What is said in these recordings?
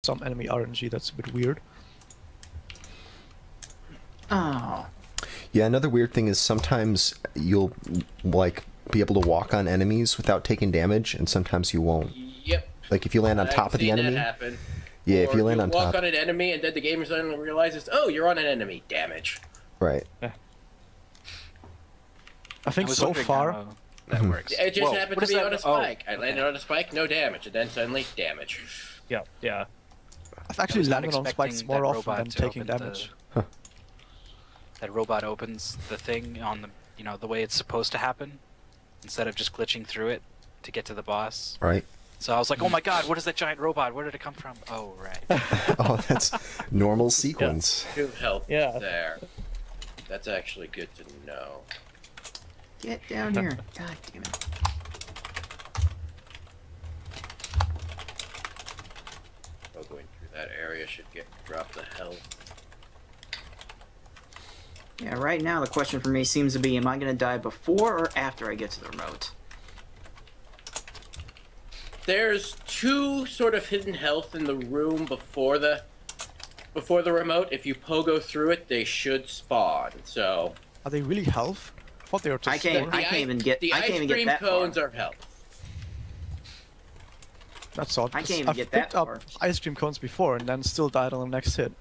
some enemy RNG that's a bit weird. Oh. Yeah, another weird thing is sometimes you'll, like, be able to walk on enemies without taking damage, and sometimes you won't. Yep. Like, if you land on top of the enemy... That happen. Yeah, or if you land on top... walk on an enemy, and then the game suddenly realizes, oh, you're on an enemy. Damage. Right. I think so far... that works. It just Whoa, happened what to be is on a that? spike. Oh, I landed on a spike, no damage, and then suddenly, damage. Yeah, yeah. I've actually not landed on spikes expecting more that often than robot to taking open damage. That robot opens the thing on the, you know, the way it's supposed to happen, instead of just glitching through it to get to the boss. Right. So I was like, oh my god, what is that giant robot? Where did it come from? Oh, right. Oh, that's normal sequence. 2 health Yeah. there. That's actually good to know. Get down here. God damn it. Oh, going through that area should drop the health. Yeah, right now the question for me seems to be, am I going to die before or after I get to the remote? There's 2 sort of hidden health in the room before the remote. If you pogo through it, they should spawn. So Are they really health? I thought they were just... I can't even get. the I can't ice even get cream that cones far. are health. That's odd. I can't 'cause even I've get that picked up far. ice cream cones before and then still died on the next hit.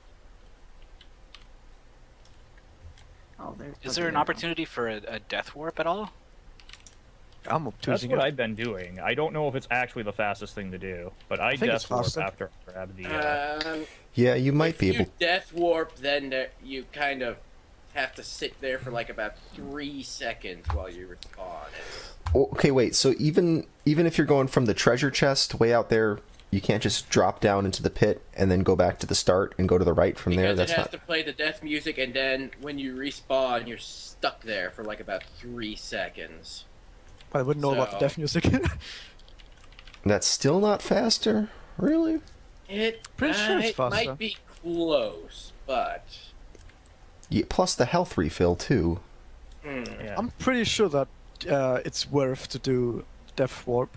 Oh, there. Is there an opportunity for a death warp at all? I'm That's choosing what it. I've been doing. I don't know if it's actually the fastest thing to do, but I think it's death warp faster. after I grab the... Yeah, you might be If able... you death warp, then you kind of have to sit there for like about 3 seconds while you respawn. Okay, wait, so even if you're going from the treasure chest way out there, you can't just drop down into the pit and then go back to the start and go to the right from there? Because That's it has not... to play the death music, and then when you respawn, you're stuck there for like about 3 seconds. I wouldn't know about the So- death music. That's still not faster? Really? Pretty sure it's it faster. might be close, but Yeah, plus the health refill, too. Yeah. I'm pretty sure that it's worth to do death warp.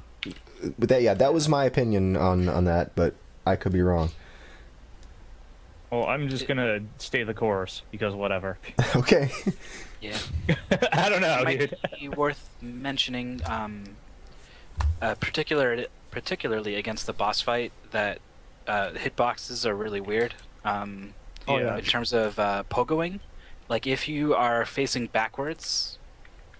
But that was my opinion on that, but I could be wrong. Well, I'm just gonna stay the course, because whatever. Okay. Yeah. I don't know, It dude. might be worth mentioning, particularly against the boss fight, that hitboxes are really weird. Oh, yeah. In terms of pogoing, like if you are facing backwards,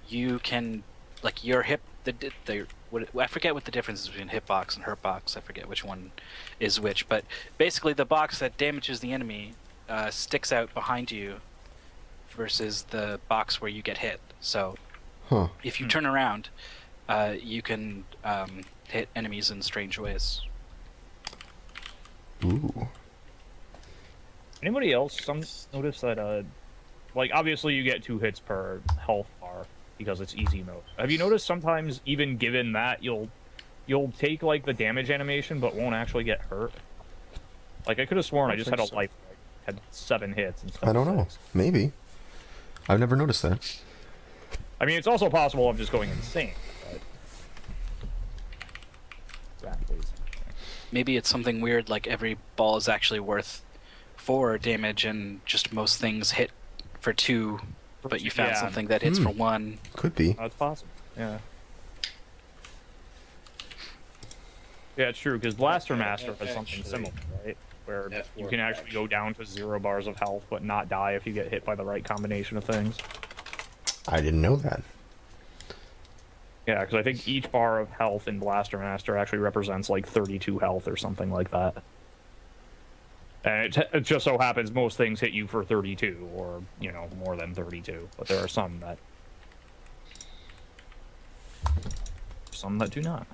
you can, like your hip, I forget what the difference is between hitbox and hurtbox. I forget which one is which, but basically the box that damages the enemy sticks out behind you versus the box where you get hit. So if you turn around, you can hit enemies in strange ways. Ooh. Anybody else notice that, like, obviously you get 2 hits per health bar because it's easy mode. Have you noticed sometimes, even given that, you'll take, like, the damage animation but won't actually get hurt? Like, I could have sworn I just had a life, had 7 hits instead I don't of know. 6. Maybe. I've never noticed that. I mean, it's also possible I'm just going insane, but... Exactly. Maybe it's something weird, like every ball is actually worth 4 damage and just most things hit for 2, but you found Yeah. something that hits for 1. Could be. That's possible, yeah. Yeah, it's true, because Blaster Master has something similar, right? Where That's you worth can actually go down to 0 bars of health, but not die if you get hit by the right combination of things. I didn't know that. Yeah, because I think each bar of health in Blaster Master actually represents like 32 health or something like that. And it just so happens most things hit you for 32, or, you know, more than 32. But there are some that do not.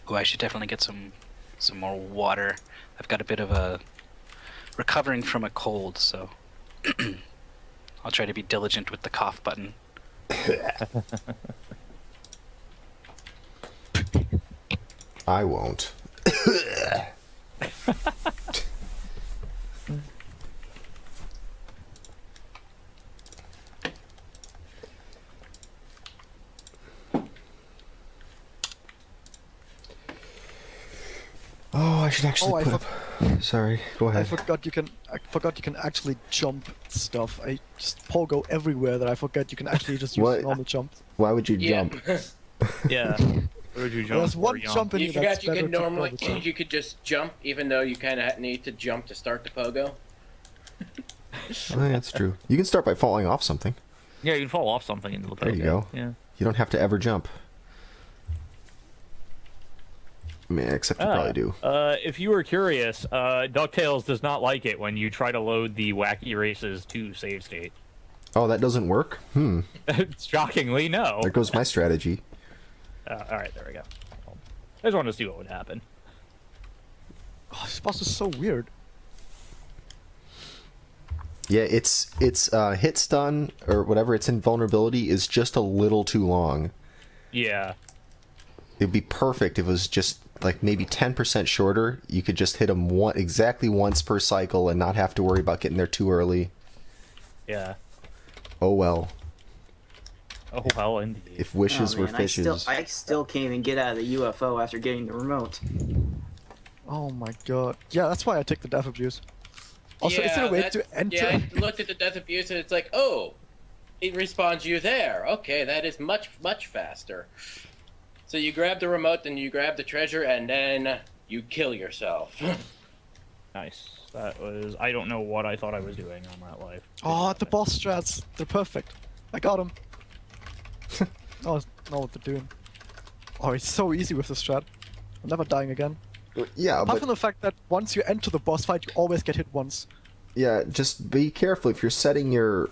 Oh, I should definitely get some more water. I've got a bit of a recovering from a cold, so I'll try to be diligent with the cough button. I won't. Oh, I should actually Oh, I put up. Sorry, go I ahead. forgot you can. I forgot you can actually jump stuff. I just pogo everywhere that I forget you can actually just use What? normal jump. Why would you Yeah. jump? Yeah. Where would you jump? There's one for, jump in You you that's forgot you better could to normally pogo jump. you could just jump even though you kind of need to jump to start the pogo. Oh, yeah, that's true. You can start by falling off something. Yeah, you can fall off something into the pogo. There you go. Yeah. You don't have to ever jump. I mean, except you probably do. If you were curious, DuckTales does not like it when you try to load the Wacky Races to save state. Oh, that doesn't work? Shockingly, no. There goes my strategy. Alright, there we go. I just wanted to see what would happen. Oh, this boss is so weird. Yeah, it's hit stun or whatever its invulnerability is just a little too long. Yeah. It'd be perfect if it was just like maybe 10% shorter. You could just hit them exactly once per cycle and not have to worry about getting there too early. Yeah. Oh well. Oh, well, indeed. If wishes were man, fishes. I still can't even get out of the UFO after getting the remote. Oh my god. Yeah, that's why I take the death abuse. Also, is there a way to enter? Yeah, I looked at the death abuse and it's like, oh, it respawns you there. Okay, that is much, much faster. So you grab the remote, then you grab the treasure, and then you kill yourself. Nice. That was... I don't know what I thought I was doing on that life. Oh, the boss strats. They're perfect. I got him. Oh, I know what they're doing. Oh, it's so easy with the strat. I'm never dying again. Yeah, Apart but from the fact that once you enter the boss fight, you always get hit once. yeah, just be careful. If you're setting your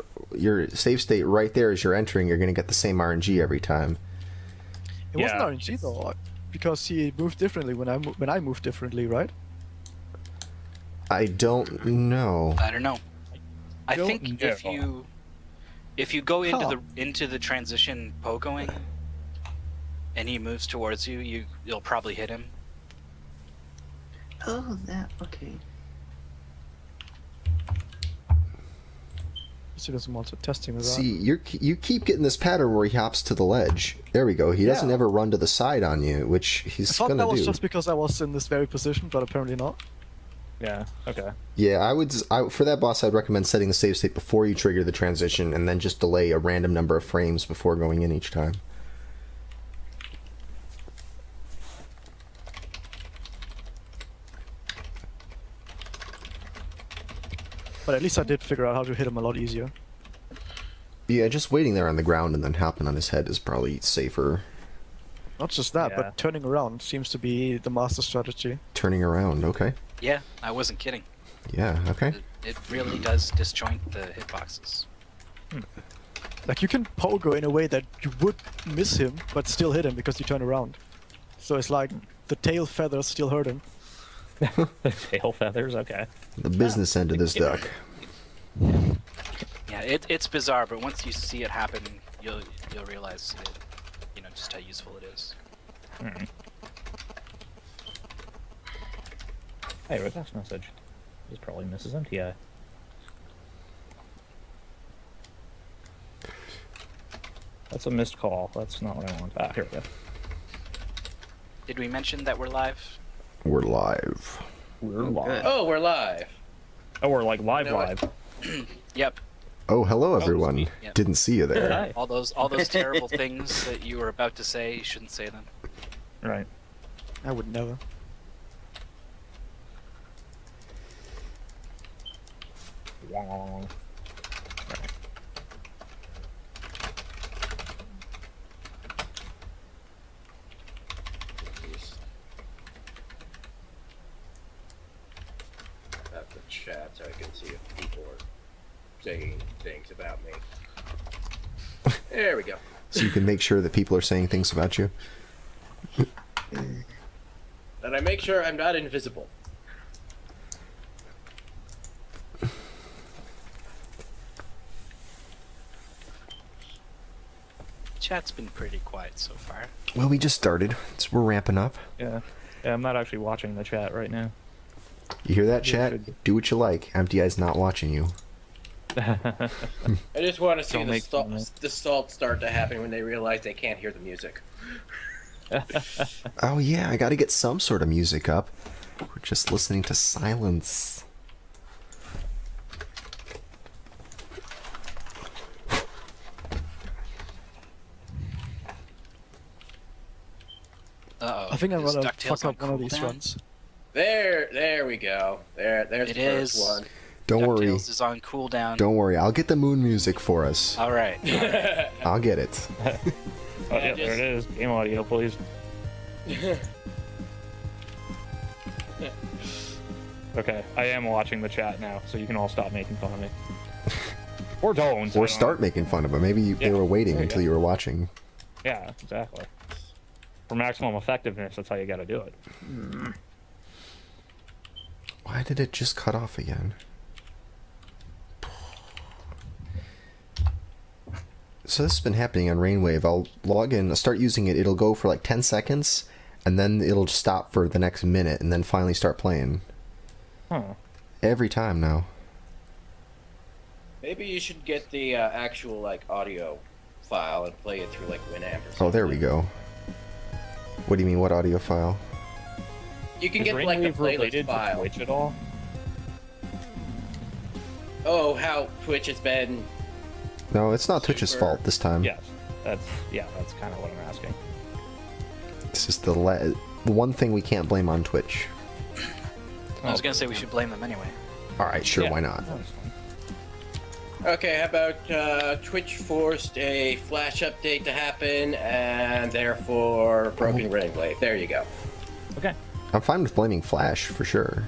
save state right there as you're entering, you're gonna get the same RNG every time. It Yeah. wasn't RNG though, because he moved differently when I moved differently, right? I don't know. I don't know. I Don't think know. if you go into Huh. into the transition pogoing and he moves towards you, you'll probably hit him. Oh, that okay. See, there's some also testing with that. See, you keep getting this pattern where he hops to the ledge. There we go. He doesn't Yeah. ever run to the side on you, which I he's thought gonna that was do. just because I was in this very position, but apparently not. Yeah, okay. Yeah, for that boss, I'd recommend setting the save state before you trigger the transition, and then just delay a random number of frames before going in each time. But at least I did figure out how to hit him a lot easier. Yeah, just waiting there on the ground and then hopping on his head is probably safer. Not just that, Yeah. but turning around seems to be the master strategy. Turning around, okay. Yeah, I wasn't kidding. Yeah, okay. It really does disjoint the hitboxes. Like, you can pogo in a way that you would miss him, but still hit him because you turn around. So it's like the tail feathers still hurt him. The tail feathers, okay. The business end of this duck. Yeah, it's bizarre, but once you see it happen, you'll realize it, just how useful it is. Hmm. Hey, request message. This is probably Mrs. Emptyeye. That's a missed call. That's not what I want. Ah, here we go. Did we mention that we're live? We're live. We're Oh, live. good. Oh, we're live. Oh, we're like live You know what? live. Yep. Oh, hello everyone. sweet, yeah. Didn't see you there. Hi. All those terrible things that you were about to say, you shouldn't say them. Right. I would never. Wong. At the chat so I can see if people are saying things about me. There we go. So you can make sure that people are saying things about you. And I make sure I'm not invisible. Chat's been pretty quiet so far. Well, we just started. We're ramping up. Yeah. Yeah, I'm not actually watching the chat right now. You hear that, chat? Do what you like. Emptyeye's not watching you. I just want to see Don't make fun of the salt start to happen when they realize they can't hear the music. Oh yeah, I gotta get some sort of music up. We're just listening to silence. Uh-oh. I think I'm Is gonna DuckTales fuck up on one of these cooldown? runs. There we go. There's It the first is. one. Don't worry. DuckTales is on cooldown. Don't worry. I'll get the moon music for us. All right. I'll get it. Oh, yeah, there it is. Game audio, please. Okay, I am watching the chat now, so you can all stop making fun of me. Or don't. Or start making fun of it. Maybe they Yeah, were waiting there you until go. you were watching. Yeah, exactly. For maximum effectiveness, that's how you gotta do it. Why did it just cut off again? So this has been happening on Rainwave. I'll log in, I'll start using it, it'll go for like 10 seconds, and then it'll stop for the next minute, and then finally start playing. Huh. Every time now. Maybe you should get the actual like audio file and play it through like Winamp or something. Oh, there we go. What do you mean, what audio file? You can Is get like the Rainwave playlist related to file. Twitch at all? Oh, how Twitch has been. No, it's not Twitch's Super. fault this time. Yes. That's kind of what I'm asking. It's just the one thing we can't blame on Twitch. I was gonna say we should blame them anyway. Alright, sure, Yeah. why not? That's fine. Okay, how about Twitch forced a Flash update to happen and therefore broken Rainwave? There you go. Okay. I'm fine with blaming Flash, for sure.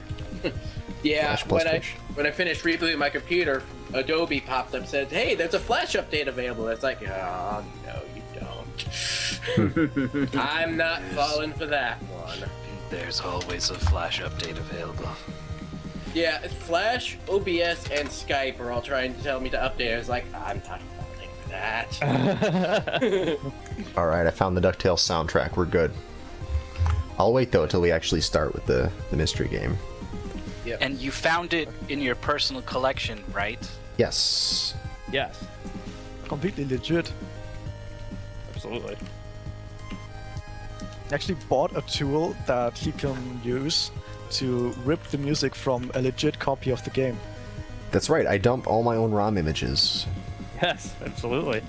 Yeah, Flash plus Twitch. when I finished rebooting my computer, Adobe popped up and said, "Hey, there's a Flash update available." It's like, oh no, you don't. I'm not falling for that one. There's always a Flash update available. Yeah, Flash, OBS, and Skype are all trying to tell me to update. I was like, I'm not falling for that. Alright, I found the DuckTales soundtrack, we're good. I'll wait though until we actually start with the mystery game. And you found it in your personal collection, right? Yes. Yes. Completely legit. Absolutely. Actually bought a tool that he can use to rip the music from a legit copy of the game. That's right, I dump all my own ROM images. Yes, absolutely.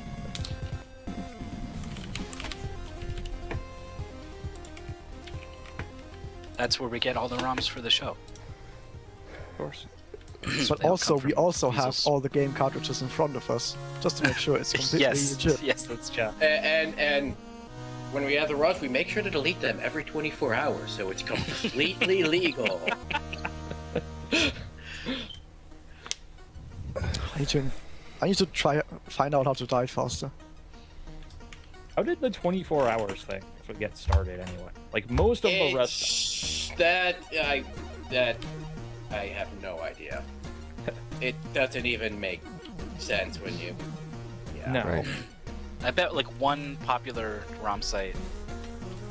That's where we get all the ROMs for the show. Of course. But They all also, come we from also have Feasels. all the game cartridges in front of us, just to make sure it's completely Yes, legit. yes, that's true. And when we have the ROMs, we make sure to delete them every 24 hours, so it's completely legal. I need to find out how to die faster. How did the 24 hours thing actually get started anyway? Like most of the rest. It's that I have no idea. It doesn't even make sense when you. Yeah. No. Right. I bet like one popular ROM site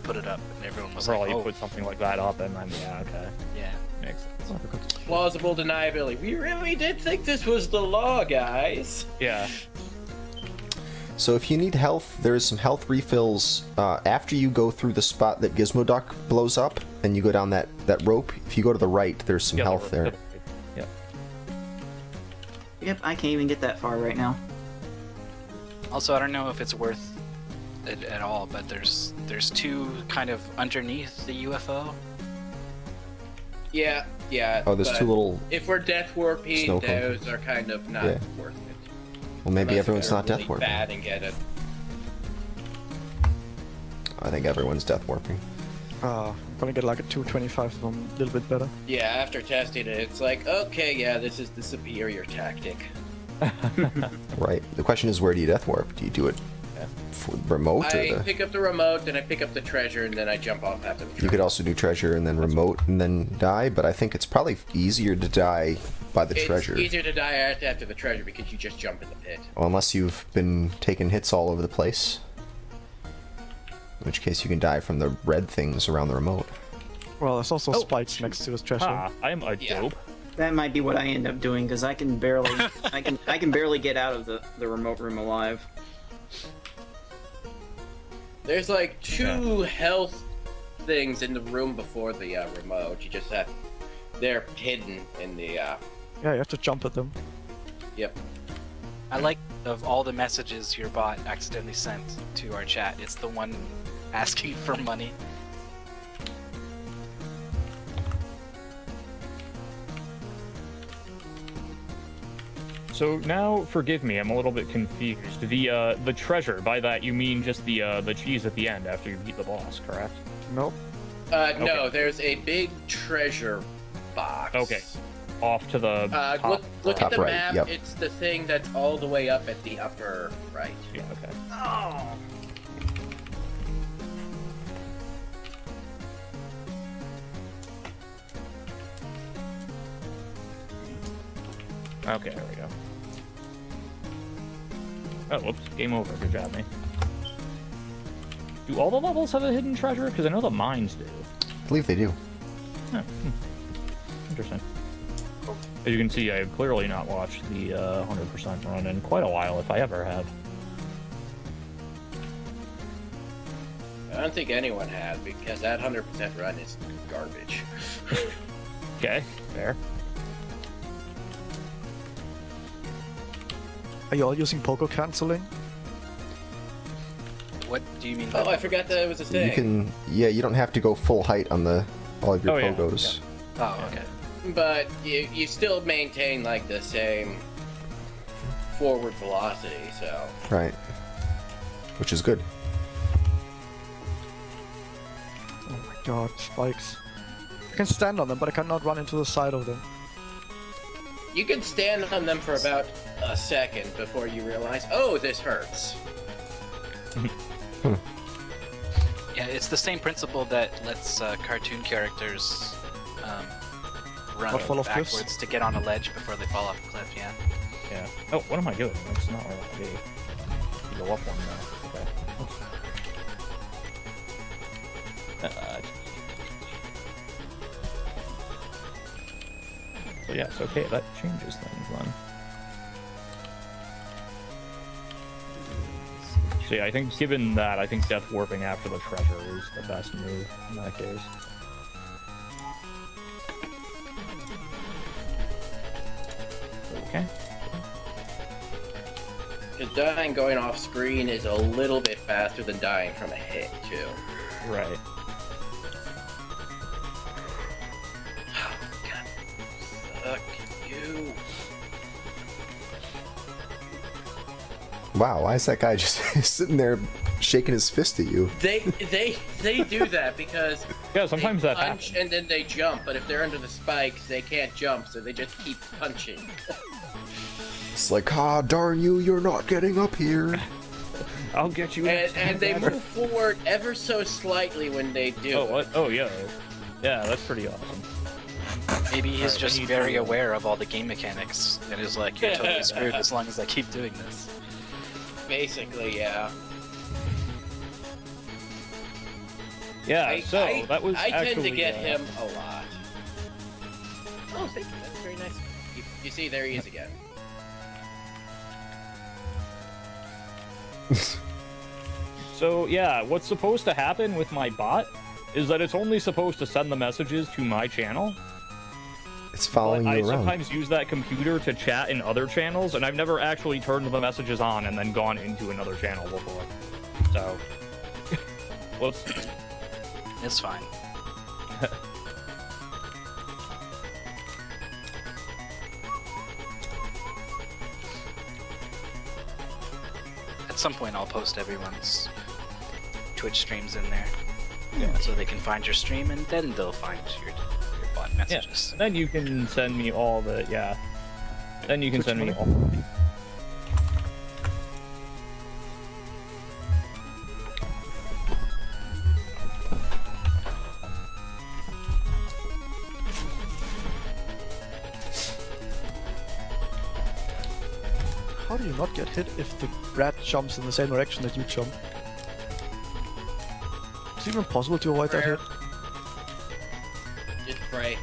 put it up, and everyone was Probably like, "Oh, put something like that up, and then yeah, okay, yeah." makes sense. Plausible deniability. We really did think this was the law, guys. Yeah. So if you need health, there's some health refills after you go through the spot that Gizmo Duck blows up, and you go down that rope. If you go to the right, there's some Yeah, health there. Yep. Yep, I can't even get that far right now. Also, I don't know if it's worth it at all, but there's two kind of underneath the UFO. Yeah. Oh, there's but two little. If we're death warping, Snow cones. those are kind of not Yeah. worth it. Well, maybe Unless everyone's they're not death really warping. bad and get it. I think everyone's death warping. I'm gonna get like a 225 from a little bit better. Yeah, after testing it, it's like, okay, yeah, this is the superior tactic. Right. The question is, where do you death warp? Do you do it for remote, or I the? pick up the remote, then I pick up the treasure, and then I jump off after the treasure. You could also do treasure and then remote and then die, but I think it's probably easier to die by the treasure. It's easier to die after the treasure because you just jump in the pit. Well, unless you've been taking hits all over the place. In which case you can die from the red things around the remote. Well, there's also Oh, spikes next to his treasure. Ah, I'm a Yeah. dope. That might be what I end up doing because I can barely, I can barely get out of the remote room alive. There's like two health things in the room before the remote. You just have they're hidden in the. Yeah, you have to jump at them. Yep. I like of all the messages your bot accidentally sent to our chat, it's the one asking for money. So now, forgive me, I'm a little bit confused. The treasure, by that you mean just the cheese at the end after you beat the boss, correct? Nope. No, there's a big treasure box. Okay. Off to the top. Look Top at the right, map. yep. It's the thing that's all the way up at the upper right. Yeah, okay. Oh. Okay, there we go. Oh, whoops. Game over. Good job, mate. Do all the levels have a hidden treasure? Because I know the mines do. I believe they do. Oh, interesting. As you can see, I have clearly not watched the 100% run in quite a while, if I ever have. I don't think anyone has because that 100% run is garbage. Okay, fair. Are you all using pogo canceling? What do you mean? Oh, I forgot that it was a thing. You can, yeah, you don't have to go full height on all of your Oh, yeah. pogos. Oh, okay. But you still maintain like the same forward velocity, so. Right. Which is good. Oh my god, spikes. I can stand on them, but I cannot run into the side of them. You can stand on them for about a second before you realize, oh, this hurts. Yeah, it's the same principle that lets cartoon characters run Not full of cliffs? backwards to get on a ledge before they fall off a cliff, yeah. Yeah. Oh, what am I doing? That's not where I want to be. You go up one now. Okay. So yes, okay, that changes things then. So yeah, I think given that, I think death warping after the treasure is the best move in that case. Okay. Because dying going off screen is a little bit faster than dying from a hit, too. Right. Fuck you. Wow, why is that guy just sitting there shaking his fist at you? They do that because Yeah, sometimes they that punch happens. and then they jump, but if they're under the spikes, they can't jump, so they just keep punching. It's like, ah, darn you, you're not getting up here. I'll get you. next time, And they Badger. move forward ever so slightly when they do. Oh, what? Oh, yeah. Yeah, that's pretty awesome. Maybe he's Alright, I just need very to- aware of all the game mechanics and is like, you're totally screwed as long as I keep doing this. Basically, yeah. Yeah, so that was I actually... tend to get him a lot. Oh, thank you. That's very nice. You see, there he is again. So, yeah, what's supposed to happen with my bot is that it's only supposed to send the messages to my channel. It's following But I you around. sometimes use that computer to chat in other channels, and I've never actually turned the messages on and then gone into another channel before. So, whoops. It's fine. At some point, I'll post everyone's Twitch streams in there, so they can find your stream, and then they'll find your bot messages. Yeah. Then you can send me all the Then you can Twitch send me money? all. How do you not get hit if the rat jumps in the same direction that you jump? Is it even possible to avoid that hit? Just pray.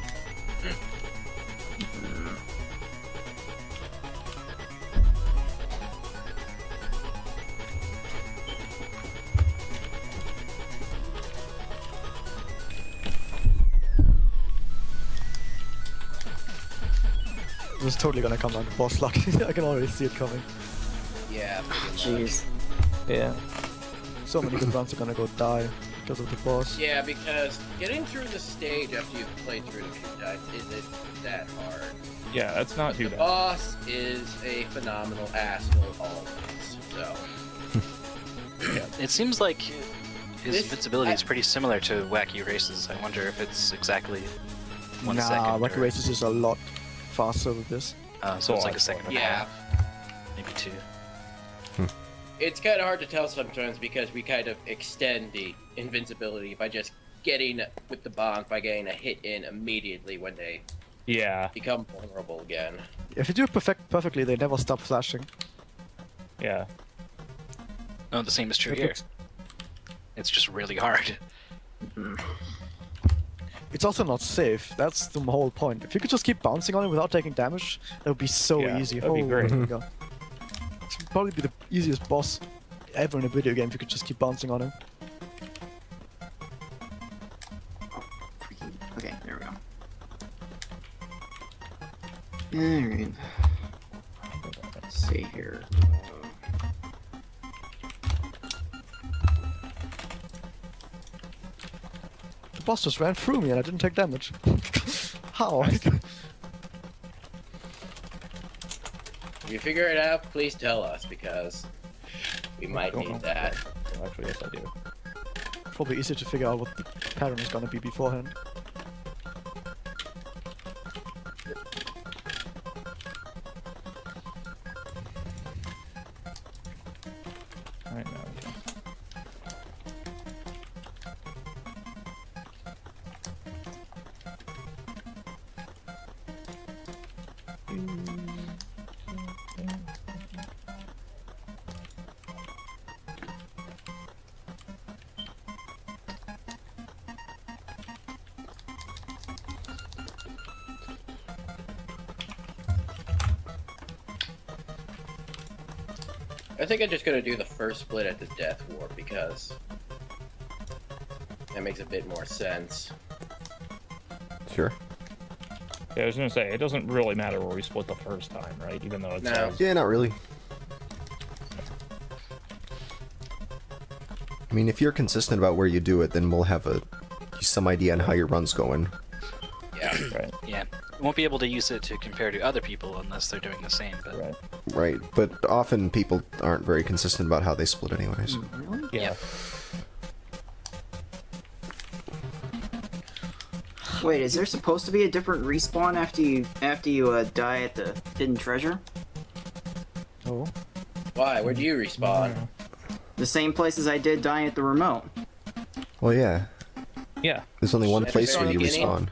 This is totally gonna come down to boss luck. I can already see it coming. Yeah. pretty much. Jeez. Yeah. So many good runs are gonna go die because of the boss. Yeah, because getting through the stage after you've played through it a few times isn't that hard. Yeah, that's not too The bad. boss is a phenomenal asshole always. So It seems like his This- invincibility I- is pretty similar to Wacky Races. I wonder if it's exactly 1 Nah, second. Wacky or- Races is a lot faster with this. So it's Oh, like a second and a yeah, half, maybe 2. it's kind of hard to tell sometimes because we kind of extend the invincibility by just getting with the bonk by getting a hit in immediately when they Yeah. become vulnerable again. If you do it perfectly, they never stop flashing. Yeah. No, the same is true It here. looks- It's just really hard. It's also not safe. That's the whole point. If you could just keep bouncing on it without taking damage, that would be so Yeah, easy. that'd be great. my God. This would probably be the easiest boss ever in a video game if you could just keep bouncing on him. Freaking. Okay, there we go. Alright. Let's see here. The boss just ran through me and I didn't take damage. How? If you figure it out, please tell us because we might don't know. need that. Well, actually, yes, I do. Probably easier to figure out what the pattern is gonna be beforehand. Right now. Okay. I think I'm just gonna do the first split at the Death Warp because that makes a bit more sense. Sure. Yeah, I was gonna say, it doesn't really matter where we split the first time, right? Even though it's No. Yeah, not really. I mean, if you're consistent about where you do it, then we'll have some idea on how your run's going. Yeah. right, Yeah. We won't be able to use it to compare to other people unless they're doing the same, but right. Right, but often people aren't very consistent about how they split anyways. Really? Yeah. Wait, is there supposed to be a different respawn after you die at the hidden treasure? Oh. Why? Where do you respawn? The same place as I did dying at the remote. Well, yeah. Yeah. There's only one At the place where you beginning? respawn.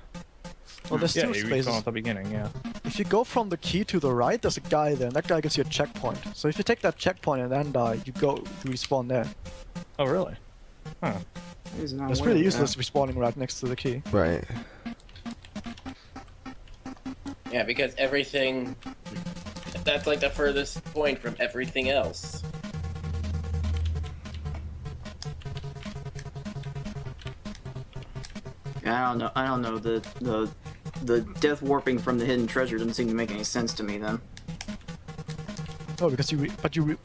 Well, there's Yeah, two you respawn spaces. at the beginning, yeah. If you go from the key to the right, there's a guy there, and that guy gives you a checkpoint. So if you take that checkpoint and then die, you respawn there. Oh, really? Huh. It's not It's aware pretty of that. useless respawning right next to the key. Right. Yeah, because everything. That's like the furthest point from everything else. I don't know. The death warping from the hidden treasure doesn't seem to make any sense to me then. Oh, because you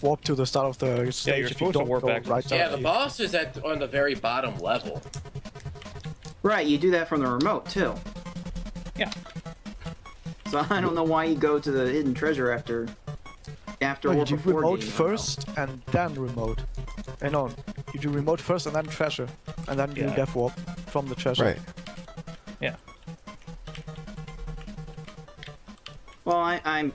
warp to the start of the stage you're if you supposed to don't warp go back to the right start. Yeah, down the key. boss is on the very bottom level. Right, you do that from the remote too. Yeah. So I don't know why you go to the hidden treasure after No, you or do before remote getting first and then remote. No, you do remote first and then treasure, and then you Yeah. death warp from the treasure. Right. Yeah. Well, I'm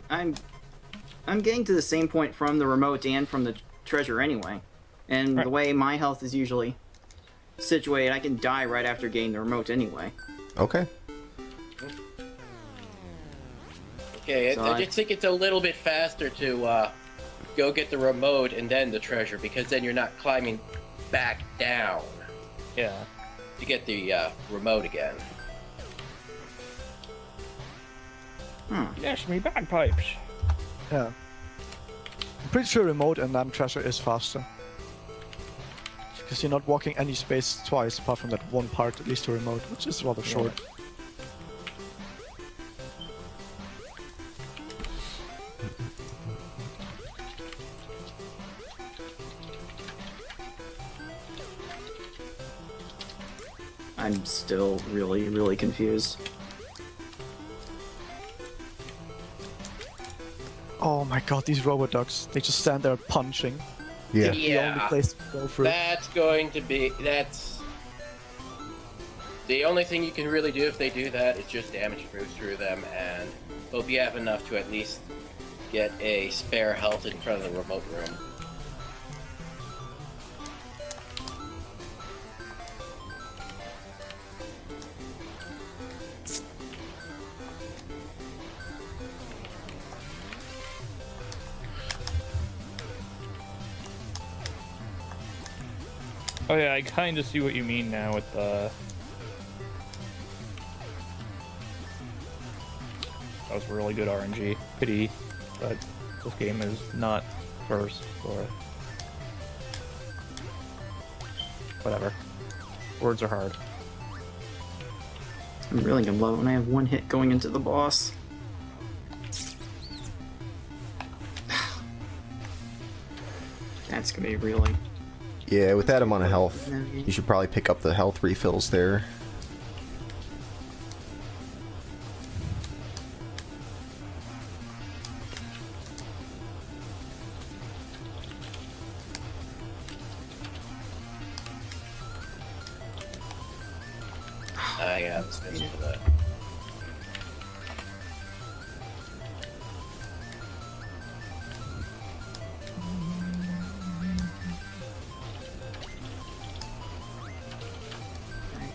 getting to the same point from the remote and from the treasure anyway. And Right. the way my health is usually situated, I can die right after getting the remote anyway. Okay. Okay, So I I- just think it's a little bit faster to go get the remote and then the treasure because then you're not climbing back down Yeah. to get the remote again. Dash me bagpipes. Yeah. I'm pretty sure remote and then treasure is faster. Because you're not walking any space twice apart from that one part, at least to remote, which is rather short. I'm still really, really confused. Oh my god, these robot ducks. They just stand there punching. Yeah. The only place to go through. That's going to be... That's... The only thing you can really do if they do that is just damage through them, and hope you have enough to at least get a spare health in front of the remote room. Oh yeah, I kind of see what you mean now with the... That was really good RNG. Pity that this game is not first, or... Whatever. Words are hard. I'm really gonna love it when I have one hit going into the boss. That's gonna be really... Yeah, with that amount of health, you should probably pick up the health refills there. I got the space for that.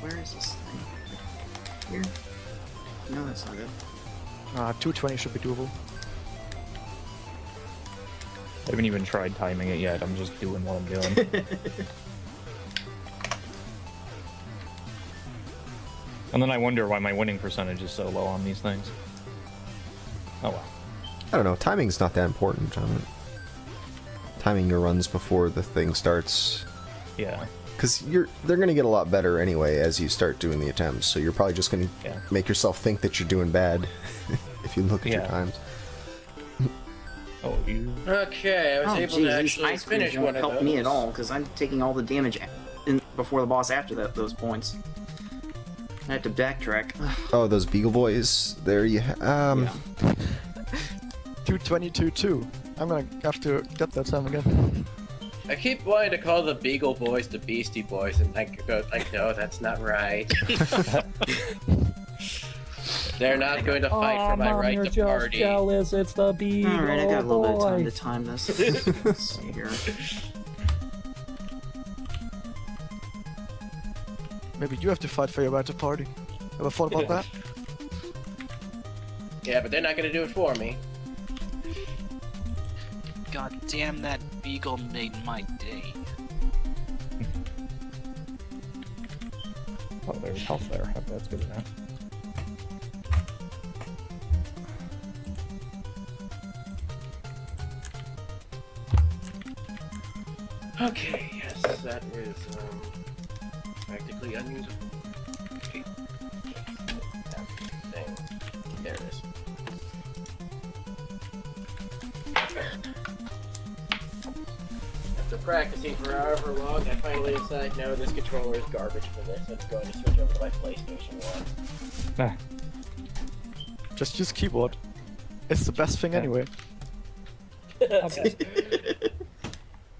Where is this thing? Here? No, that's not it. 220 should be doable. I haven't even tried timing it yet, I'm just doing what I'm doing. And then I wonder why my winning percentage is so low on these things. Oh well. I don't know, timing's not that important, John. Timing your runs before the thing starts. Yeah. Because they're going to get a lot better anyway as you start doing the attempts, so you're probably just going to make yourself think that you're doing bad if you look at your times. Oh, you... Okay, I was able to actually finish one of those. Help me at all, because I'm taking all the damage before the boss after those points. I have to backtrack. Oh, those Beagle Boys. There you Yeah. 222-2. I'm gonna have to get that time again. I keep wanting to call the Beagle Boys the Beastie Boys, and I go like, no, that's not right. They're not going to fight for my right to party. Jealous. It's the Beagle Alright, I got a little bit of time to Boys. time this. Let's see here. Maybe you have to fight for your right to party. Ever thought about that? Yeah, but they're not going to do it for me. God damn, that beagle made my day. Oh, there's health there. Okay, that's good enough. Okay, yes, that is practically unusable. Okay. Thing. There it is. After practicing for however long, I finally decided, no, this controller is garbage for this. I'm going to switch over to my PlayStation 1. Ah, Just use keyboard. It's the best thing anyway.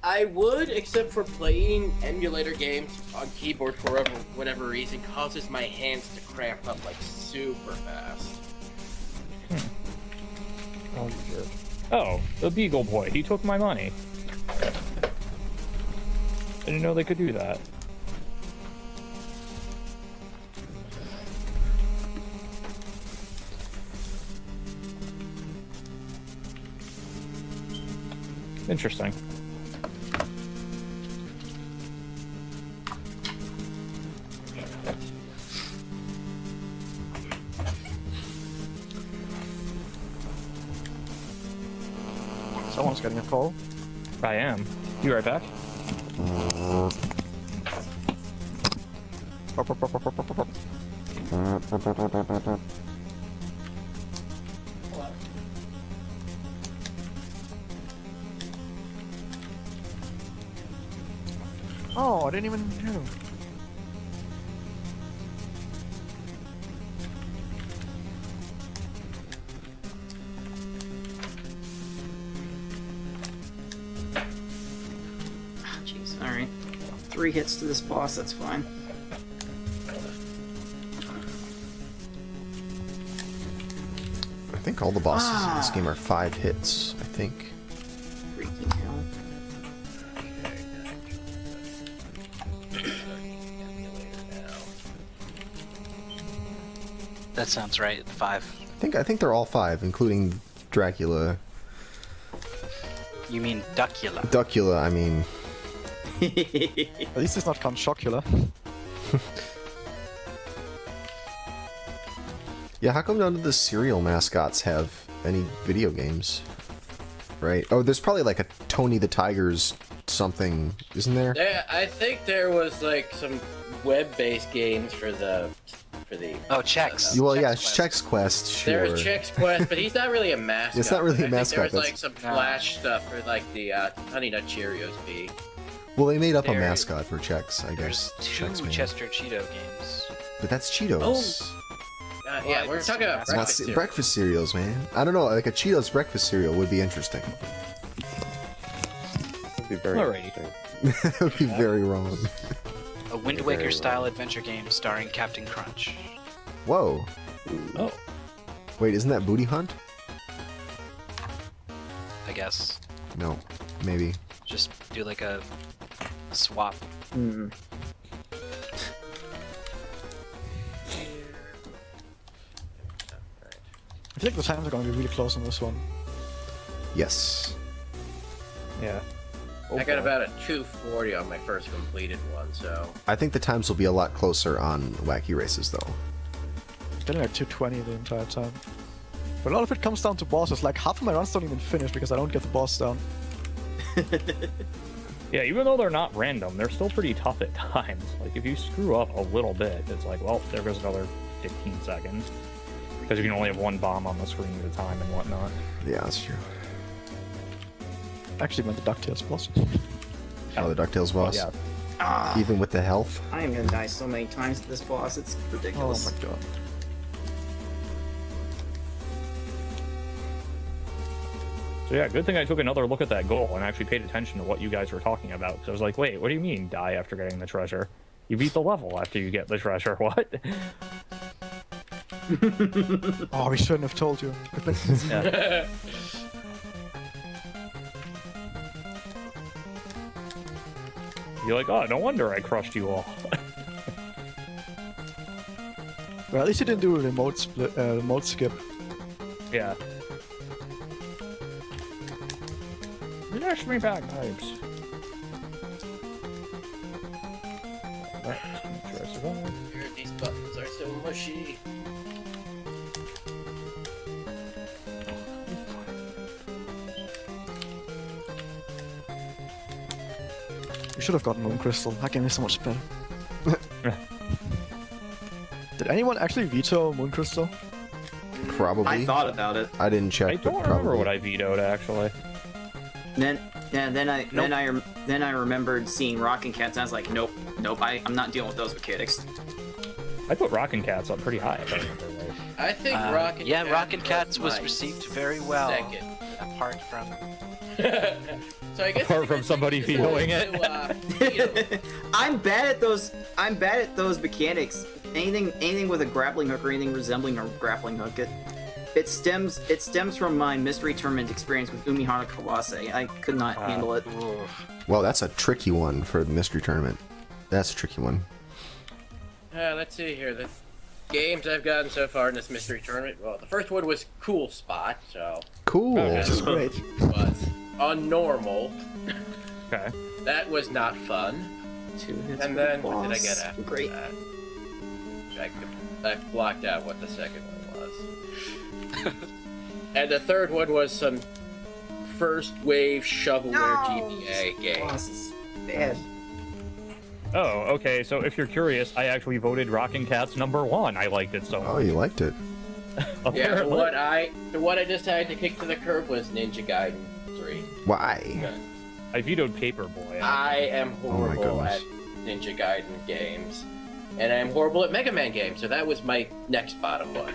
I would, except for playing emulator games on keyboard for whatever reason, causes my hands to cramp up like super fast. oh, you jerk. Oh, the Beagle Boy. He took my money. I didn't know they could do that. Interesting. Someone's getting a call. I am. You right back? Oh, I didn't even know. 3 hits to this boss, that's fine. I think all the bosses in this game are 5 hits. I think. Freaking hell. That sounds right. 5. I think they're all 5, including Dracula. You mean Duckula? Duckula, I mean. At least it's not Count Chocula. Yeah, how come none of the cereal mascots have any video games? Right? Oh, there's probably like a Tony the Tiger's something, isn't there? I think there was like some web-based games for the. Oh, Chex. Well, yeah, Chex Chex Quest, sure. There's Chex Quest, but he's not really a mascot. It's not really a I mascot, think there was that's- like some Flash stuff for like the Honey Nut Cheerios be. Well, they made up a There- mascot for Chex, I There's guess. 2 Chex Man. Chester Cheeto games. But that's Cheetos. Yeah, we're talking about Not breakfast ce- cereal. breakfast cereals, man. I don't know, like a Cheetos breakfast cereal would be interesting. It'd be very Alrighty. interesting. That would be very wrong. A Wind Waker style adventure game starring Captain Crunch. Whoa. Oh. Wait, isn't that Booty Hunt? I guess. No, maybe. Just do like a swap. Hmm. I think the times are going to be really close on this one. Yes. Yeah. I got about a 240 on my first completed one, so. I think the times will be a lot closer on Wacky Races, though. Getting like 220 the entire time. But a lot of it comes down to bosses. Like half of my runs don't even finish because I don't get the boss down. Yeah, even though they're not random, they're still pretty tough at times. Like, if you screw up a little bit, it's like, well, there goes another 15 seconds. Because you can only have one bomb on the screen at a time and whatnot. Yeah, that's true. Actually meant the DuckTales boss. Oh, the DuckTales boss? Yeah. Ah, Even with the health? I am gonna die so many times to this boss, it's Oh ridiculous. my god. So yeah, good thing I took another look at that goal and actually paid attention to what you guys were talking about. Because I was like, wait, what do you mean die after getting the treasure? You beat the level after you get the treasure. What? Oh, we shouldn't have told you. Yeah. You're like, oh, no wonder I crushed you all. Well, at least you didn't do a remote split, remote skip. Yeah. Dash me bagpipes. These buttons are so mushy. You should have gotten Moon Crystal. That game is so much better. Did anyone actually veto Moon Crystal? Probably. I thought about it. I didn't check, I but don't probably. remember what I vetoed actually. Then I remembered seeing Rockin' Cats and I was like, nope, I'm not dealing with those mechanics. I put Rockin' Cats up pretty high, if I remember right. I think Rockin' Yeah, Cats Rockin' Cats was my received very well. Second. Apart from So I guess Apart from somebody vetoing it. Veto. I'm bad at those mechanics. Anything with a grappling hook or anything resembling a grappling hook, it stems from my mystery tournament experience with Umihara Kawase. I could not handle it. Well, that's a tricky one for the mystery tournament. That's a tricky one. Let's see here. The games I've gotten so far in this mystery tournament. Well, the first one was Cool Spot, so Cool. Okay. That's great. was on normal. Okay. That was not fun. 2 hits And for then the what did I boss. get after Great. that? I blocked out what the second one was. And the third one was some first wave shovelware GBA game. Boss is bad. Oh, okay, so if you're curious, I actually voted Rockin' Cats #1. I liked it so much. Oh, you liked it. Yeah, Apparently. the one I decided to kick to the curb was Ninja Gaiden 3. Why? I vetoed Paperboy. I am horrible goodness. at Ninja Gaiden games. And I'm horrible at Mega Man games, so that was my next bottom one.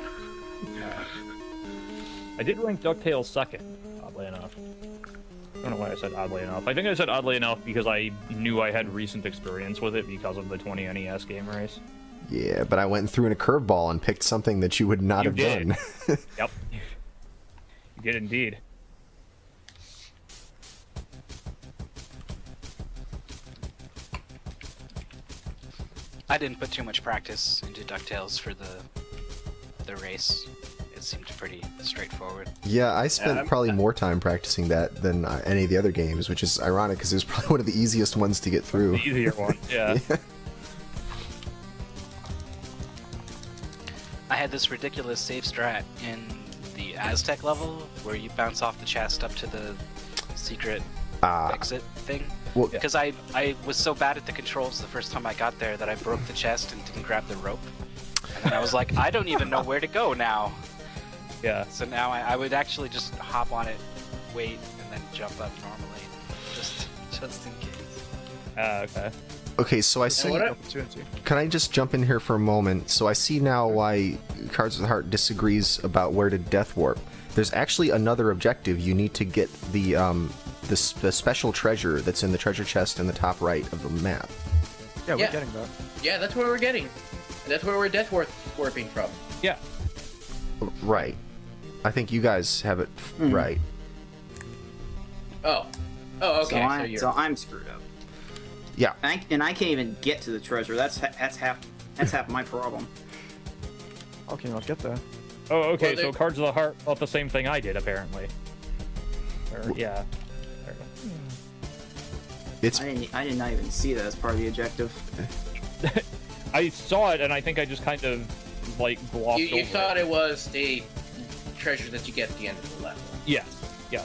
I did rank DuckTales second, oddly enough. I don't know why I said oddly enough. I think I said oddly enough because I knew I had recent experience with it because of the 20 NES game race. Yeah, but I went through in a curveball and picked something that you would not You have did. done. Yep. You did indeed. I didn't put too much practice into DuckTales for the race. It seemed pretty straightforward. Yeah, I spent probably more time practicing that than any of the other games, which is ironic because it was probably one of the easiest ones to get through. The easier one, yeah. I had this ridiculous save strat in the Aztec level where you bounce off the chest up to the secret exit thing. Well, Because I was so bad at the controls the first time I got there that I broke the chest and didn't grab the rope. And then I was like, I don't even know where to go now. Yeah. So now I would actually just hop on it, wait, and then jump up normally. Just in case. Okay. Okay, so I see. Opportunity. Can I just jump in here for a moment? So I see now why Cards of the Heart disagrees about where to death warp. There's actually another objective. You need to get the special treasure that's in the treasure chest in the top right of the map. Yeah, we're Yeah. getting that. Yeah, that's where we're getting. That's where we're death warping from. Yeah. Right. I think you guys have it right. Oh. Oh, okay. So I'm screwed up. Yeah. And I can't even get to the treasure. That's half my problem. How can you not get there? Oh, okay, Well, so Cards of the Heart thought the same thing I did, apparently. Or, yeah. It's I did not even see that as part of the objective. I saw it, and I think I just kind of, like, glossed You over thought it was the treasure that you get at the end of the level. Yes, yeah.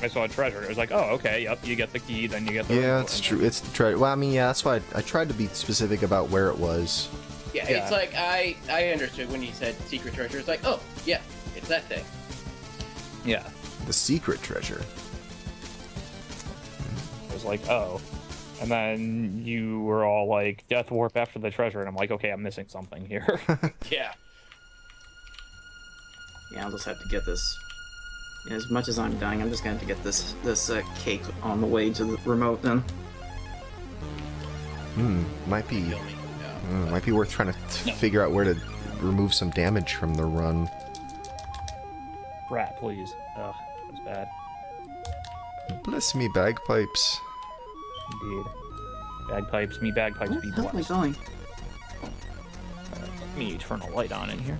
I saw a treasure. It was like, oh, okay, yep, you get the key, then you get the... yeah, remote, it's and true. It's the treasure. Well, I mean, yeah, that's why I tried to be specific about where it was. Yeah, Yeah. it's like I understood when you said secret treasure. It's like, oh, yeah, it's that thing. Yeah. The secret treasure. It was like, oh. And then you were all like, death warp after the treasure, and I'm like, okay, I'm missing something here. Yeah. Yeah, I'll just have to get this. Yeah, as much as I'm dying, I'm just gonna have to get this cake on the way to the remote then. Might be. Kill me. No. Might be worth trying to figure out where to remove some damage from the run. Rat, please. Ugh, that's bad. Bless me, bagpipes. Indeed. Bagpipes, me bagpipes Where be the hell am I blessed. going? Let me turn a light on in here.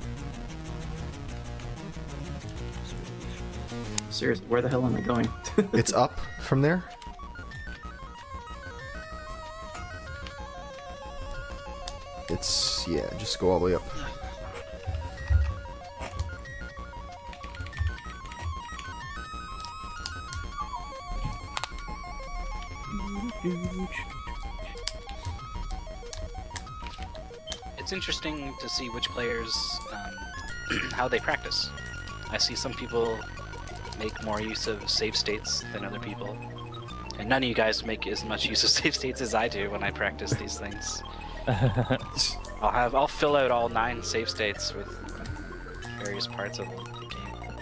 Seriously, where the hell am I going? It's up from there. It's, yeah, just go all the way up. It's interesting to see which players, how they practice. I see some people make more use of save states than other people. And none of you guys make as much use of save states as I do when I practice these things. I'll fill out all 9 save states with various parts of the game.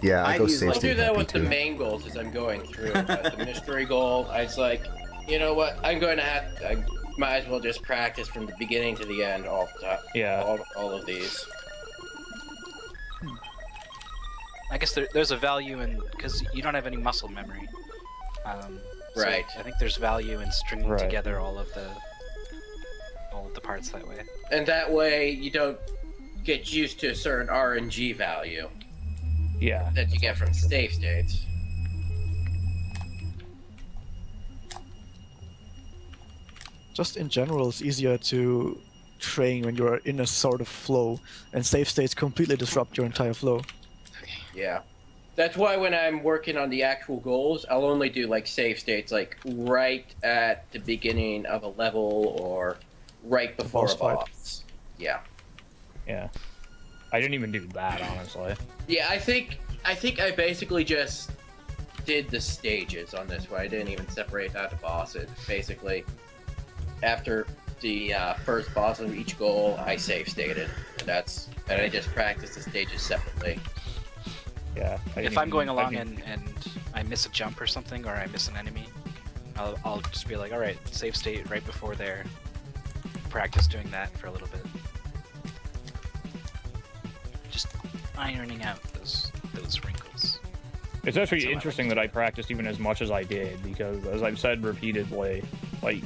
Yeah, I I've go used, save like- I'll do state that happy with the too. main goals as I'm going through. The mystery goal, I was like, you know what? I'm going to I might as well just practice from the beginning to the end all the time. Yeah. All of these. I guess there's a value in, because you don't have any muscle memory. So Right. I think there's value in stringing Right. together all of the parts that way. And that way you don't get used to a certain RNG value Yeah. that you get from save states. Just in general, it's easier to train when you're in a sort of flow, and save states completely disrupt your entire flow. Yeah. That's why when I'm working on the actual goals, I'll only do like save states like right at the beginning of a level or right before boss a fight. boss. Yeah. Yeah. I didn't even do that, honestly. Yeah, I think I basically just did the stages on this one. I didn't even separate out the bosses. Basically, after the first boss of each goal, I save stated. And I just practiced the stages separately. Yeah. If I'm going along and I miss a jump or something, or I miss an enemy, I'll just be like, all right, save state right before there. Practice doing that for a little bit. Just ironing out those wrinkles. It's actually So I interesting like that I practiced even as much as I did, because as I've said repeatedly, like,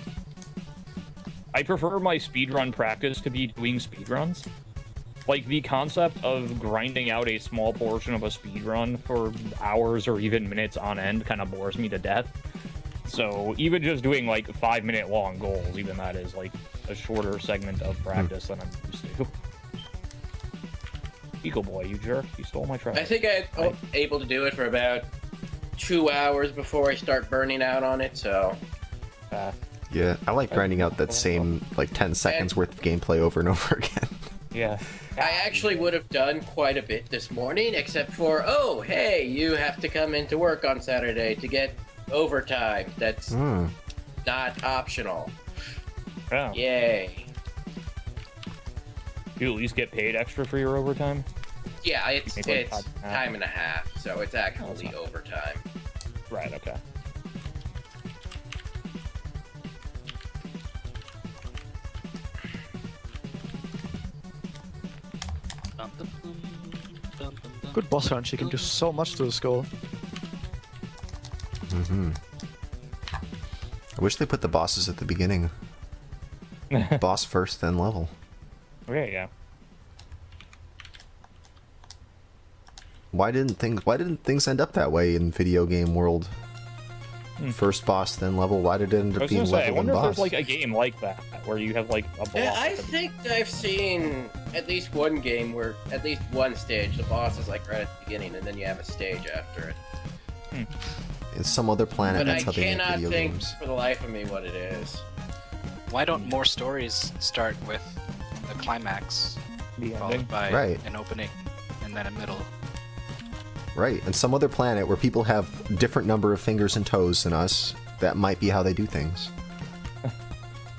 I prefer my speedrun practice to be doing speedruns. Like, the concept of grinding out a small portion of a speedrun for hours or even minutes on end kind of bores me to death. So even just doing like 5-minute long goals, even that is like a shorter segment of practice than I'm used to. Eagle boy, you jerk! You stole my trash. I think I'm able to do it for about 2 hours before I start burning out on it. So Yeah, I like grinding out that same like 10 seconds worth of gameplay over and over again. Yeah. I actually would have done quite a bit this morning, except for, oh, hey, you have to come into work on Saturday to get overtime. That's not optional. Oh. Yay. You at least get paid extra for your overtime? Yeah, it's You make, like, it's time and a half, so it's actually overtime. Right, okay. Good boss hunch, you can do so much to the skull. I wish they put the bosses at the beginning. Boss first, then level. Okay, yeah. Why didn't things end up that way in video game world? First boss, then level. Why did it end I up was being gonna say, I level and wonder if boss? there's like a game like that, where you have like a boss. Yeah, I think I've seen at least one game where at least one stage, the boss is like right at the beginning, and then you have a stage after it. It's some other planet. But That's I how they make cannot video think games. for the life of me what it is. Why don't more stories start with a climax, The ending. followed by Right. an opening, and then a middle? Right, and some other planet where people have different number of fingers and toes than us. That might be how they do things.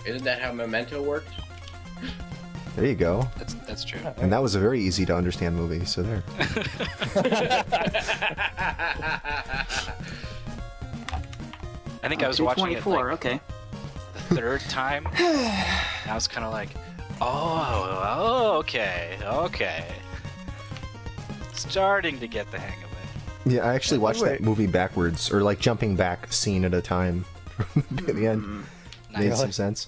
Isn't that how Memento worked? There you go. That's true. And that was a very easy to understand movie. So there. I think I was watching it 224, like okay. the third time, and I was kind of like, oh, okay. Starting to get the hang of it. Yeah, I actually watched that Wait. movie backwards, or like jumping back scene at a time. At the end, made Nice. some sense.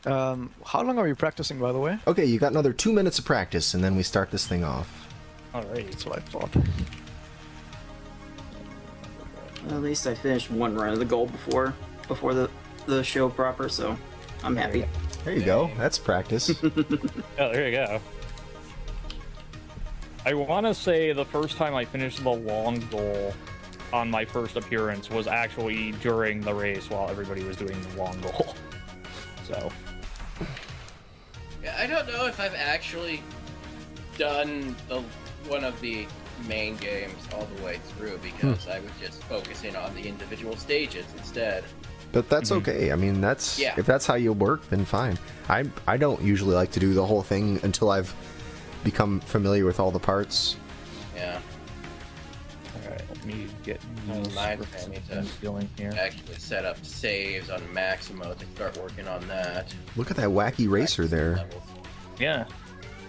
How long are you practicing, by the way? Okay, you got another 2 minutes of practice, and then we start this thing off. Alright. That's what I thought. Well, at least I finished one run of the goal before the show proper, so I'm happy. There you go. That's practice. Oh, there you go. I want to say the first time I finished the long goal on my first appearance was actually during the race while everybody was doing the long goal. So, Yeah, I don't know if I've actually done one of the main games all the way through because I was just focusing on the individual stages instead. But that's okay. I mean, that's Yeah. if that's how you work, then fine. I don't usually like to do the whole thing until I've become familiar with all the parts. Yeah, alright, let me get I need to feeling here. actually set up saves on Maximo to start working on that. Look at that wacky racer there. Levels. Yeah,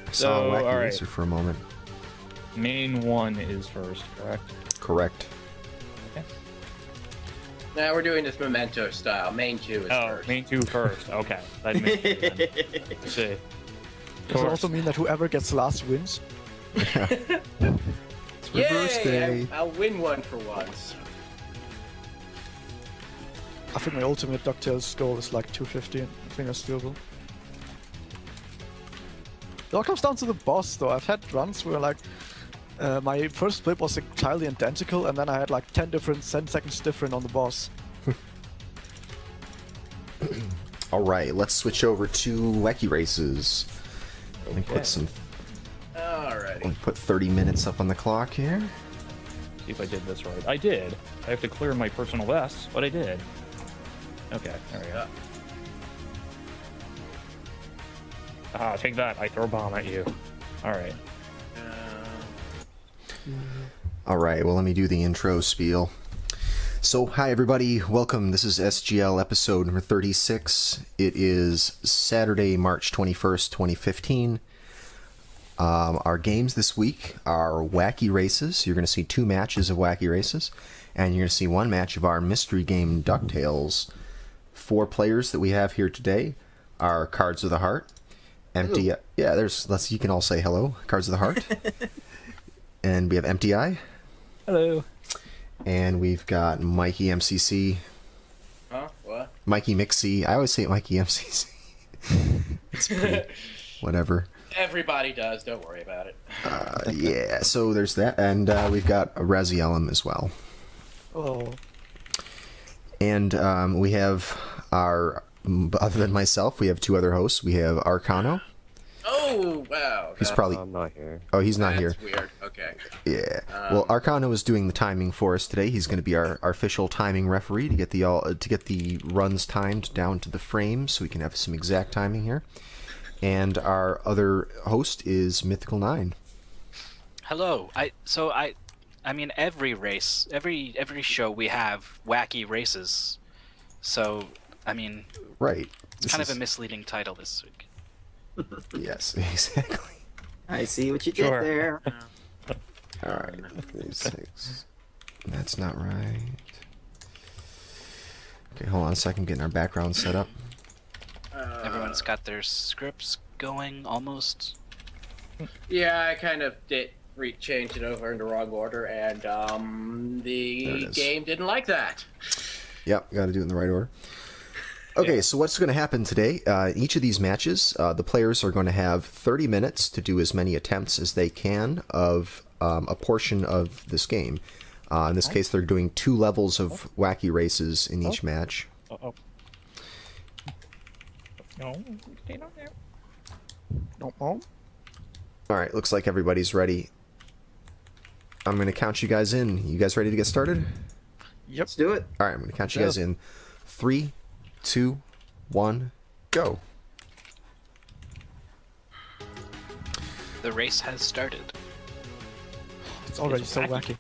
I saw a So, wacky alright. racer for a moment. main one is first, correct? Correct. Now we're doing this Memento style. Main 2 is Oh, first. main two first. Okay, that makes sense. Let's see. Does it also mean that whoever gets last wins? It's reverse Yay! day. I'll win one for once. I think my ultimate DuckTales goal is like 250. I think that's doable. It all comes down to the boss, though. I've had runs where like my first split was entirely identical, and then I had like 10 seconds different on the boss. All right, let's switch over to wacky races. Let me Okay. put some. Alrighty. Let me put 30 minutes up on the clock here. See if I did this right. I did. I have to clear my personal bests, but I did. Okay, there we go. Ah, take that. I throw a bomb at you. Alright. All right, well, let me do the intro spiel. So, hi everybody, welcome. This is SGL episode number 36. It is Saturday, March 21st, 2015. Our games this week are Wacky Races. You're going to see 2 matches of Wacky Races, and you're going to see 1 match of our mystery game, DuckTales. 4 players that we have here today are Cards of the Heart, Emptyeye. Yeah, you can all say hello, Cards of the Heart. And we have Emptyeye. Hello. And we've got Mikey MCC. Huh? What? Mikey Mixie. I always say Mikey MCC. It's pretty, whatever. Everybody does. Don't worry about it. Yeah, so there's that. And we've got Razielim as well. Oh. And we have our, other than myself, we have 2 other hosts. We have Arkhanno. Oh, wow. He's probably... I'm not here. Oh, he's not here. That's weird. Okay. Yeah. Well, Arkhanno is doing the timing for us today. He's going to be our official timing referee to get the runs timed down to the frame, so we can have some exact timing here. And our other host is Mythical 9. Hello. I mean, every race, every show we have wacky races. So, I mean, Right. it's kind of a misleading title this week. Yes, exactly. I see what you Sure. did there. All right. 36. That's not right. Okay, hold on a second. Getting our background set up. Everyone's got their scripts going almost. Yeah, I kind of did change it over in the wrong order, and There the it is. game didn't like that. Yep, got to do it in the right order. Okay, so what's going to happen today? Each of these matches, the players are going to have 30 minutes to do as many attempts as they can of a portion of this game. In this case, they're doing 2 levels of wacky races in each match. Uh-oh. No, stay down there. No, oh. All right, looks like everybody's ready. I'm going to count you guys in. You guys ready to get started? Yep. Let's do it. All right, I'm going to count you guys in. 3, 2, 1, go. The race has started. It's already It's so wacky.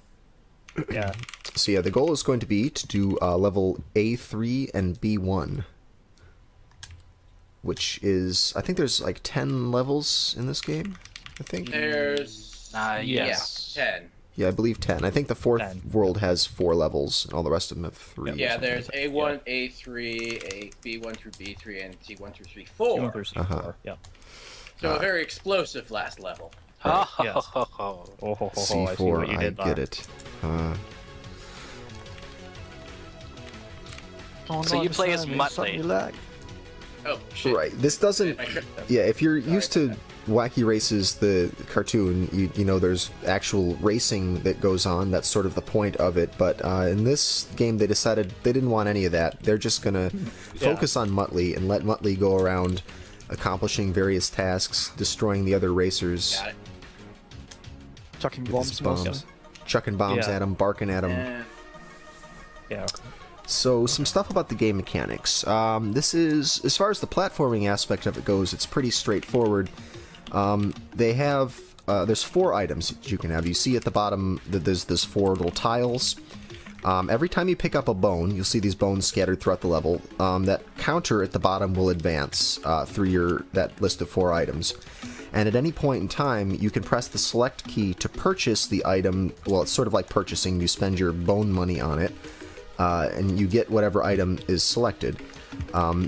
wacky. Yeah. So yeah, the goal is going to be to do level A3 and B1. Which is, I think there's like 10 levels in this game, I think. There's... Yes. Yeah, 10. Yeah, I believe 10. I think the 4th 10. world has 4 levels, and all the rest of them have 3. or Yeah, something. there's A1, A3, B1 through B3, and C1 through C4. You went through C4. Uh-huh. Yeah. So a very explosive last level. Ho, ho, Yes. ho, ho. Oh, ho, ho, ho, I see what C4, you I did get there. it. Oh, So no, you this play as time it Muttley. suddenly lagged. Oh, shit. Right, this doesn't... Yeah, if you're used to Wacky Races, the cartoon, you know there's actual racing that goes on. That's sort of the point of it. But in this game, they decided they didn't want any of that. They're just going to focus on Muttley and let Muttley go around accomplishing various tasks, destroying the other racers Got it. Chucking with his bombs. bombs, chucking bombs Yeah. at him, barking at him. Yeah. Yeah. So, some stuff about the game mechanics. This is, as far as the platforming aspect of it goes, it's pretty straightforward. They have, there's 4 items that you can have. You see at the bottom that there's 4 little tiles. Every time you pick up a bone, you'll see these bones scattered throughout the level. That counter at the bottom will advance through that list of 4 items. And at any point in time, you can press the select key to purchase the item. Well, it's sort of like purchasing. You spend your bone money on it. And you get whatever item is selected.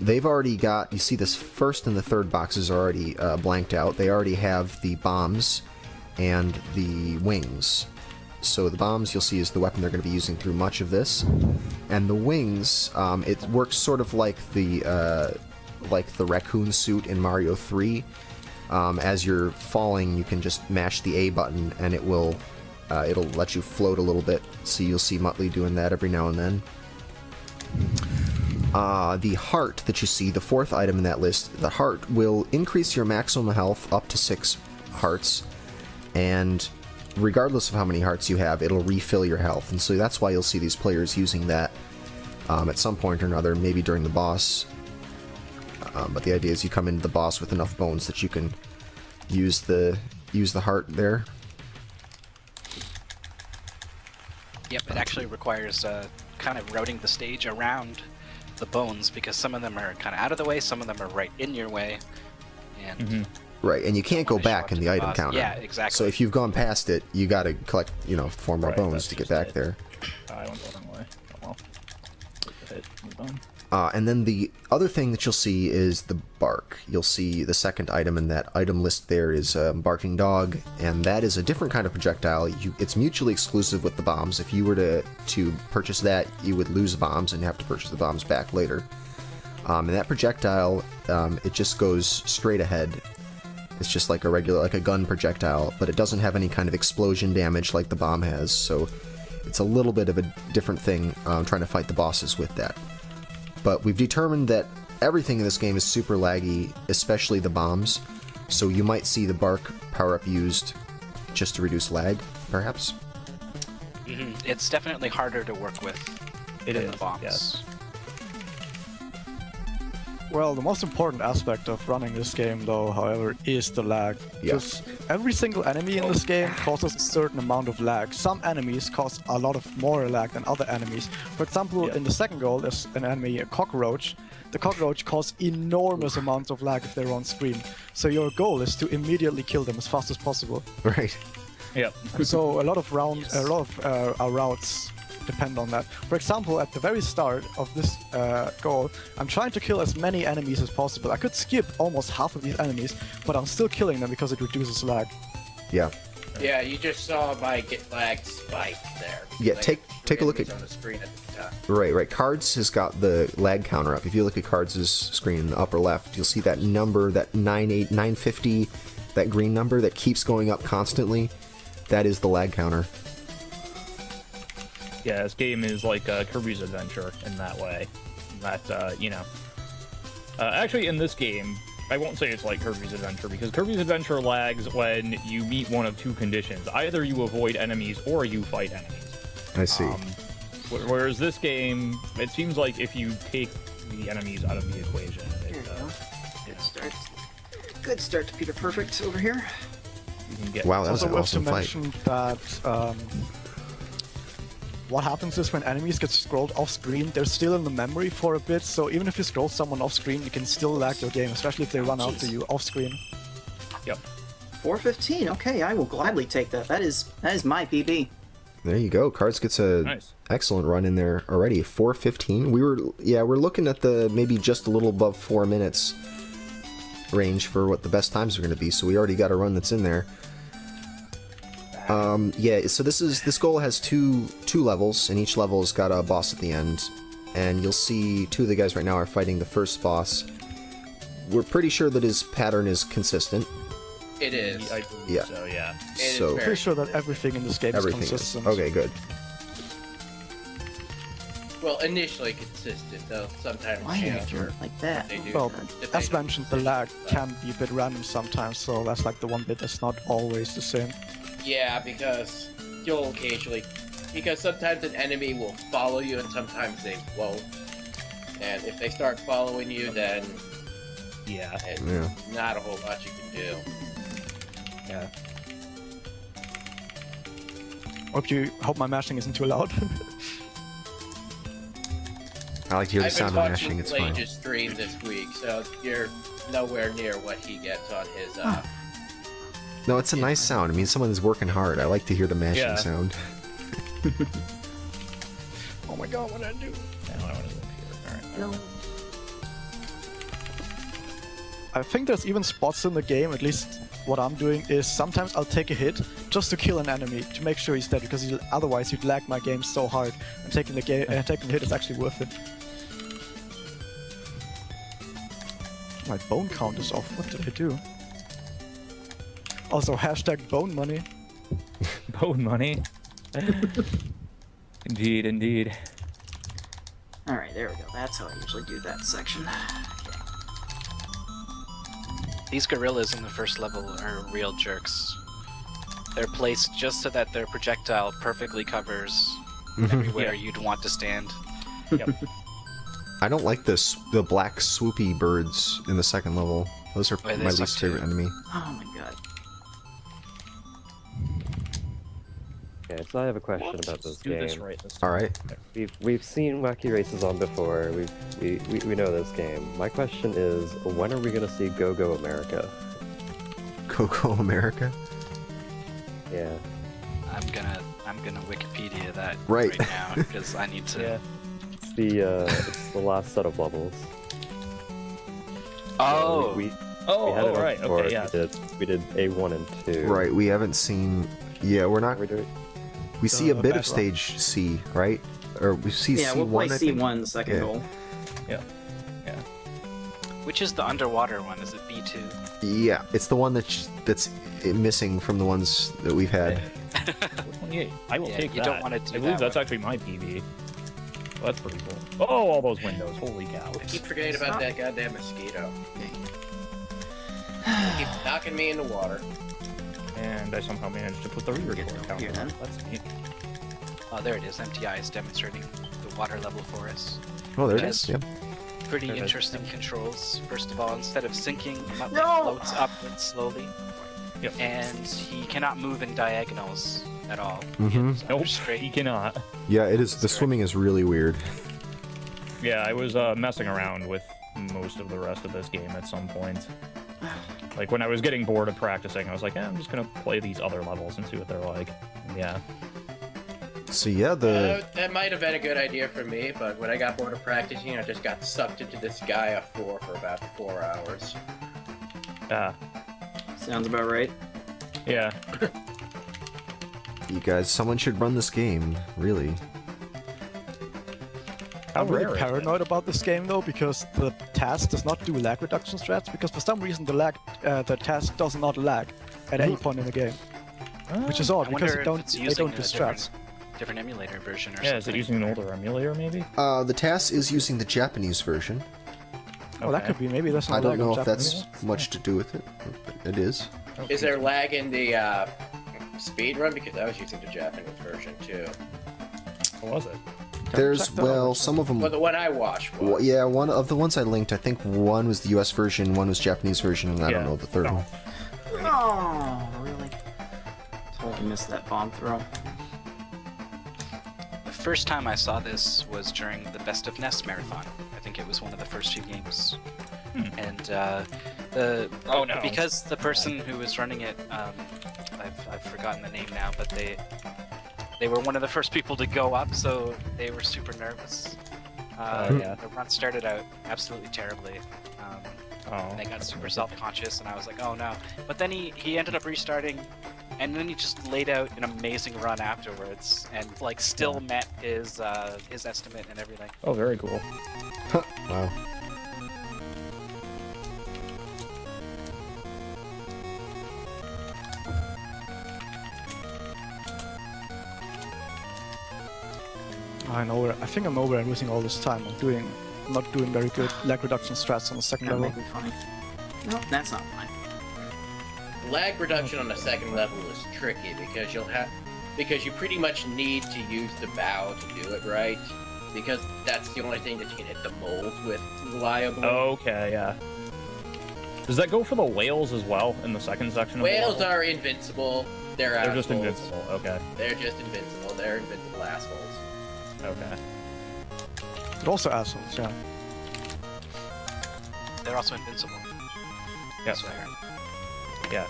They've already got, you see this first and the third boxes are already blanked out. They already have the bombs and the wings. So the bombs you'll see is the weapon they're going to be using through much of this. And the wings, it works sort of like the raccoon suit in Mario 3. As you're falling, you can just mash the A button and it will it'll let you float a little bit, so you'll see Muttley doing that every now and then. The heart that you see, the 4th item in that list, the heart will increase your maximum health up to 6 hearts, and regardless of how many hearts you have, it'll refill your health, and so that's why you'll see these players using that at some point or another, maybe during the boss. But the idea is you come into the boss with enough bones that you can use the heart there. Yep, it actually requires kind of routing the stage around the bones because some of them are kind of out of the way, some of them are right in your way, and Right, and you can't go wanna show back up in to the the item boss. counter. Yeah, exactly. So if you've gone past it, you got to collect, 4 more Right, bones that's to get just back it. there. I went the wrong way. Oh well. Take the hit, move on. And then the other thing that you'll see is the bark. You'll see the second item in that item list there is Barking Dog, and that is a different kind of projectile. It's mutually exclusive with the bombs. If you were to purchase that, you would lose the bombs and have to purchase the bombs back later. And that projectile, it just goes straight ahead. It's just like a gun projectile, but it doesn't have any kind of explosion damage like the bomb has, so it's a little bit of a different thing trying to fight the bosses with that. But we've determined that everything in this game is super laggy, especially the bombs, so you might see the bark power-up used just to reduce lag, perhaps? It's definitely harder to work with It than is, the bombs. yes. Well, the most important aspect of running this game, though, however, is the lag. Yeah. Because every single enemy in this game causes a certain amount of lag. Some enemies cause a lot of more lag than other enemies. For example, Yeah. in the second goal, there's an enemy, a cockroach. The cockroach causes enormous amounts of lag if they're on screen. So your goal is to immediately kill them as fast as possible. Right. Yep. So a lot of our routes depend on that. For example, at the very start of this goal, I'm trying to kill as many enemies as possible. I could skip almost half of these enemies, but I'm still killing them because it reduces lag. Yeah. Yeah, you just saw my get lag spike there. Yeah, Like, take a look enemies at- on the screen at the top. Right. Cards has got the lag counter up. If you look at Cards' screen in the upper left, you'll see that number, that 950, that green number that keeps going up constantly. That is the lag counter. Yeah, this game is like Kirby's Adventure in that way. That, actually, in this game, I won't say it's like Kirby's Adventure, because Kirby's Adventure lags when you meet one of two conditions. Either you avoid enemies, or you fight enemies. I see. Whereas this game, it seems like if you take the enemies out of the equation, There you go. Good start. Good start to Peter Perfect over here. you can get... Wow, that was Also an worth awesome to fight. mention that what happens is when enemies get scrolled off screen, they're still in the memory for a bit, so even if you scroll someone off screen, you can still lag your game, especially if they run after you off screen. Yep. 415. Okay, I will gladly take that. That is my PB. There you go. Cards gets a Nice. excellent run in there already. 4:15. We're looking at the maybe just a little above 4 minutes range for what the best times are going to be. So we already got a run that's in there. So this goal has two levels, and each level has got a boss at the end. And you'll see two of the guys right now are fighting the first boss. We're pretty sure that his pattern is consistent. It is. I believe Yeah. so, yeah. It is So very Pretty sure that everything in this game everything is is consistent. okay. Good. Well, initially consistent, though sometimes Why did I change do or it like that? they do. Well, depending as on mentioned, the the lag conditions, can be a bit random sometimes, so that's like the one bit that's not always the same. Yeah, because you'll occasionally, because sometimes an enemy will follow you and sometimes they won't. And if they start following you, then Yeah. it's Yeah. not a whole lot you can do. Yeah. Hope my mashing isn't too loud. I like to hear the I've been sound of watching mashing. It's fine. Lage's stream this week, so you're nowhere near what he gets on his. No, it's a nice sound. I mean, someone is working hard. I like to hear the mashing Yeah. sound. Oh my god, what did I do? I don't know what it is here. Alright. No. I think there's even spots in the game, at least what I'm doing is sometimes I'll take a hit just to kill an enemy, to make sure he's dead, because otherwise you'd lag my game so hard, and taking the hit is actually worth it. My bone count is off, what did I do? Also, hashtag bone money. Bone money. Indeed, indeed. Alright, there we go. That's how I usually do that section. These gorillas in the first level are real jerks. They're placed just so that their projectile perfectly covers everywhere you'd want to stand. Yep. I don't like the black swoopy birds in the second level. Those are Oh, they my suck least too. favorite enemy. Oh my god. Okay, so I have a question Whoops, about this let's do game. this right this All time. right. We've seen Wacky Races on before. We know this game. My question is, when are we gonna see Go Go America? Coco America. Yeah. I'm gonna Wikipedia that Right. now because I need to. Yeah. It's the last set of levels. Oh. We Oh, had it on right. before. Okay, yeah. We did A1 and 2. Right. We haven't seen. Yeah, we're not. We're doing. We see a bit of Backlog. stage C, right? Or we see Yeah, C1. we'll play I think? C1 the second Yeah. goal. Which is the underwater one? Is it B2? Yeah, it's the one that's missing from the ones that we've had. 28. I will Yeah, take you that. don't wanna do I believe that that's one. actually my PB. Well, that's pretty cool. Oh, all those windows. Holy cow. Keep forgetting about that goddamn mosquito. Keeps knocking me in the water. And I somehow managed to put the rear Get door over down. here, then. That's neat. Oh, there it is. Emptyeye is demonstrating the water level for us. Oh, there it Yes. is. Yeah. Pretty There it is. interesting controls. First of all, instead of sinking, it No! floats upwards slowly. Yep. And he cannot move in diagonals at all. Mhm. So Nope, straight. he cannot. Yeah, it is. The swimming is really weird. Yeah, I was messing around with most of the rest of this game at some point. Like when I was getting bored of practicing, I was like, I'm just gonna play these other levels and see what they're like. And yeah. So yeah, the That might have been a good idea for me, but when I got bored of practicing, I just got sucked into this Gaia 4 for about 4 hours. Sounds about right. Yeah. you guys, someone should run this game. Really. I'm rare really is paranoid about this game though, because the task does not do lag reduction strats, because for some reason the task does not lag at any point in the game. Which is odd, I because wonder if it's they using don't do a strats. different emulator version or Yeah, something. is it using an older emulator maybe? The TAS is using the Japanese version. Oh, that Okay. could be, maybe that's not I don't lag on know if Japanese. that's much to do with it. But it is. Is there lag in the speed run? Because I was using the Japanese version too. What was it? There's, check that well, out. some of them. Well, the one I watched was. Well, yeah, one of the ones I linked, I think one was the US version, one was Japanese version, and I don't Yeah. know the third No. one. Oh, really? Totally missed that bomb throw. The first time I saw this was during the Best of NES marathon. I think it was one of the first few games. And Oh, no. because the person who was running it, I've forgotten the name now, but they were one of the first people to go up, so they were super nervous. Yeah. The run started out absolutely terribly. Oh. And I got super self-conscious, and I was like, oh no. But then he ended up restarting, and then he just laid out an amazing run afterwards, and like still met his estimate and everything. Oh, very cool. Wow. I know where, I think I know where I'm losing all this time. I'm not doing very good lag reduction strats on the second That level. might be funny. No, that's not fine. Lag reduction on the second level is tricky because you pretty much need to use the bow to do it right, because that's the only thing that you can hit the mold with reliably. Okay, yeah. Does that go for the whales as well in the second section? Whales of the level? are invincible. They're just assholes. invincible. Okay. They're just invincible. They're invincible assholes. Okay. But also assholes, yeah. They're also invincible. Yes. So I heard. Yeah.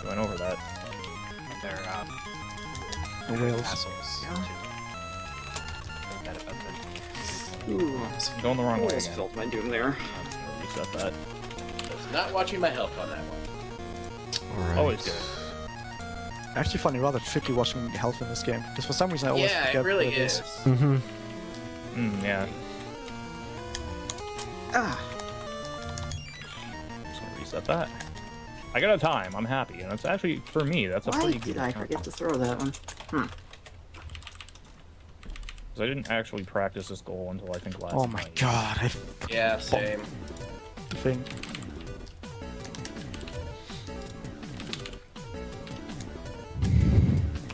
We went over that. And they're The whales. assholes Yeah. too. Heard that about them. Ooh, Going the wrong way almost again. felt my doom there. Reset that. Was not watching my health on that one. Alright. Always good. I actually find it rather tricky watching health in this game, because for some reason I always Yeah, forget it really what is. Mm-hmm. Yeah. Ah, Just gonna reset that. I got a time. I'm happy, and it's actually for me. That's a why pretty good did I time. forget to throw that one? 'Cause I didn't actually practice this goal until I think last Oh my night. god, I Yeah, same. the thing.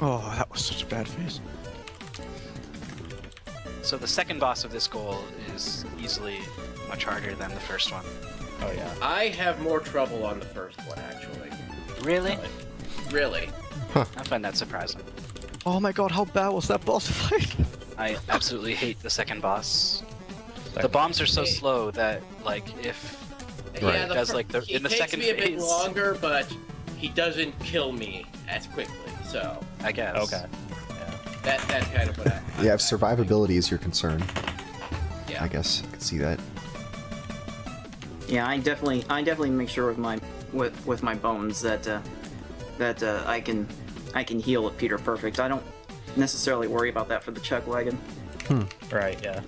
Oh, that was such a bad face. So the second boss of this goal is easily much harder than the first one. Oh yeah. I have more trouble on the first one, actually. Really? Really. I find that surprising. Oh my god, how bad was that boss fight? I absolutely hate the second boss. The bombs are so slow that, like, if Yeah, it does, like, he in the takes second me a bit phase, longer, but he doesn't kill me as quickly. So I guess. Okay. Yeah. that's kind of what I. Yeah, if survivability is your concern, Yeah. I guess I could see that. Yeah, I definitely make sure with my bones that I can heal at Peter Perfect. I don't necessarily worry about that for the Chuck Wagon. Right. Yeah.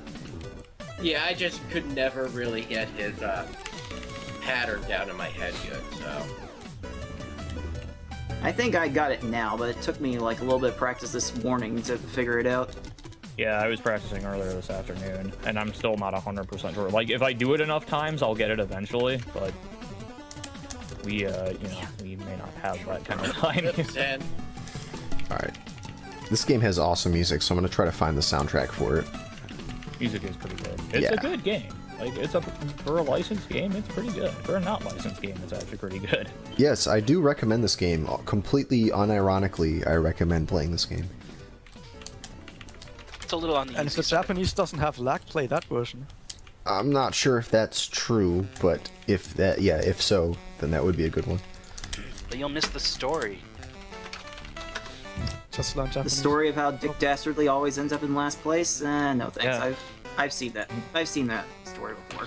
Yeah, I just could never really get his pattern down in my head good. So. I think I got it now, but it took me like a little bit of practice this morning to figure it out. Yeah, I was practicing earlier this afternoon, and I'm still not 100% sure. Like, if I do it enough times, I'll get it eventually, but we, you know, we may not have that kind of time. And Alright. This game has awesome music, so I'm gonna try to find the soundtrack for it. Music is pretty good. It's Yeah. a good game. Like, for a licensed game, it's pretty good. For a not licensed game, it's actually pretty good. Yes, I do recommend this game. Completely unironically, I recommend playing this game. It's a little on the And if easy the side. Japanese doesn't have lag, play that version. I'm not sure if that's true, but if so, then that would be a good one. But you'll miss the story. Just learn The Japanese. story of how Dick Dastardly always ends up in last place? No thanks. Yeah. I've seen that. I've seen that story before.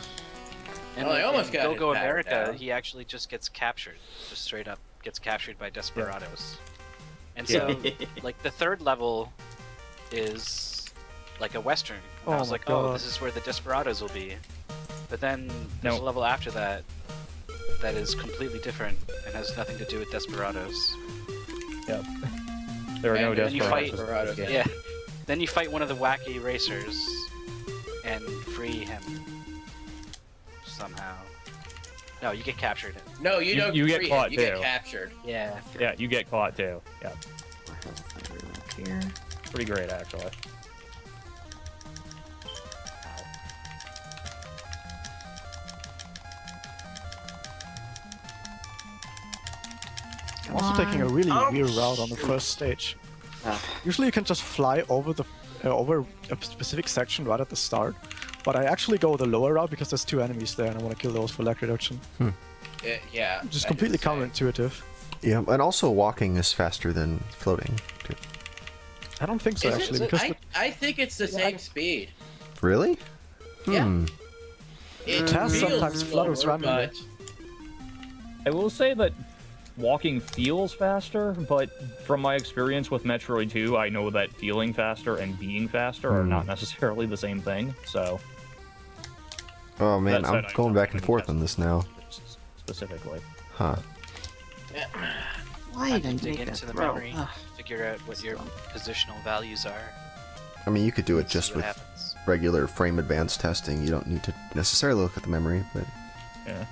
And Well, I almost in got his Go-Go pattern America, down. he actually just gets captured. Just straight up gets captured by desperados. And Yeah. so, like, the third level is like a western. And I Oh was my like, oh, God. this is where the desperados will be. But then there's No. a level after that that is completely different and has nothing to do with desperados. Yep. There are no And then you desperados. fight Desperados, in this Yeah. game. Then you fight one of the wacky racers and free him somehow. No, you get captured. no, you don't. you get free caught him, you get too. captured. Yeah. Yeah, you get caught too. Yeah, pretty great actually. I'm also taking a really Oh, weird route on the first stage. Ah. Usually you can just fly over the over a specific section right at the start, but I actually go the lower route because there's two enemies there and I want to kill those for lag reduction. Yeah. Just I completely did the same. counterintuitive. Yeah, and also walking is faster than floating, too. I don't think so Is it- actually, because I think it's the same speed. Really? Yeah. the It task feels sometimes flutters slower, randomly. but I will say that walking feels faster, but from my experience with Metroid 2, I know that feeling faster and being faster are not necessarily the same thing. So Oh man, That I'm said, I going don't back and have forth any on this now. specifically, Huh. Why Have did I to dig make that into the throw? memory, figure out what your positional values are. I mean, you could do it see just what with happens. regular frame advance testing. You don't need to necessarily look at the memory, but yeah.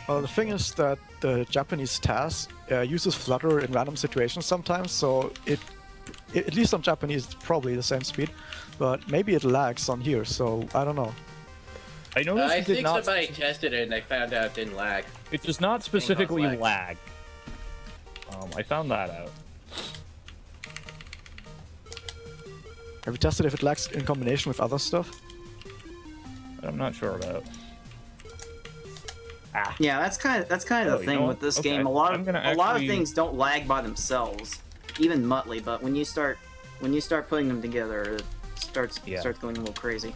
Well, the thing is that the Japanese TAS uses Flutter in random situations sometimes, so it at least on Japanese it's probably the same speed, but maybe it lags on here, so I don't know. I noticed I it did think not. somebody tested it and they found out it didn't lag. It does not specifically lags. lag. I found that out. Have you tested if it lags in combination with other stuff? That I'm not sure about. Ah, Yeah, that's kind of Oh, the you thing know with this what? game. Okay, A lot I'm of gonna a lot of actually- things don't lag by themselves, even Muttley. But when you start putting them together, it starts Yeah. going a little crazy.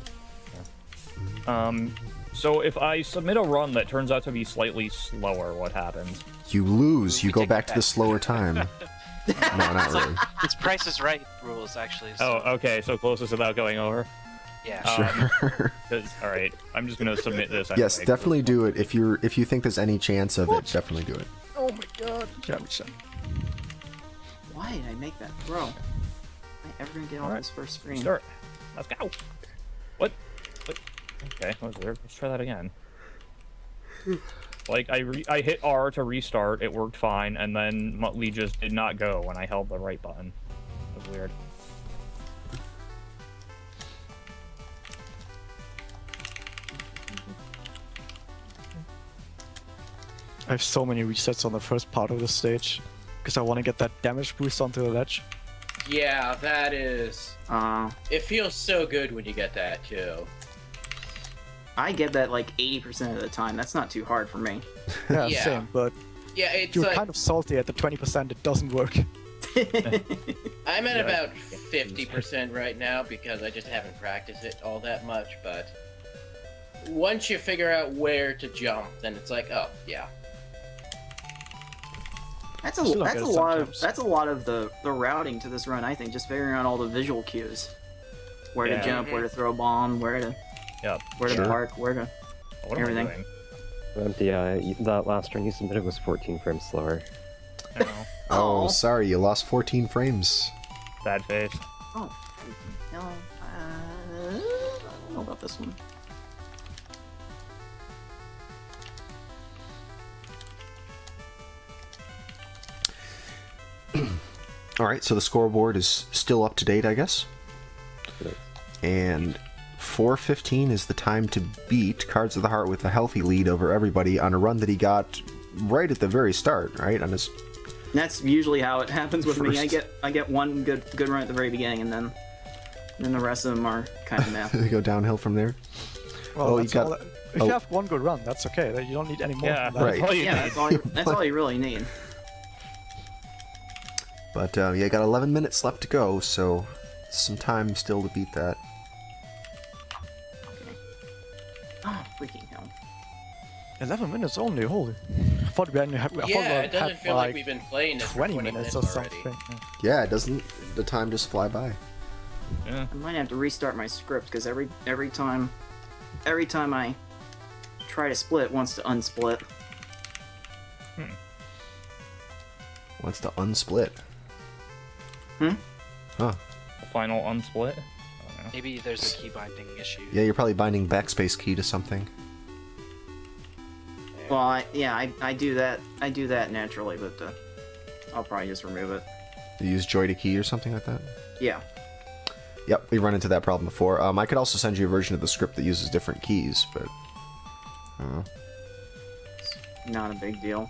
So if I submit a run that turns out to be slightly slower, what happens? you lose. You go take back it to the back. slower time. No, not really. It's Price is Right rules, actually. So, Oh, okay, so closest without going over. yeah. Sure. All right, I'm just gonna submit this. Yes, anyway. definitely do it. If you think there's any chance of it, definitely do it. Oh my god! Yamcha. Why did I make that throw? Am I ever gonna get off Alright. this first screen? Start. Let's go. What? Okay, that was weird. Let's try that again. Like I hit R to restart, it worked fine, and then Muttley just did not go when I held the right button. That was weird. I have so many resets on the first part of the stage, because I want to get that damage boost onto the ledge. Yeah, that is. It feels so good when you get that too. I get that like 80% of the time. That's not too hard for me. Yeah, Yeah. same. But Yeah, it's you're like kind of salty at the 20% it doesn't work. I'm at Yeah, about 50% right now because I just haven't practiced it all that much. But once you figure out where to jump, then it's like, oh yeah. That's a Still don't that's get a it lot sometimes. of that's a lot of the routing to this run. I think just figuring out all the visual cues, where to Yeah. jump, where to throw a bomb, where to Yep. to park, where to. What Everything. am I doing? Emptyeye, that last turn you submitted was 14 frames slower. I don't know. Oh, Aw. sorry, you lost 14 frames. Sad face. Oh, freaking hell! I don't know about this one. All right, so the scoreboard is still up to date, I guess. And 4:15 is the time to beat Cards of the Heart with a healthy lead over everybody on a run that he got right at the very start, right? On his That's usually how it happens with me. First. I get one good run at the very beginning, and then the rest of them are kind of meh. they go downhill from there. Well, Oh, you that's got- all if oh. you have one good run, that's okay. You don't need any more. Yeah, than that. Right. that's all you Yeah, need. that's all you really need. But yeah, you got 11 minutes left to go, so some time still to beat that. Oh, freaking hell! 11 minutes only. Holy. I thought we only had. I thought we Yeah, it doesn't had feel like we've been playing this 20 for 20 minutes minutes or already. something. Yeah, it doesn't. The time just fly by. Yeah. I might have to restart my script because every time I try to split, it wants to unsplit. Wants to unsplit. Hmm? Huh. Final unsplit. I don't know. Maybe there's a key binding issue. Yeah, you're probably binding backspace key to something. Well, I do that. I do that naturally, but I'll probably just remove it. You use joy to key or something like that? Yeah. Yep, we've run into that problem before. I could also send you a version of the script that uses different keys, but... Not a big deal.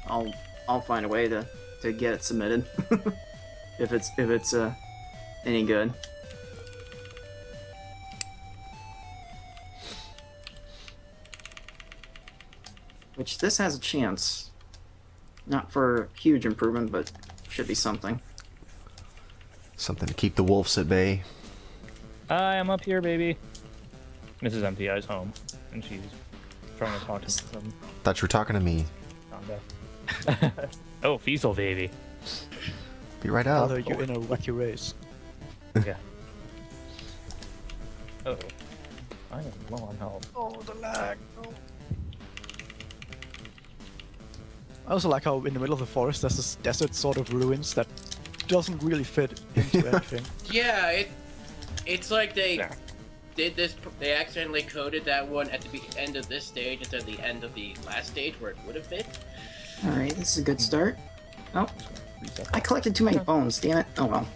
I'll find a way to get it submitted if it's any good. Which this has a chance. Not for huge improvement, but should be something. Something to keep the wolves at bay. I am up here, baby. Mrs. Emptyeye's home, and she's trying to talk to some Thought you were talking to me. Honda. Oh, feasel, baby. Be right out. Although you're in a wacky race. Yeah. Oh, I am low on health. Oh, the lag. I also like how in the middle of the forest there's this desert sort of ruins that doesn't really fit into anything. Yeah, it's like they Yeah. did this. They accidentally coded that one at the end of this stage instead of the end of the last stage where it would have fit. Alright, this is a good start. Oh, I collected too many bones, damn it. Oh well.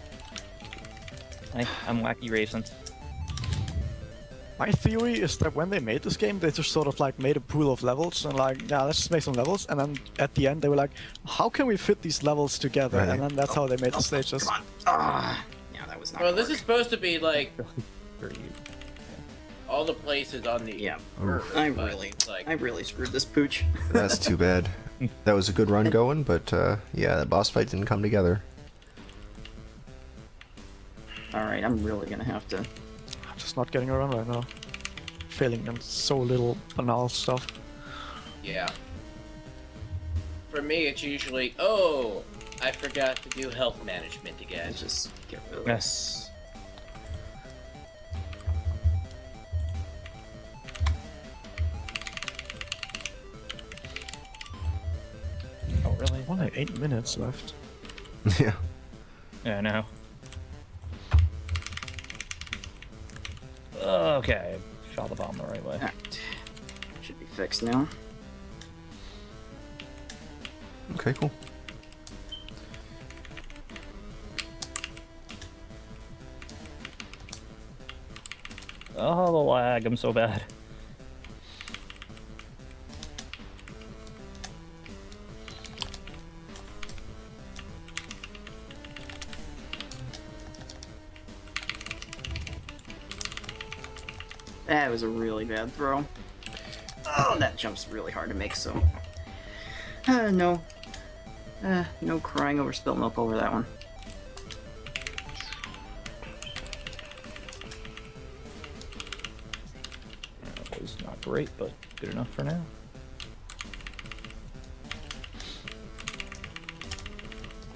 I'm wacky racing. My theory is that when they made this game, they just sort of like made a pool of levels and like, yeah, let's just make some levels. And then at the end, they were like, how can we fit these levels together? Right. And then that's how they made the stages. Come on. Ah, yeah, that was not. Well, gonna this is work. supposed to be like For you. all the places on the Yeah. curve, I but really, it's like I really screwed this pooch. That's too bad. That was a good run going, but yeah, that boss fight didn't come together. Alright, I'm really gonna have to. I'm just not getting around right now. Failing on so little banal stuff. yeah. For me, it's usually I forgot to do health management again. Let's just get rid of Yes. this. Oh, really? Only 8 minutes left. Yeah. Yeah, I know. Okay, shot the bomb the right way. Alright. Should be fixed now. Okay, cool. Oh, the lag, I'm so bad. That was a really bad throw. Oh, that jump's really hard to make, so... no. No crying over spilt milk over that one. That was not great, but good enough for now.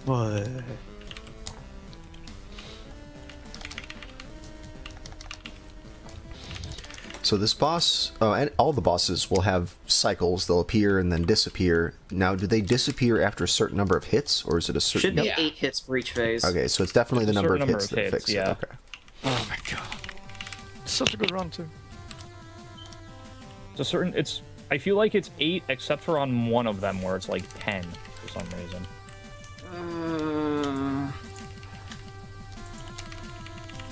What? So this boss, and all the bosses will have cycles. They'll appear and then disappear. Now, do they disappear after a certain number of hits, or is it a certain? Should be Yeah. 8 hits for each phase. Okay, so it's definitely the It's a number of certain hits that fix yeah. it. Okay. Oh my god. Such a good run too. It's a certain. It's. I feel like it's 8, except for on one of them where it's like 10 for some reason.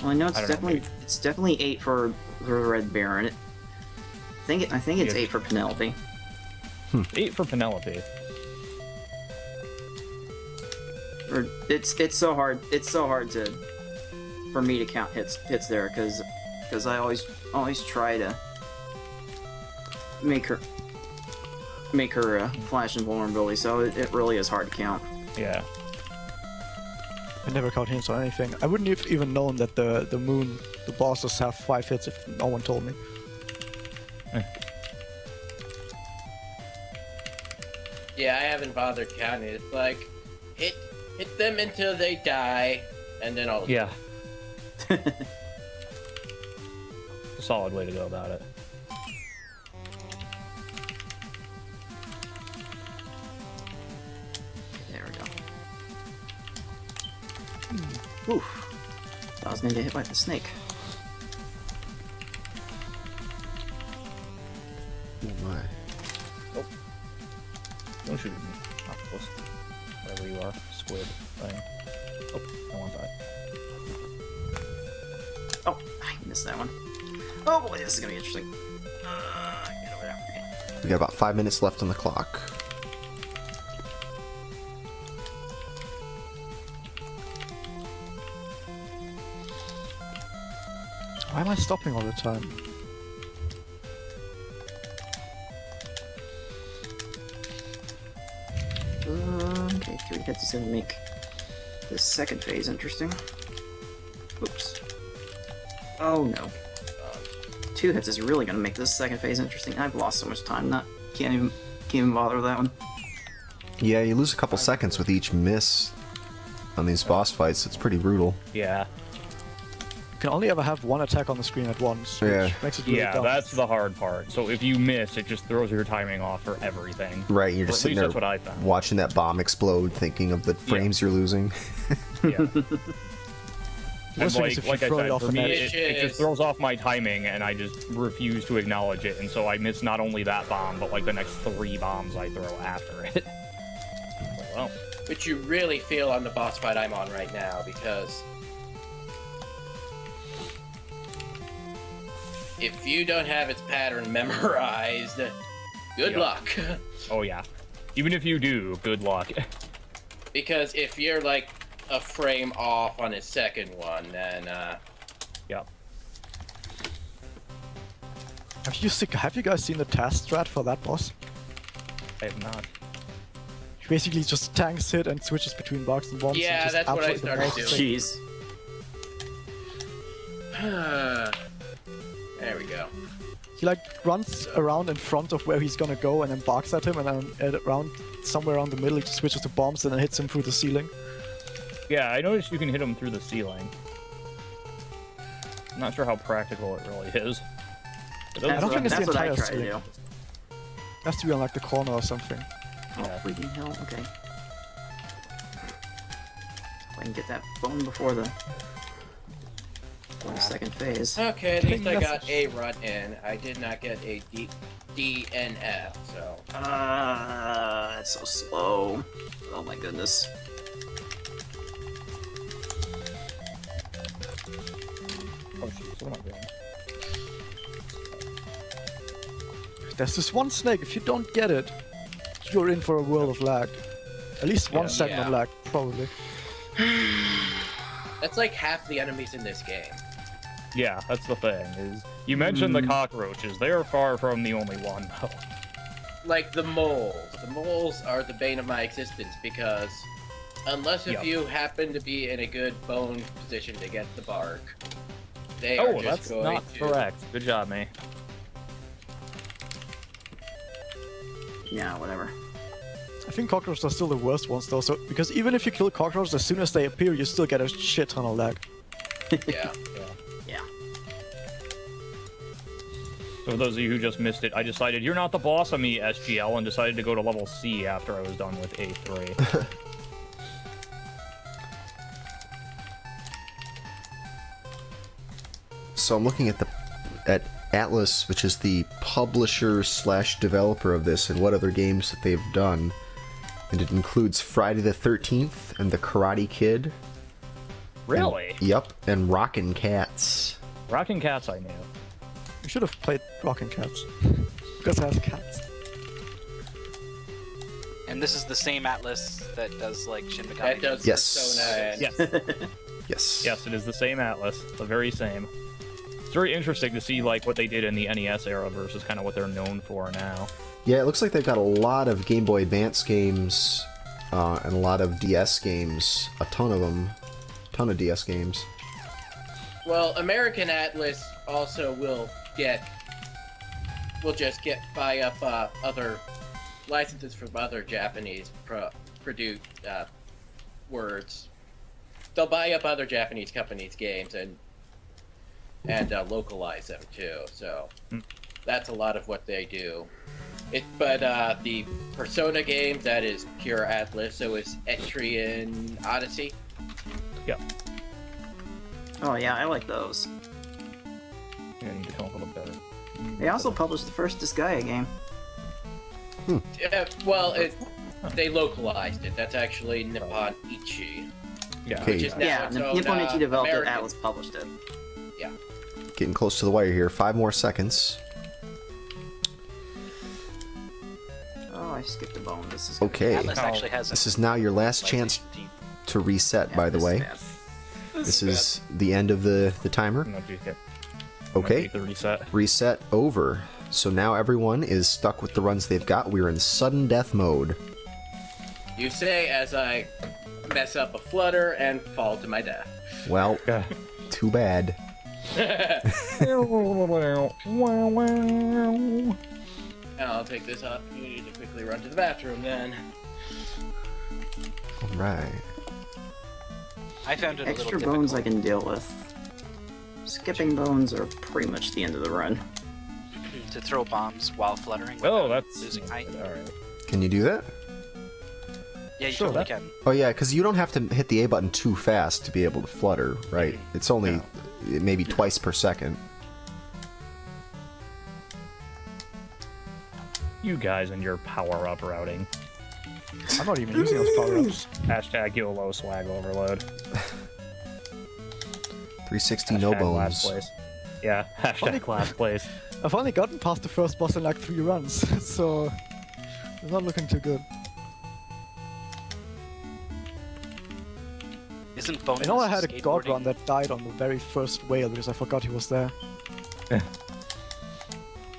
Well, I know I don't know, it's definitely 8 for the Red Baron. I think it's Yeah. 8 for Penelope. 8 for Penelope. Or it's so hard to for me to count hits there because I always try to make her flash invulnerability, so it really is hard to count. Yeah. I never count hits on anything. I wouldn't have even known that the moon, the bosses have 5 hits if no one told me. Yeah, I haven't bothered counting. It's like hit them until they die, and then I'll. Yeah. A solid way to go about it. There we go. Oof. I was gonna get hit by the snake. Oh my. Don't shoot at me. Octopus. Whatever you are. Squid thing. Oh, I want that. Oh, I missed that one. Oh boy, this is gonna be interesting. Get over there. Okay. We got about 5 minutes left on the clock. Why am I stopping all the time? Okay, 3 hits is gonna make this second phase interesting. Oops. Oh no. 2 hits is really gonna make this second phase interesting. I've lost so much time. Can't even bother with that one. Yeah, you lose a couple seconds with each miss on these boss fights. It's pretty brutal. Yeah. You can only ever have one attack on the screen at once, which Yeah. makes it really Yeah, dumb. that's the hard part. So if you miss, it just throws your timing off for everything. Right, you're Or just at sitting least there that's what I found. watching that bomb explode, thinking of the frames you're losing. Yeah. And Worst thing is if you like I throw it said, off for the me, net. it just throws off my timing, and I just refuse to acknowledge it, and so I miss not only that bomb, but like the next 3 bombs I throw after it. Well, Which you really feel on the boss fight I'm on right now, because if you don't have its pattern memorized, good Yep. luck. oh yeah. Even if you do, good luck. Because if you're like a frame off on his second one, then Yep. Have you guys seen the task strat for that boss? I have not. He basically just tanks hit and switches between bugs and bombs. Yeah, and just that's what I absolutely started demolishes doing. things. Jeez. there we go. He like runs around in front of where he's gonna go and then barks at him, and then around somewhere around the middle he just switches to bombs and then hits him through the ceiling. Yeah, I noticed you can hit him through the ceiling. I'm not sure how practical it really is. It I doesn't don't think it's That's the what I entire try to ceiling. do. It has to be on like the corner or something. Oh, Yeah. freaking hell, okay. If I can get that bone before the second phase. Okay, at least I got Message. a run in. I did not get a DNF, so. It's so slow. Oh my goodness. Oh shoot, so what am I doing? There's this one snake, if you don't get it, you're in for a world of lag. At least 1 Yeah. second of Yeah. lag, probably. That's like half the enemies in this game. Yeah, that's the thing, is You mentioned the cockroaches. They are far from the only one, though. Like the moles. The moles are the bane of my existence because unless if you happen to be in a good bone position to get the bark, they are just that's going not to... correct. Good job, me. Yeah, whatever. I think cockroaches are still the worst ones though, so because even if you kill cockroaches, as soon as they appear, you still get a shit ton of lag. Yeah. Yeah. So for those of you who just missed it, I decided you're not the boss of me, SGL, and decided to go to level C after I was done with A3. So I'm looking at Atlas, which is the publisher slash developer of this, and what other games that they've done. And it includes Friday the 13th and The Karate Kid. Really? Yep, and Rockin' Cats. Rockin' Cats I knew. You should have played Rockin' Cats. Because it has cats. And this is the same Atlas that does like Shin Megami. That does Yes. Persona and... Yes. Yes. Yes, it is the same Atlas. The very same. It's very interesting to see like what they did in the NES era versus kind of what they're known for now. Yeah, it looks like they've got a lot of Game Boy Advance games and a lot of DS games. A ton of them. Ton of DS games. Well, American Atlas also will just buy up other licenses from other Japanese produced words. They'll buy up other Japanese companies' games and localize them too. So that's a lot of what they do. But the Persona games, that is pure Atlas. So is Etrian Odyssey. Yep. Oh yeah, I like those. Yeah, I need to come up with a better. They also published the first Disgaea game. Yeah, well, they localized it. That's actually Nippon Ichi. Yeah. Okay. Which is now Yeah, its own, Nippon Ichi developed American. it, Atlas published it. Yeah. Getting close to the wire here. 5 more seconds. Oh, I skipped a bone. This is Okay. Atlas actually has. This is now your last chance to reset, by the way. This is the end of the timer. I'm gonna do it. Okay. The reset. Reset over. So now everyone is stuck with the runs they've got. We're in sudden death mode. You say as I mess up a flutter and fall to my death. Well, too bad. And I'll take this opportunity to quickly run to the bathroom then. Alright. I found it a Extra little bones I difficult can deal with. Skipping bones are pretty much the end of the run. to throw bombs while fluttering. Oh, without that's losing height. Alright. Can you do that? Yeah, you Sure, totally that- can. Oh yeah, because you don't have to hit the A button too fast to be able to flutter, right? It's only maybe twice per second. You guys and your power-up routing. I'm not even using those power-ups. Hashtag YOLO swag overload. 360 no Hashtag last bones. place. Yeah, hashtag last place. I've only gotten past the first boss in like 3 runs, so it's not looking too good. Isn't bonus I know I had a god skateboarding- run that died on the very first whale because I forgot he was there.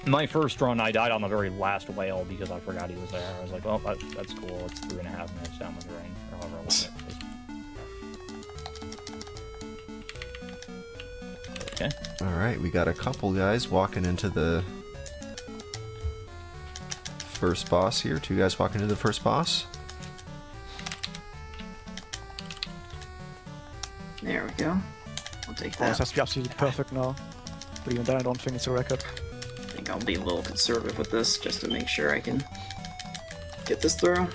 My first run, I died on the very last whale because I forgot he was there. I was like, well, that's cool. It's 3.5 minutes down the drain, or however long it was. Okay. Alright, we got a couple guys walking into the first boss here. 2 guys walking into the first boss. There we go. I'll take Oh, this that. has to be absolutely perfect now. But even then I don't think it's a record. I think I'll be a little conservative with this just to make sure I can get this through.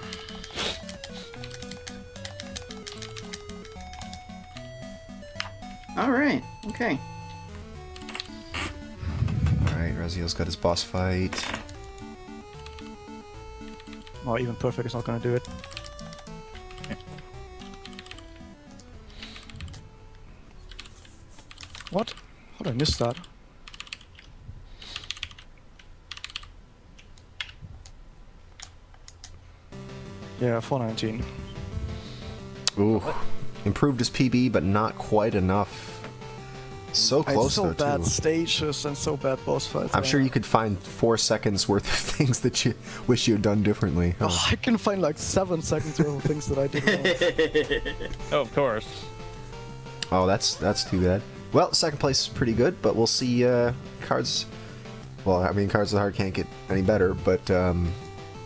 Alright, okay. Alright, Raziel's got his boss fight. Oh, even perfect is not gonna do it. What? How did I miss that? Yeah, 419. Ooh. Improved his PB, but not quite enough. So It's close so though bad too. stages and so bad boss fights. I'm sure you could find 4 seconds worth of things that you wish you had done differently. Huh? Oh, I can find like 7 seconds worth of things that I did wrong. Oh, of course. Oh, that's too bad. Well, second place is pretty good, but we'll see. Cards. Well, I mean, Cards of the Heart can't get any better, but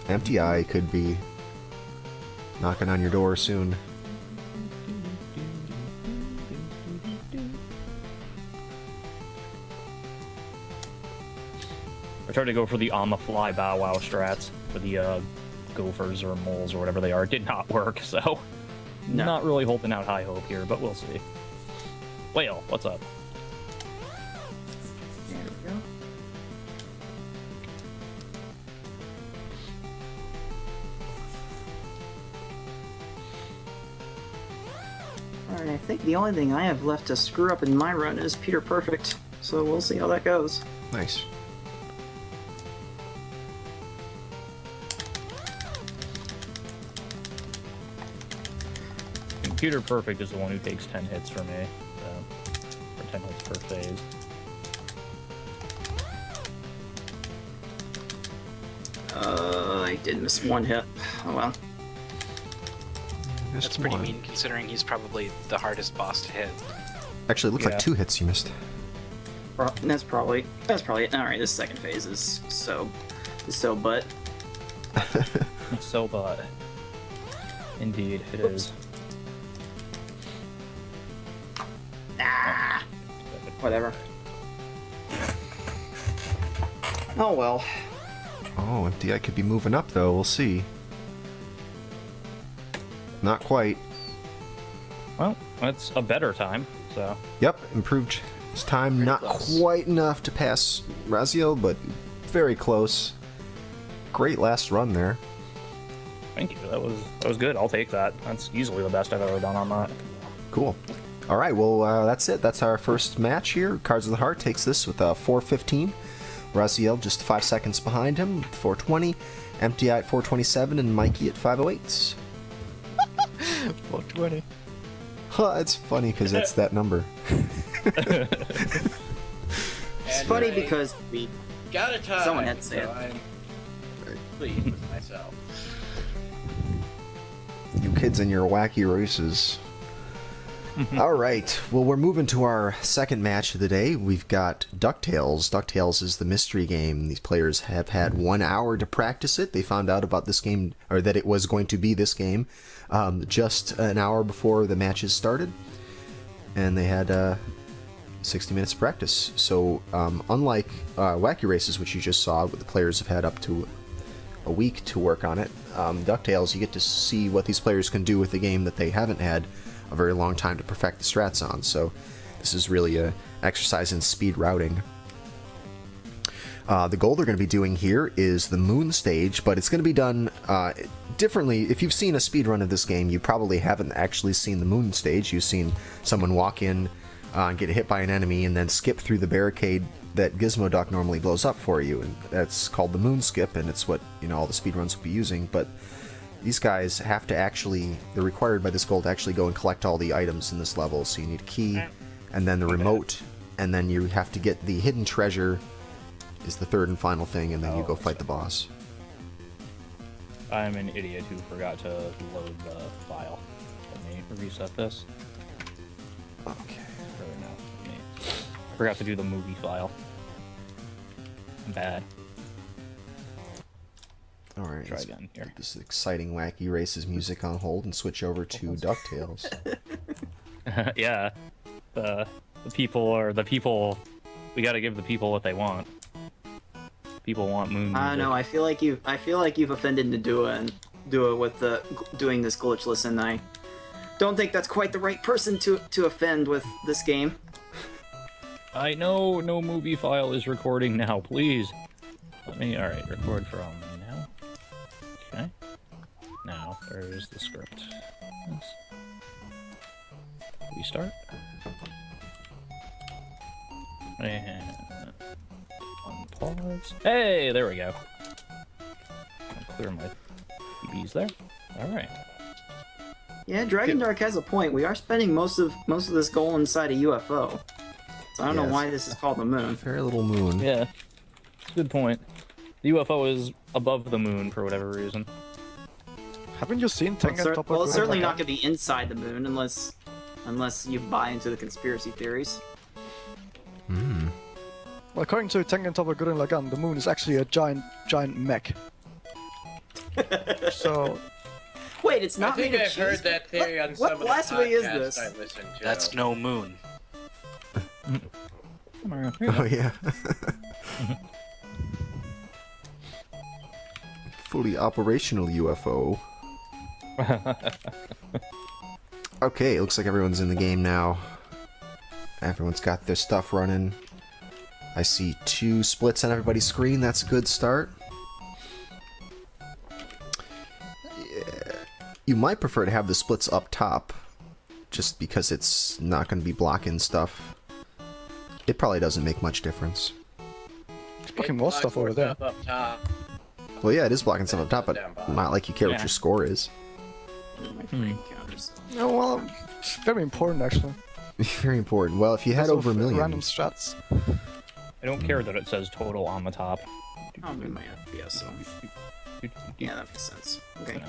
Emptyeye could be knocking on your door soon. I tried to go for the on-the-fly bow wow strats for the gophers or moles or whatever they are. It did not work, so No. not really holding out high hope here, but we'll see. Whale, what's up? There we go. Alright, I think the only thing I have left to screw up in my run is Peter Perfect, so we'll see how that goes. Nice. Computer Perfect is the one who takes 10 hits for me, so, or 10 hits per phase. I did miss one hit. Oh well. Missed That's pretty one. mean considering he's probably the hardest boss to hit. Actually, it looked like Yeah. 2 hits you missed. That's probably it. Alright, this second phase is so butt. So, but indeed, it is. Ah, whatever. Oh well. Oh, Emptyeye could be moving up though. We'll see. Not quite. Well, that's a better time, so. Yep, improved his time. Pretty Not close. quite enough to pass Razielim, but very close. Great last run there. Thank you. That was good. I'll take that. That's easily the best I've ever done on that. Cool. All right, well, that's it. That's our first match here. Cards of the Heart takes this with 4:15. Razielim just 5 seconds behind him, 4:20. Emptyeye at 4:27, and Mikey at 5:08. 420. Huh, it's funny because that's that number. It's And funny I because we got a tie. Someone had to say so it. I'm pleased with myself. You kids and your wacky races. All right, well, we're moving to our second match of the day. We've got DuckTales. DuckTales is the mystery game. These players have had 1 hour to practice it. They found out about this game, or that it was going to be this game, just an hour before the matches started. And they had 60 minutes of practice. So, unlike Wacky Races, which you just saw, where the players have had up to a week to work on it, DuckTales, you get to see what these players can do with the game that they haven't had a very long time to perfect the strats on. So this is really a exercise in speed routing. The goal they're going to be doing here is the moon stage, but it's going to be done differently. If you've seen a speed run of this game, you probably haven't actually seen the moon stage. You've seen someone walk in and get hit by an enemy and then skip through the barricade that Gizmo Duck normally blows up for you, and that's called the moon skip, and it's what, you know, all the speedruns will be using. But these guys have to actually, they're required by this goal to actually go and collect all the items in this level. So you need a key, and then the remote, and then you have to get the hidden treasure is the third and final thing, and then you go fight the boss. I'm an idiot who forgot to load the file. Let me reset this. Okay. Or no, let me... I forgot to do the movie file. I'm bad. All right. Try let's again here. put this exciting Wacky Races music on hold and switch over to DuckTales. Yeah. The people are the people. We got to give the people what they want. People want moon music. I don't know. I feel like you've offended Nadua and Dua with doing this glitchless, and I don't think that's quite the right person to offend with this game. I know no movie file is recording now. Please. Let me. All right, record from now. Okay. Now, where's the script? Yes. Restart. And unpause. Hey, there we go. I'll clear my PBs there. All right. Yeah, Dragon Dark has a point. We are spending most of this goal inside a UFO. So I don't know Yes. why this is called the moon. Very little moon. Yeah, good point. The UFO is above the moon for whatever reason. Haven't you seen Well, Tengen Toppa? well, it's certainly Gurren not Lagann? going to be inside the moon unless you buy into the conspiracy theories. Hmm. Well, according to Tengen Toppa Gurren Lagann, the moon is actually a giant mech. So, Wait, it's I not think made of I've heard cheese? that theory on What some of the blasphemy is podcasts this? I listen to. That's no moon. Oh yeah. Fully operational UFO. Okay, it looks like everyone's in the game now. Everyone's got their stuff running. I see 2 splits on everybody's screen. That's a good start. Yeah. You might prefer to have the splits up top, just because it's not going to be blocking stuff. It probably doesn't make much difference. there's fucking more stuff over there. Up top. Well, yeah, it is blocking stuff up top, but not like you care what Yeah. your score is. My brain counters. No, well, it's very important actually. Very important. Well, if you had Because over a of million, random strats. I don't care that it says total on the top. I'll do my FPS, so yeah, that makes sense. Okay.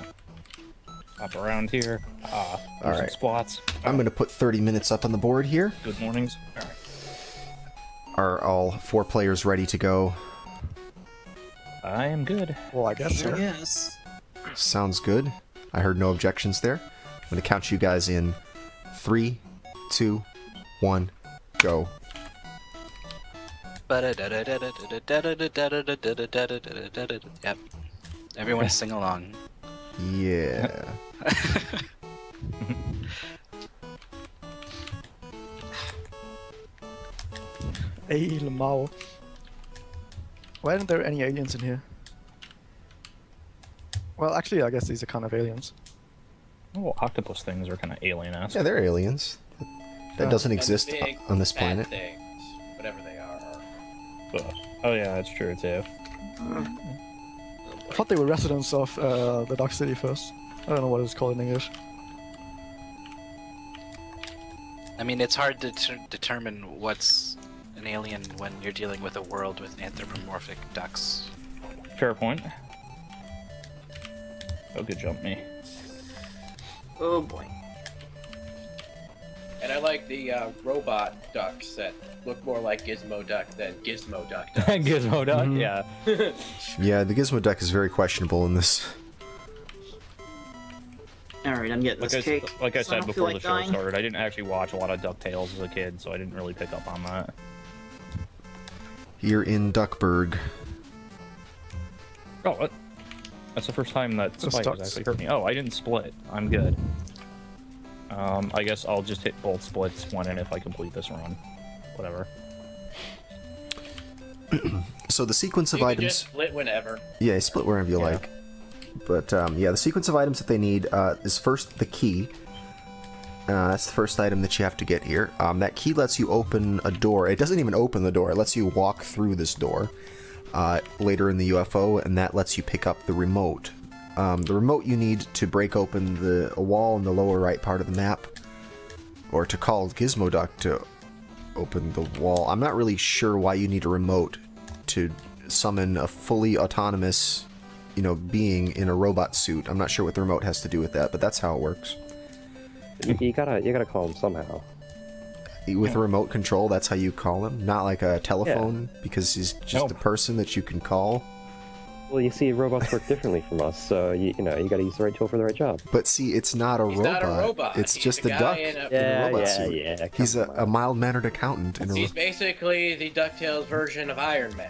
Hop around here. All There's right. some squats. I'm going to put 30 minutes up on the board here. Good mornings. All right. Are all 4 players ready to go? I am good. Well, I guess so. Yes. Sounds good. I heard no objections there. I'm going to count you guys in 3, 2, 1, go. Yep. Everyone sing along. Yeah. Hey, Lamau. Why aren't there any aliens in here? Well, actually, I guess these are kind of aliens. Oh, octopus things are kind of alien-esque. Yeah, they're aliens. That doesn't And exist big on this bad planet. Things, whatever they are. Oh yeah, that's true too. I thought they were residents of the Dark City first. I don't know what it's called in English. I mean, it's hard to determine what's an alien when you're dealing with a world with anthropomorphic ducks. Fair point. Oh, good jump me. Oh boy. And I like the robot ducks that look more like Gizmo Duck than Gizmo Duck ducks. Gizmo duck, Mhm. yeah. Yeah, the Gizmo deck is very questionable in this. Alright, I'm getting this cake. Like I so I said don't before feel the like show dying. started, I didn't actually watch a lot of DuckTales as a kid, so I didn't really pick up on that. Here in Duckburg. Oh, what? That's the first time that Those Spike has ducks. actually hurt me. Oh, I didn't split. I'm good. I guess I'll just hit both splits when and if I complete this run. Whatever. So the sequence of You can items... just split whenever. Yeah, split wherever you like. But, yeah, the sequence of items that they need is first the key. That's the first item that you have to get here. That key lets you open a door. It doesn't even open the door. It lets you walk through this door later in the UFO, and that lets you pick up the remote. The remote you need to break open a wall in the lower right part of the map, or to call Gizmo Duck to open the wall. I'm not really sure why you need a remote to summon a fully autonomous, being in a robot suit. I'm not sure what the remote has to do with that, but that's how it works. You gotta call him somehow. With a remote control, that's how you call him, not like a telephone, because he's just a person that you can call. Well, you see, robots work differently from us, so you gotta use the right tool for the right job. But see, it's not a He's robot. not a robot. It's He's just a a guy duck in in a- a robot suit. Yeah. He's a mild-mannered accountant in a He's basically the DuckTales version of Iron Man.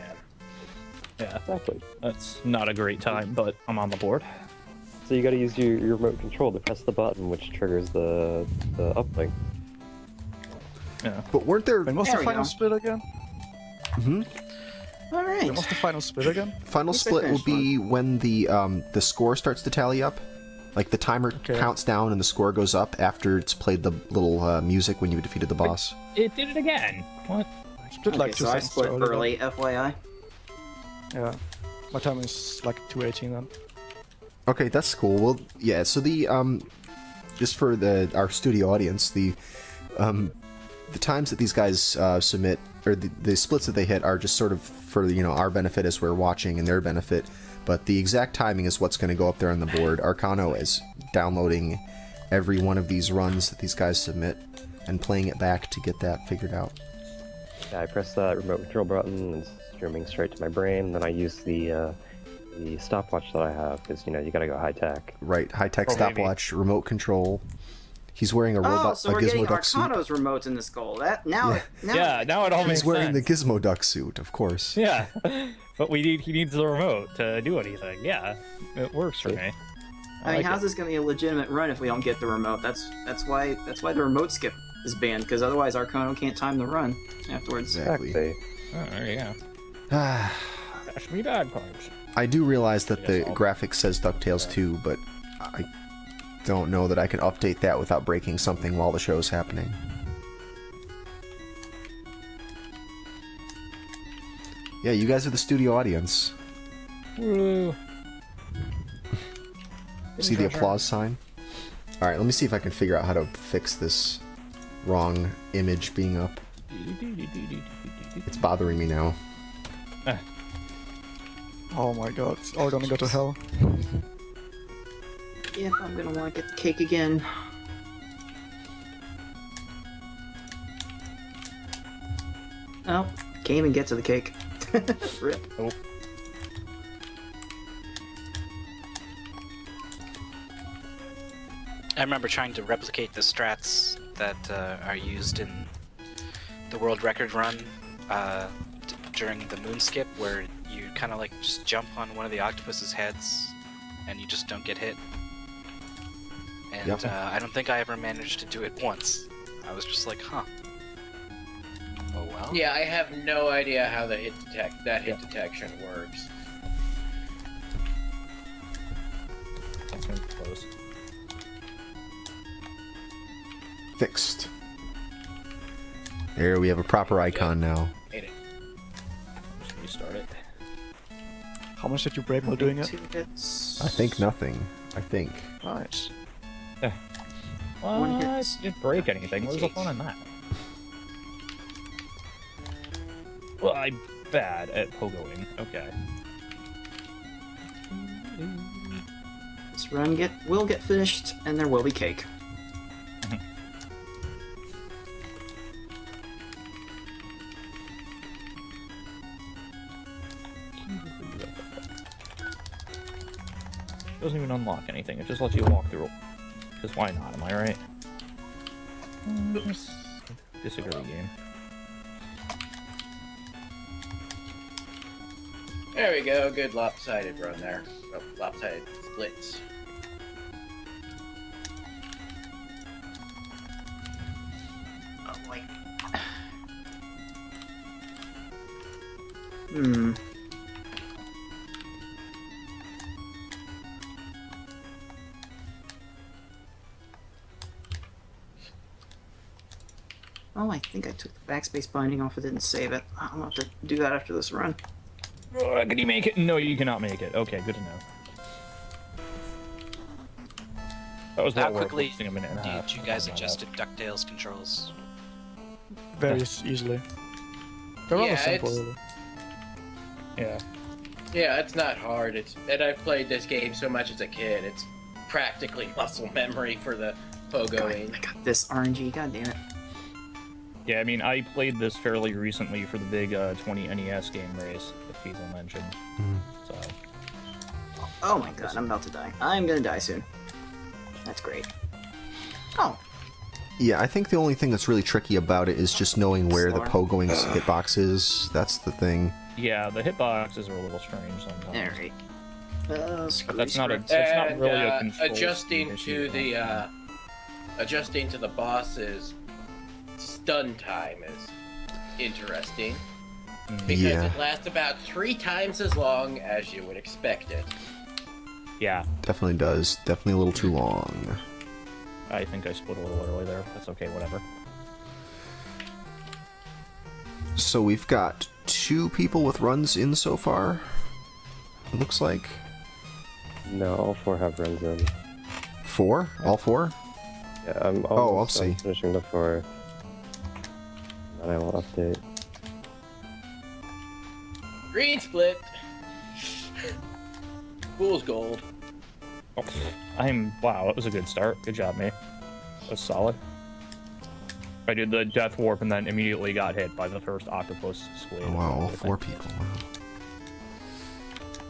Yeah, Exactly. that's not a great time, but I'm on the board. So you gotta use your remote control to press the button, which triggers the uplink. Yeah. But weren't there... When was There the we final go. split again? Alright. When was the final split again? Final Yes, I split will finished be when the score starts to tally up. Like the timer Okay. counts down and the score goes up after it's played the little music when you defeated the boss. It did it again. What? Split Okay, like 2 so I seconds split earlier. early, FYI. Yeah. My time is like 2:18 then. Okay, that's cool. Well, yeah. So the just for our studio audience, the the times that these guys submit, or the splits that they hit, are just sort of for our benefit as we're watching and their benefit. But the exact timing is what's going to go up there on the board. Arkhanno is downloading every one of these runs that these guys submit and playing it back to get that figured out. Yeah, I press that remote control button and it's streaming straight to my brain. Then I use the stopwatch that I have because you gotta go high tech. Right, high tech Oh, stopwatch, remote control. He's wearing a robot, Oh, so a we're getting Gizmo Duck suit. Arkhanno's remote in this goal. Now Yeah, now it all makes He's wearing sense. the Gizmo Duck suit, of course. Yeah, but he needs the remote to do anything. Yeah, it works for me. I mean, like how's it. this gonna be a legitimate run if we don't get the remote? That's why the remote skip is banned, because otherwise Arkhanno can't time the run afterwards. Exactly. Oh, there you go. Ah, Dash me bad cards. I do realize that the Yes, I'll- graphics says DuckTales 2, but I don't know that I can update that without breaking something while the show's happening. Yeah, you guys are the studio audience. Woo. See the applause sign? Alright, let me see if I can figure out how to fix this wrong image being up. It's bothering me now. Oh my god, it's all gonna go to hell. Yeah, I'm gonna want to get the cake again. Oh, can't even get to the cake. Rip. Oh. I remember trying to replicate the strats that are used in the world record run during the moon skip, where you kind of like just jump on one of the octopus's heads and you just don't get hit. And Yep. I don't think I ever managed to do it once. I was just like, huh. Oh well. Yeah, I have no idea how the hit detection works. That's gonna be close. Fixed. There, we have a proper icon now. Hate it. Just restart it. How much did you break while doing it? 2 hits. I think nothing. I think. Nice. One hit. What? Didn't break anything. Where's the fun in that? Well, I'm bad at pogoing. Okay. This run will get finished, and there will be cake. Doesn't even unlock anything. It just lets you walk through. Because why not? Am I right? Disagree, game. There we go. Good lopsided run there. Oh, lopsided splits. Oh boy. Hmm. Oh, I think I took the backspace binding off. I didn't save it. I'll have to do that after this run. Can you make it? No, you cannot make it. Okay, good to know. That was How well worth quickly wasting a minute and a half. did you guys to find adjusted DuckTales controls? Very easily. They're rather Yeah, simple, it's- really. out. Yeah. Yeah, it's not hard. And I've played this game so much as a kid. It's practically muscle memory for the pogoing. I got this RNG. God damn it. Yeah, I mean, I played this fairly recently for the big 20 NES game race that Feasel mentioned. So, Oh my god, I'm about to die. I'm gonna die soon. That's great. Oh, Yeah, I think the only thing that's really tricky about it is just knowing where the pogoing hitbox is. That's the thing. yeah, the hitboxes are a little strange sometimes. alright. But that's not a. It's not really a control adjusting issue, to the adjusting to the boss's stun time is interesting because Yeah. it lasts about 3 times as long as you would expect it. Yeah, Definitely does. Definitely a little too long. I think I split a little early there. That's okay, whatever. So we've got 2 people with runs in so far. It looks like. No, all 4 have runs in. 4? All 4? Yeah, I'm Oh, almost I'll see. finishing the 4. and I will update. Green split. Fool's gold. Wow, that was a good start. Good job, me. That was solid. I did the death warp and then immediately got hit by the first octopus squid. Oh, wow, all 4 people. Wow.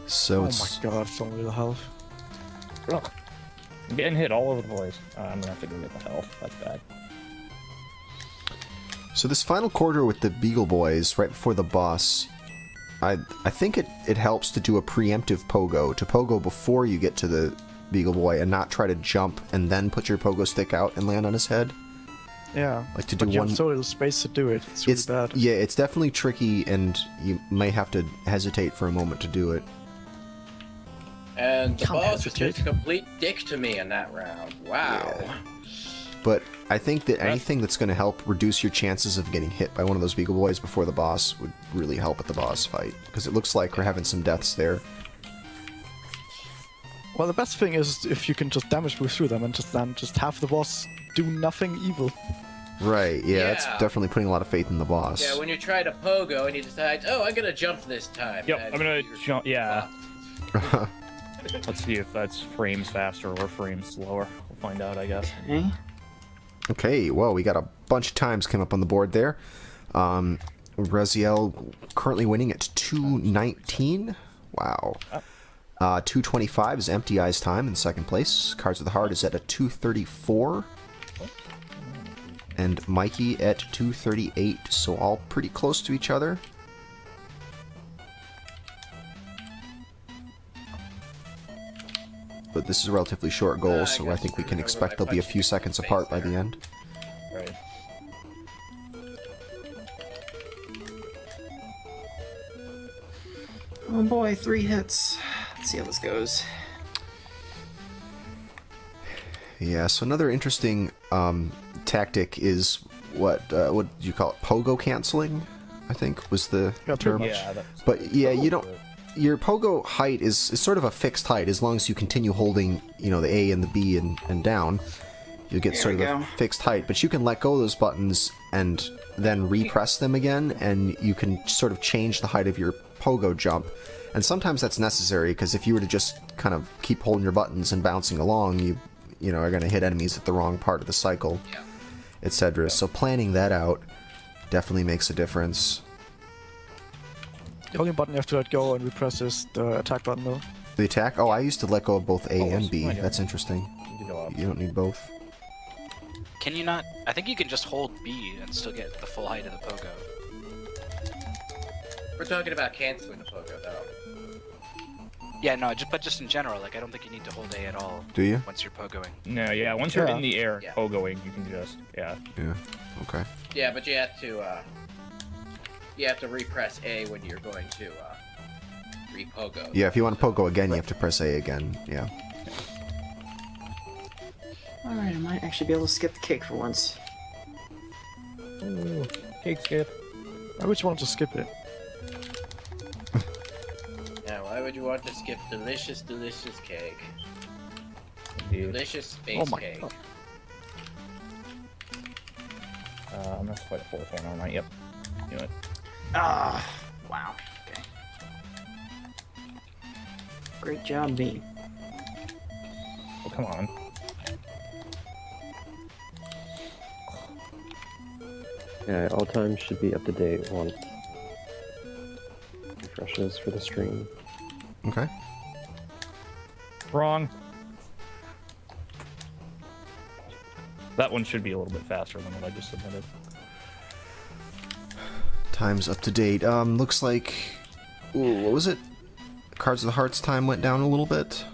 So Oh it's my god, so little health. Ugh. I'm getting hit all over the place. I'm gonna have to go get the health. That's bad. so this final quarter with the Beagle Boys, right before the boss, I think it helps to do a preemptive pogo, to pogo before you get to the Beagle Boy and not try to jump and then put your pogo stick out and land on his head. Yeah. Like to do But you one. have so little space to do it. It's really bad. Yeah, it's definitely tricky, and you may have to hesitate for a moment to do it. And the Can't boss was hesitate. just a complete dick to me in that round. Wow. Yeah. But I think that anything that's going to help reduce your chances of getting hit by one of those Beagle Boys before the boss would really help at the boss fight, because it looks like we're having some deaths there. Well, the best thing is if you can just damage boost through them and just have the boss do nothing evil. Right, yeah, that's Yeah. definitely putting a lot of faith in the boss. Yeah, when you try to pogo and you decide, oh, I'm gonna jump this time. Yep, and I'm gonna you're jump. Yeah. fucked. Let's see if that's frames faster or frames slower. We'll find out, I guess. Okay. Okay, well, we got a bunch of times came up on the board there. Raziel currently winning at 2:19. Wow. 2:25 is Emptyeye's time in second place. Cards of the Heart is at a 2:34. And Mikey at 2:38, so all pretty close to each other. But this is a relatively short goal, so I think we can expect they'll be a few seconds apart by the end. Right. Oh boy, 3 hits. Let's see how this goes. Yeah, so another interesting tactic is what do you call it? Pogo canceling, I think was the Yeah, pretty term. much. Yeah. That's... But yeah, you don't. Your pogo height is sort of a fixed height as long as you continue holding, you know, the A and the B and down. You'll get There sort of we a go. fixed height, but you can let go of those buttons and then repress them again, and you can sort of change the height of your pogo jump. And sometimes that's necessary, because if you were to just kind of keep holding your buttons and bouncing along, you know, are going to hit enemies at the wrong part of the cycle, Yeah. etc. So planning that out definitely makes a difference. The only button you have to let go and repress is the attack button, though. The attack? Oh, I used to let go of both A Oh, and B. fine, yeah. That's interesting. Need to go up. You don't need both. Can you not? I think you can just hold B and still get the full height of the pogo. We're talking about canceling the pogo, though. Yeah, no, but just in general, like I don't think you need to hold A at all Do you? once you're pogoing. No, yeah. Once you're Yeah. in the air, Yeah. pogoing, you can just Yeah. Okay. Yeah, but you have to repress A when you're going to re-pogo. Yeah, if you want to pogo again, you have to press A again. Yeah. Alright, I might actually be able to skip the cake for once. Ooh, cake skip. I wish you wanted to skip it. Now, why would you want to skip delicious, delicious cake? Indeed. Delicious space Oh my cake. god. I'm gonna fight a fourth one, aren't I? Yep. Do it. Ah, wow. Okay. Great job, me. Oh, come on. Yeah, all times should be up to date once refreshes for the stream. Okay. Wrong. That one should be a little bit faster than what I just submitted. Time's up to date. Looks like. Ooh, what was it? Cards of the Heart's time went down a little bit.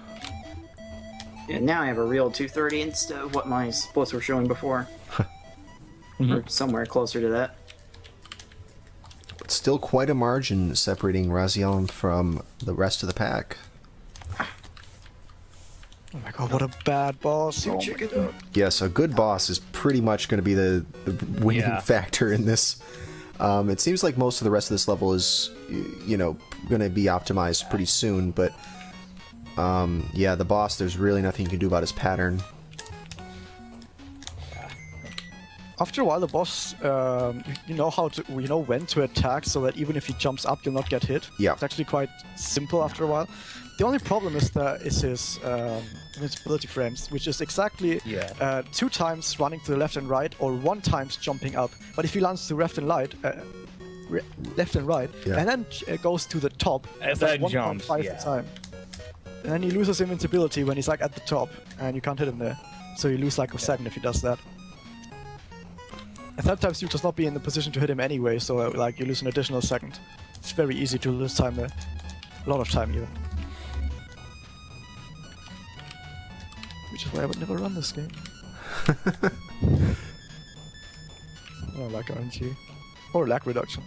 Yeah, now I have a real 230 instead of what my splits were showing before. Or somewhere closer to that. But still quite a margin separating Razielim from the rest of the pack. Oh my god, what a bad boss. Oh Check my it out. Yes, a good boss is pretty much going to be the winning Yeah. factor in this. It seems like most of the rest of this level is, you know, going to be optimized pretty soon, but yeah, the boss, there's really nothing you can do about his pattern. After a while, the boss, you know when to attack, so that even if he jumps up, you'll not get hit. Yeah. It's actually quite simple after a while. The only problem is his invincibility frames, which is exactly 2 times running to the left and right, or 1 times jumping up. But if he lands to left and right, and then goes to the top, And it's like then jumps, 1.5 the time. And then he loses invincibility when he's like at the top, and you can't hit him there. So you lose like a second if he does that. And sometimes you just not be in the position to hit him anyway, so like you lose an additional second. It's very easy to lose time there. A lot of time even. Which is why I would never run this game. I don't like RNG. Or lag reduction.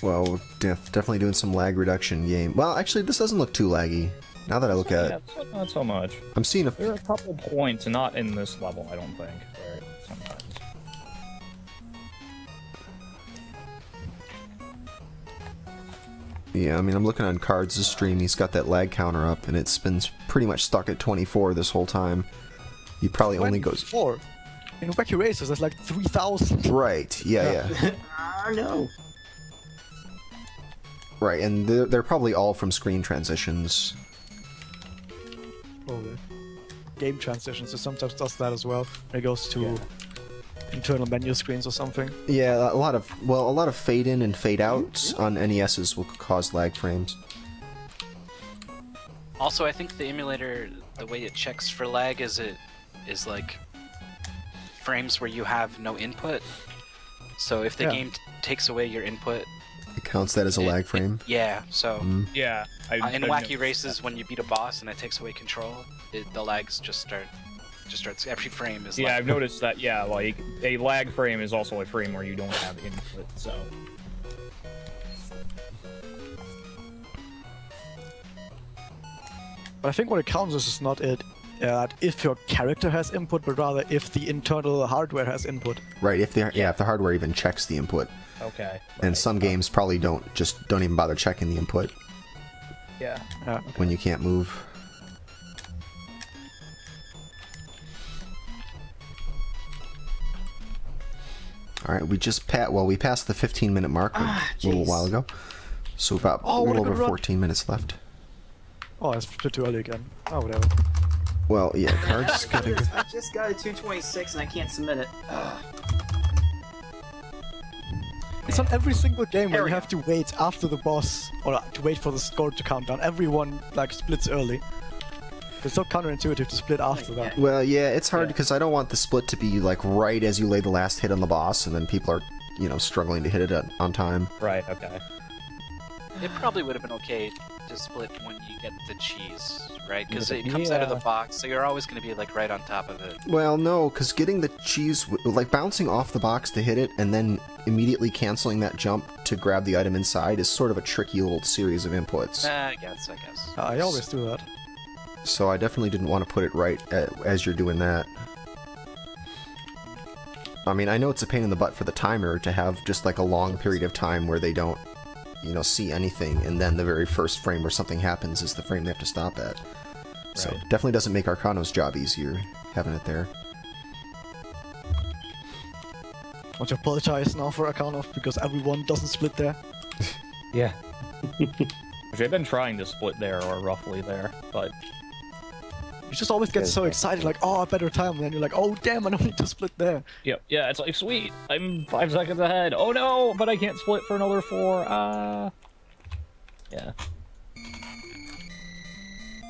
Well, we're definitely doing some lag reduction game. Well, actually, this doesn't look too laggy. Now that I look at it. Not so much. I'm seeing There are a couple points, not in this level, I don't think, where sometimes. Yeah, I mean, I'm looking on Cards' stream. He's got that lag counter up, and it's been pretty much stuck at 24 this whole time. He probably only goes... 4. In Wacky Races, there's like 3,000. Right, yeah. No. Right, and they're probably all from screen transitions. Probably. Game transitions, so sometimes does that as well. When it goes to internal menu screens or something. Yeah, a lot of fade in and fade outs on NESs will cause lag frames. Also, I think the emulator, the way it checks for lag is like frames where you have no input. So if the game takes away your input, it counts that as a lag frame. Yeah. So Yeah. in Wacky Races, when you beat a boss and it takes away control, the lags just starts. Every frame is. Yeah, like, I've noticed that. Yeah, like a lag frame is also a frame where you don't have input. So. But I think what it counts is not if your character has input, but rather if the internal hardware has input. Right, if the hardware even checks the input. Okay. And some games probably don't even bother checking the input Yeah. when you can't move. All right, we passed the 15-minute mark a little while ago, so about a little over 14 minutes left. Oh, it's too early again. Oh, whatever. Well, yeah, Cards gotta go. I just got a 226 and I can't submit it. It's on every single game where There you we have to wait after the boss, or to wait for the score to count down. Everyone like splits early. It's so counterintuitive to split after that. Well, yeah, it's hard because I don't want the split to be like right as you lay the last hit on the boss, and then people are, struggling to hit it on time. Right. Okay. it probably would have been okay to split when you get the cheese, right? Because it comes out of the box, so you're always going to be like right on top of it. Well, no, because getting the cheese, like bouncing off the box to hit it, and then immediately canceling that jump to grab the item inside is sort of a tricky little series of inputs. I guess. I always do that. So I definitely didn't want to put it right as you're doing that. I mean, I know it's a pain in the butt for the timer to have just like a long period of time where they don't, see anything, and then the very first frame where something happens is the frame they have to stop at. Right. So definitely doesn't make Arkhanno's job easier having it there. Want to apologize now for Arkhanno because everyone doesn't split there? Yeah. Which I've been trying to split there, or roughly there, but... You just always get so excited, like, oh, a better time, and then you're like, oh, damn, I don't need to split there. Yep, yeah, it's like, sweet, I'm 5 seconds ahead. Oh no, but I can't split for another 4. Yeah.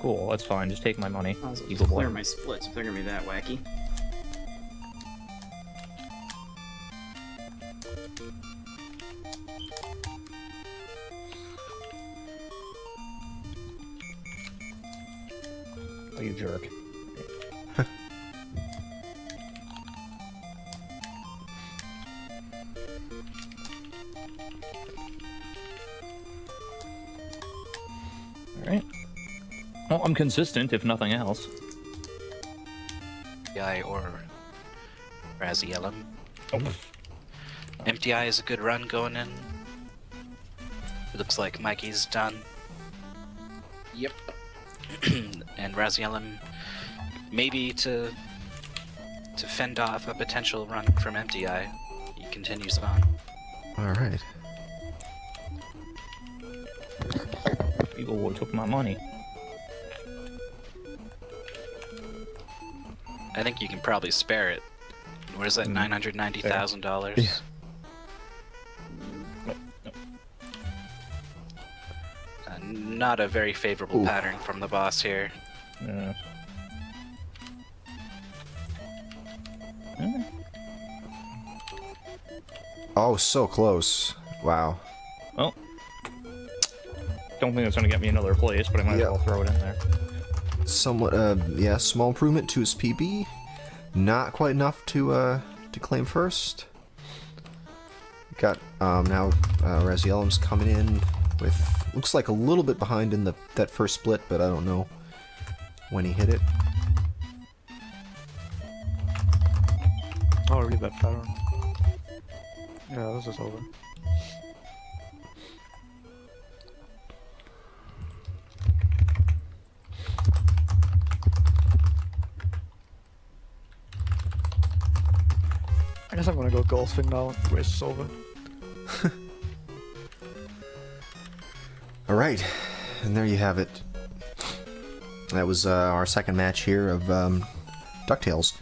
Cool, that's fine, just take my money. I was Evil just boy. clear my splits if they're gonna be that wacky. Oh, you jerk. Alright. Well, I'm consistent, if nothing else. Emptyeye or Razielim. Oh. Emptyeye is a good run going in. It looks like Mikey's done. Yep. And Razielim, maybe to to fend off a potential run from Emptyeye, he continues on. Alright. People took my money. I think you can probably spare it. What is that, $990,000? Yeah. Not a very favorable pattern from the boss here. Yeah. Oh, so close. Wow. Well, don't think it's gonna get me another place, but I might as well throw it in there. Somewhat, yeah, small improvement to his PB. Not quite enough to claim first. Got, now, Razielim's coming in with, looks like a little bit behind in that first split, but I don't know when he hit it. Oh, read that pattern. Yeah, this is over. I guess I'm gonna go golfing now. The race is over. Alright, and there you have it. That was our second match here of DuckTales.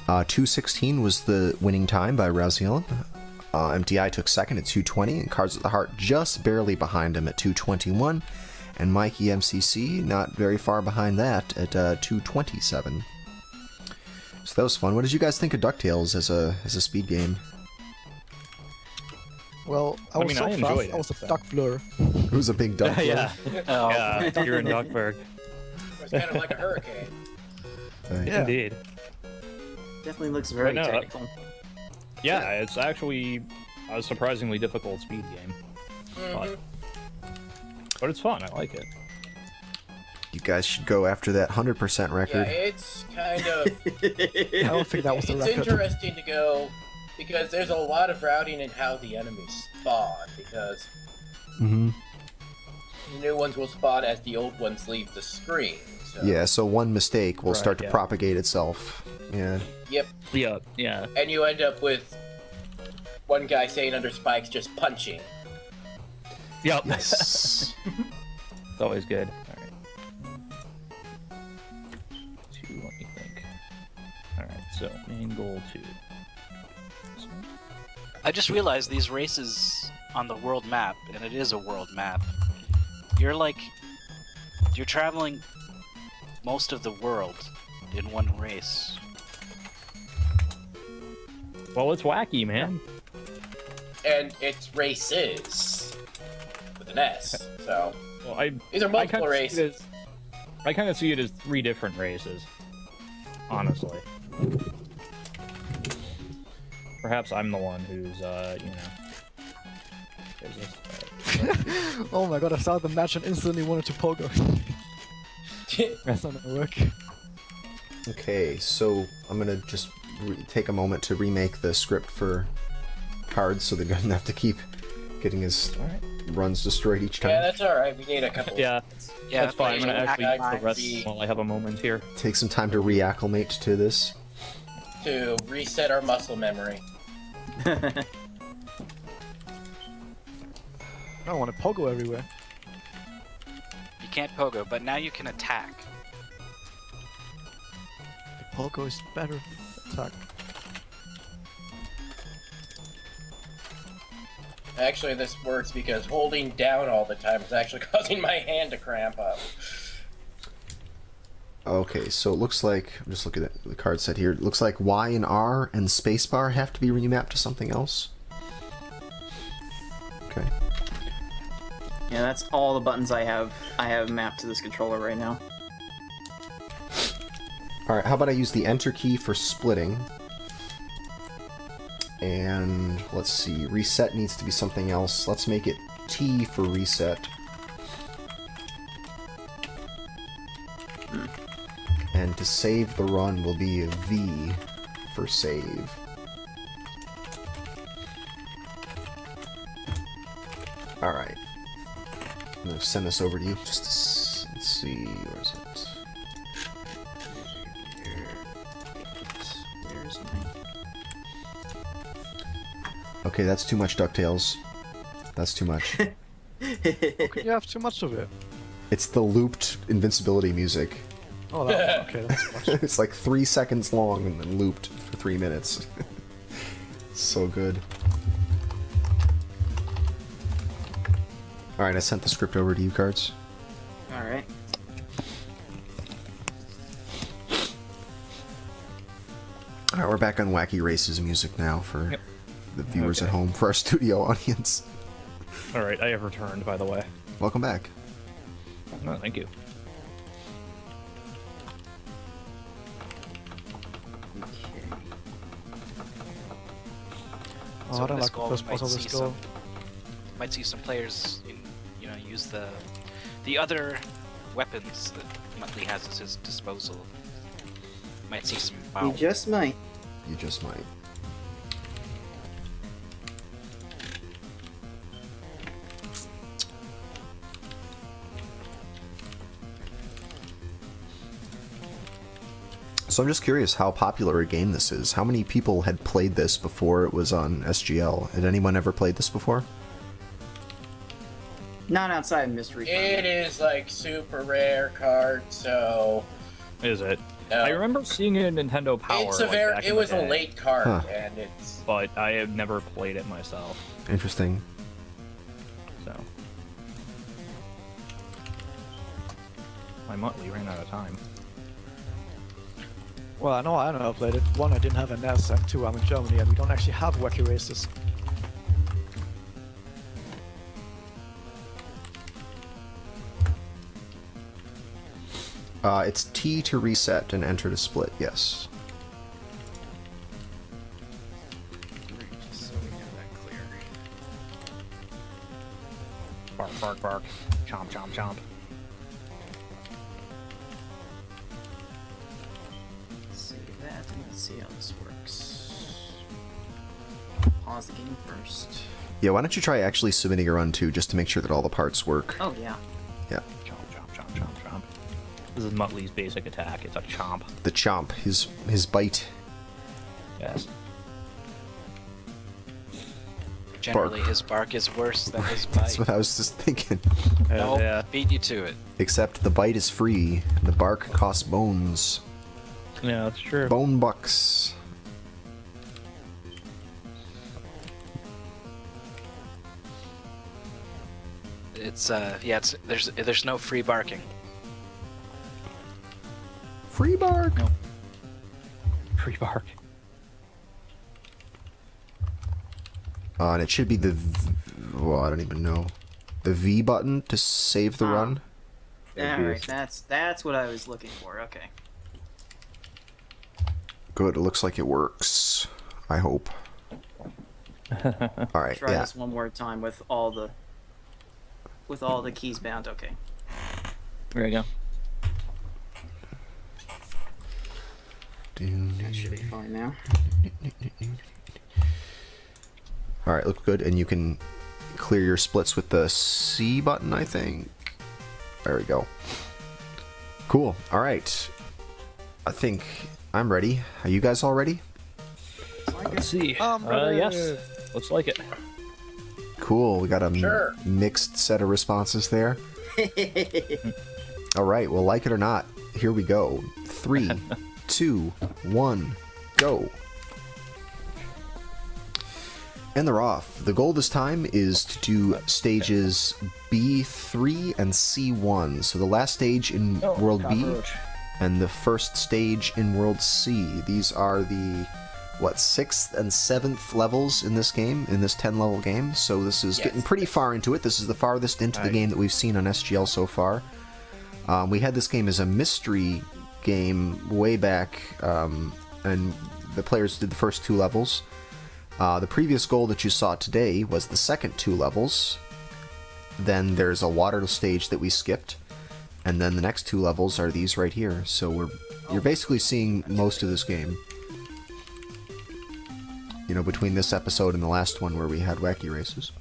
2:16 was the winning time by Razielim. Emptyeye took second at 2:20, and Cards of the Heart just barely behind him at 2:21, and Mikey MCC not very far behind that at 2:27. So that was fun. What did you guys think of DuckTales as a speed game? Well, I was so enjoyed fast, I was a duck blur. It was a big duck. Yeah, you're in Duckburg. It's kind of like a hurricane. Yeah. Indeed. Definitely looks very no, technical. Yeah, it's actually a surprisingly difficult speed game. But it's fun, I like it. You guys should go after that 100% Yeah, record. it's kind of. I don't think that was the It's record. interesting to go because there's a lot of routing in how the enemies spawn. Because Mm-hmm. the new ones will spawn as the old ones leave the screen. So. Yeah, so one mistake will Right, start to yeah. propagate itself. Yeah. Yep. Yeah. And you end up with one guy saying under spikes just punching. Yep. Yes. It's always good. Alright. 2, let me think. Alright, so main goal 2. I just realized these races on the world map, and it is a world map, you're traveling most of the world in one race. Well, it's wacky, man. And it's races with an S. So Well, these are multiple races. I kind of see it as 3 different races. Honestly. Perhaps I'm the one who's, Oh my god, I started the match and instantly wanted to pogo. That's not gonna work. Okay, so I'm gonna just take a moment to remake the script for Cards so they don't have to keep getting his runs destroyed each time. Yeah, that's alright. We need a couple. Yeah, Yeah, that's fine. I'm gonna actually Hack use the rest be- while I have a moment here. Take some time to reacclimate to this. To reset our muscle memory. I don't want to pogo everywhere. You can't pogo, but now you can attack. The pogo is better attack. Actually, this works because holding down all the time is actually causing my hand to cramp up. Okay, so it looks like, I'm just looking at the card set here, it looks like Y and R and spacebar have to be remapped to something else. Okay. Yeah, that's all the buttons I have mapped to this controller right now. Alright, how about I use the enter key for splitting? And let's see, reset needs to be something else. Let's make it T for reset. And to save the run will be a V for save. Alright. I'm gonna send this over to you. Just to let's see, where is it? Where Okay, that's too much DuckTales. That's too much. You have too much of it. It's the looped invincibility music. Oh, that, okay, that's too much. It's like 3 seconds long and then looped for 3 minutes. So good. Alright, I sent the script over to you, Cards. Alright. Alright, we're back on Wacky Races music now for the viewers at home, for our studio audience. Alright, I have returned, by the way. Welcome back. No, thank you. Oh, I don't like the first part of this goal. Might see some players, you know, use the other weapons that Muttley has at his disposal. Might see some. You just might. You just might. So I'm just curious how popular a game this is. How many people had played this before it was on SGL? Had anyone ever played this before? Not outside of Mystery. It is like super rare card, so. Is it? No. I remember seeing it in Nintendo Power. It's a like, very. back It in the was a day, late card, Huh. and it's. but I have never played it myself. Interesting. So my Muttley ran out of time. Well, I know I played it. One, I didn't have a NES, and two, I'm in Germany, and we don't actually have Wacky Races. It's T to reset and enter to split, yes. Just so we have that clear. Bark, bark, bark. Chomp, chomp, chomp. Let's see that, and let's see how this works. Pause the game first. Yeah, why don't you try actually submitting a run too, just to make sure that all the parts work. Oh yeah. Yeah. Chomp, chomp, chomp, chomp, chomp. This is Muttley's basic attack. It's a chomp. The chomp, his bite. Yes. Generally, bark. his bark is worse than his That's bite. what I was just thinking. No, Yeah. beat you to it. Except the bite is free, and the bark costs bones. Yeah, that's true. Bone bucks. It's yeah, there's no free barking. Free bark! No. Free bark. And it should be the... Well, I don't even know. The V button to save the run. Alright, that's what I was looking for, okay. Good, it looks like it works. I hope. Alright, Try yeah. this one more time with all the keys bound, okay. There you go. That should be fine now. Alright, look good, and you can clear your splits with the C button, I think. There we go. Cool, alright. I think I'm ready. Are you guys all ready? Let's see. Ready. Yes. Looks like it. Cool, we got a Sure. mixed set of responses there. Alright, well, like it or not, here we go. 3, 2, 1, go. And they're off. The goal this time is to do stages B3 and C1. So the last stage in World B and the first stage in World C. These are the, 6th and 7th levels in this game, in this 10-level game. So this is getting pretty far into it. This is the farthest into the game that we've seen on SGL so far. We had this game as a mystery game way back, and the players did the first 2 levels. The previous goal that you saw today was the second 2 levels. Then there's a water stage that we skipped, and then the next 2 levels are these right here. So you're basically seeing most of this game. You know, between this episode and the last one where we had Wacky Races.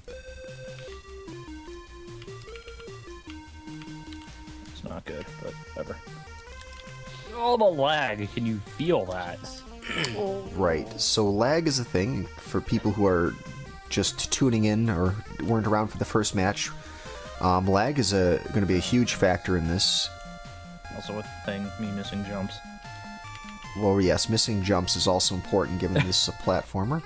It's not good, but whatever. Oh, the lag. Can you feel that? Right, so lag is a thing for people who are just tuning in or weren't around for the first match, lag is going to be a huge factor in this. Also a thing, me missing jumps. Well, yes, missing jumps is also important given this is a platformer.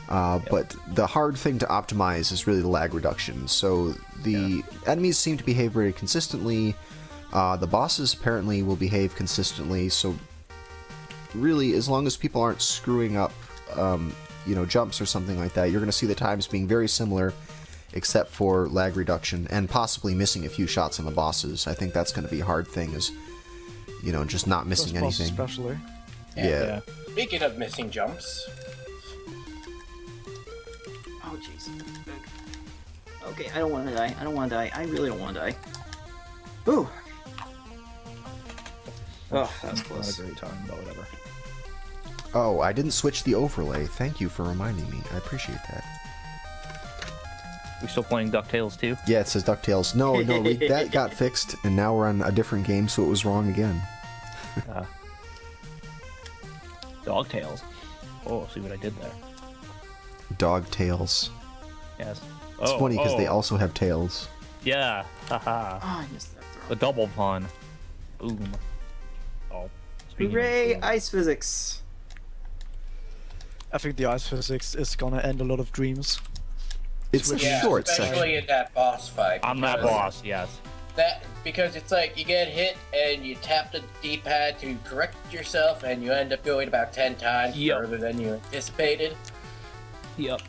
But the hard thing to optimize is really the lag reduction. So the enemies seem to behave very consistently. The bosses apparently will behave consistently. So really, as long as people aren't screwing up, jumps or something like that, you're going to see the times being very similar, except for lag reduction and possibly missing a few shots on the bosses. I think that's going to be a hard thing, is just not missing First boss anything. especially. Yeah. Speaking of missing jumps, Oh jeez. Okay, I don't want to die. I don't want to die. I really don't want to die. Ooh. Oh, that was Not close. a great time, but whatever. Oh, I didn't switch the overlay. Thank you for reminding me. I appreciate that. We still playing DuckTales too? Yeah, it says DuckTales. No, that got fixed, and now we're on a different game, so it was wrong again. DuckTales. Oh, see what I did there. Dog tails. Yes. It's funny because they also have tails. Yeah. Haha. Oh, I missed that throw. The double pun. Boom. Oh. Speaking Hooray! of, Ice physics. I think the ice physics is gonna end a lot of dreams. It's a yeah, short especially section. in that boss fight. I'm that because boss. Yes. Because it's like you get hit and you tap the D-pad to correct yourself, and you end up going about 10 times further than you anticipated. Yep.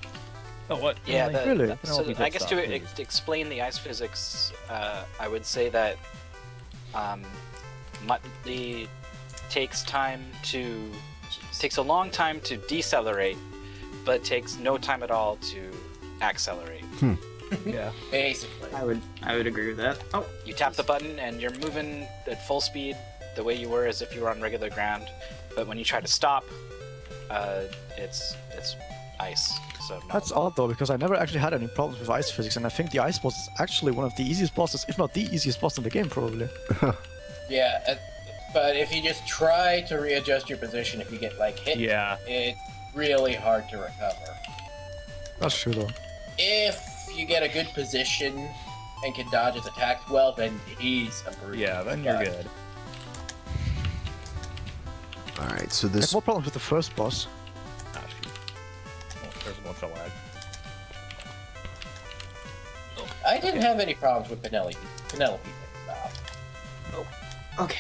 Oh, what? Yeah, Really? so No, I guess to please. explain the ice physics, I would say that it takes a long time to decelerate, but takes no time at all to accelerate. Yeah. Basically. I would agree with that. Oh, You tap the button and you're moving at full speed the way you were as if you were on regular ground, but when you try to stop, it's ice. So no. That's odd though, because I never actually had any problems with ice physics, and I think the ice boss is actually one of the easiest bosses, if not the easiest boss in the game, probably. Yeah, but if you just try to readjust your position, if you get hit, Yeah. it's really hard to recover. That's true though. If you get a good position and can dodge his attacks well, then he's a brute. Yeah. Then you're good. Alright, so I this... have more problems with the first boss. Ah, shoot. Oh, there's a bunch of lag. I didn't have any problems with Penelope. okay.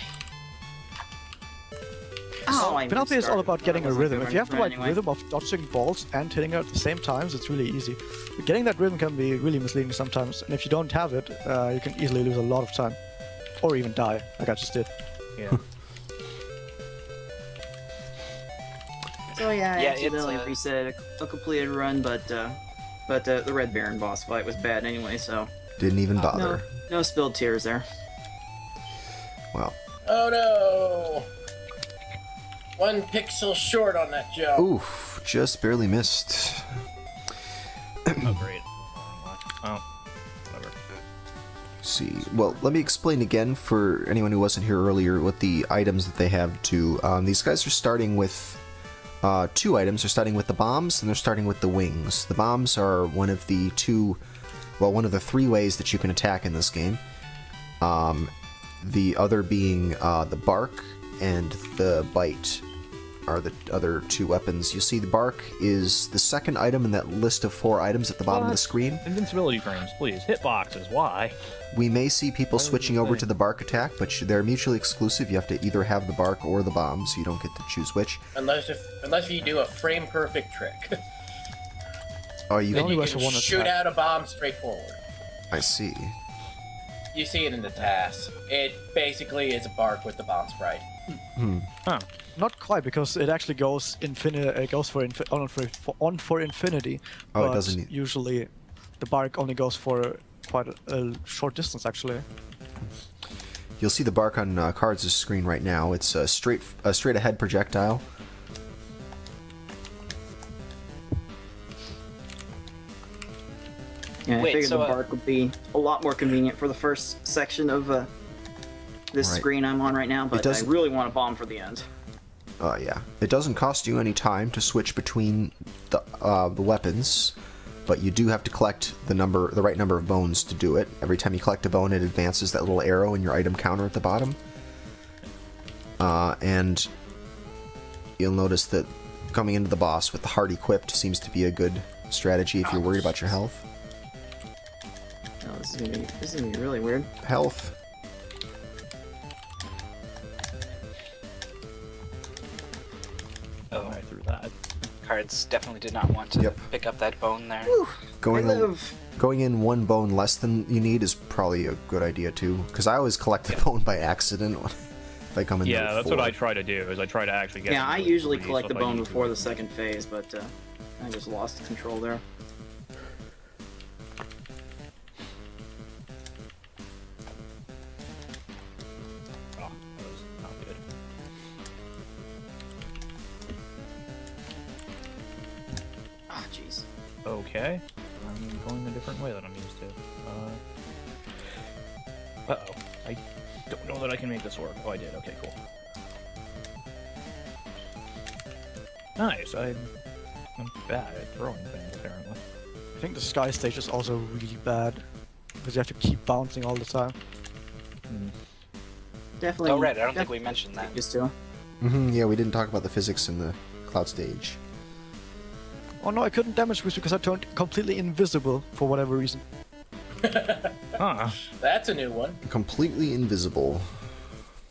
Oh, I Penelope is all restarted. about getting a That wasn't rhythm. good If you have the run right anyway. rhythm of dodging balls and hitting her at the same times, it's really easy. But getting that rhythm can be really misleading sometimes, and if you don't have it, you can easily lose a lot of time. Or even die, like I just did. Yeah. So yeah, I Yeah, accidentally it's, reset a completed run, but the Red Baron boss fight was bad anyway, so Didn't even no, bother. no spilled tears there. Well, Oh no! 1 pixel short on that jump. oof, just barely missed. Oh, great. Oh, whatever. See, well, let me explain again for anyone who wasn't here earlier what the items that they have to. These guys are starting with 2 items. They're starting with the bombs and they're starting with the wings. The bombs are one of the 3 ways that you can attack in this game. The other being the bark and the bite are the other 2 weapons. You see the bark is the second item in that list of 4 items at the bottom of the screen. Invincibility frames, please. Hitboxes. Why? We may see people switching over to the bark attack, but they're mutually exclusive. You have to either have the bark or the bomb, so you don't get to choose which. Unless you do a frame perfect trick. Oh, you Then only you was can one shoot attack. out a bomb straight forward. I see. You see it in the task. It basically is a bark with the bomb sprite. Huh. Not quite, because it actually goes on for infinity. Oh, it but doesn't. Usually, the bark only goes for quite a short distance, actually. You'll see the bark on Cards' screen right now. It's a straight ahead projectile. Yeah, I Wait, figured so, the bark would be a lot more convenient for the first section of this Right. screen I'm on right now, but I doesn't- really want a bomb for the end. Yeah. It doesn't cost you any time to switch between the weapons. but you do have to collect the right number of bones to do it. Every time you collect a bone, it advances that little arrow in your item counter at the bottom. And you'll notice that coming into the boss with the heart equipped seems to be a good strategy if you're worried about your health. Oh, this is gonna be really weird. Health. Oh, I threw that. Cards definitely did not want to Yep. pick up that bone there. Going in one bone less than you need is probably a good idea too, because I always collect the bone by accident if I come in. Yeah, that's what I try to do. Is I try to actually get. Yeah, I into usually three, collect so the if I bone need to- before the second phase, but I just lost control there. Oh, that was not good. Ah, jeez. Okay, I'm going a different way than I'm used to. Uh-oh. I don't know that I can make this work. Oh, I did. Okay, cool. Nice. I'm bad at throwing things, apparently. I think the sky stage is also really bad because you have to keep bouncing all the time. Definitely. Oh, right. I don't think we mentioned that. Used to. Yeah, we didn't talk about the physics in the cloud stage. Oh no, I couldn't damage boost because I turned completely invisible for whatever reason. Huh. That's a new one. Completely invisible.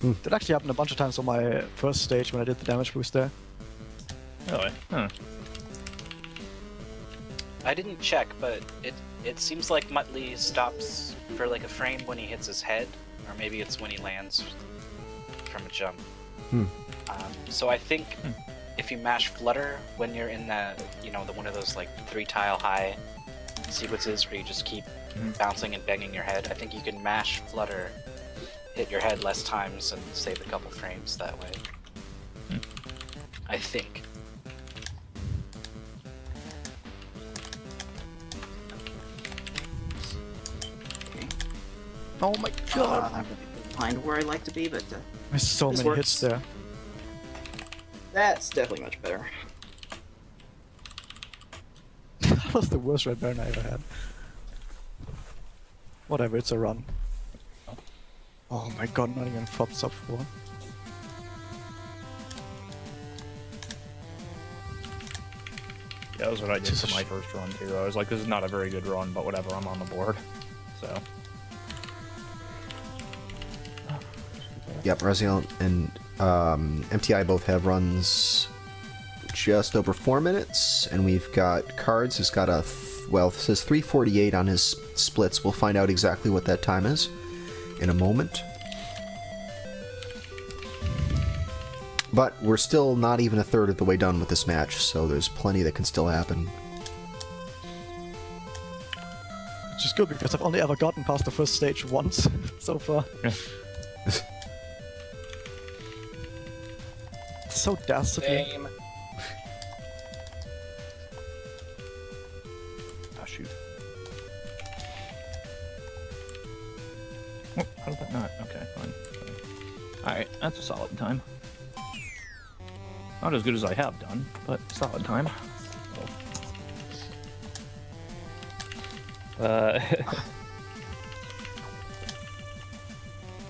That actually happened a bunch of times on my first stage when I did the damage boost there. Really? Huh. I didn't check, but it seems like Muttley stops for like a frame when he hits his head, or maybe it's when he lands from a jump. So I think if you mash flutter when you're in the the one of those like 3-tile high sequences where you just keep bouncing and banging your head, I think you can mash flutter, hit your head less times, and save a couple frames that way. I think. Okay. Oh my god! I'm behind where I like to be, but There's so this many works. hits there. that's definitely much better. That was the worst red baron I ever had. Whatever, it's a run. Oh my god, not even flops up for. Yeah, that was what I did Just a for my first run too. I was like, this is not a very good run, but whatever, I'm on the board. So. Yep, Razielim and Emptyeye both have runs just over 4 minutes, and we've got Cards who's got a well, it says 3:48 on his splits. We'll find out exactly what that time is in a moment. But we're still not even a third of the way done with this match, so there's plenty that can still happen. Which is good because I've only ever gotten past the first stage once so far. So dastardly. Same. Oh shoot. Oh, how did that not? Okay, fine. Alright, that's a solid time. Not as good as I have done, but solid time.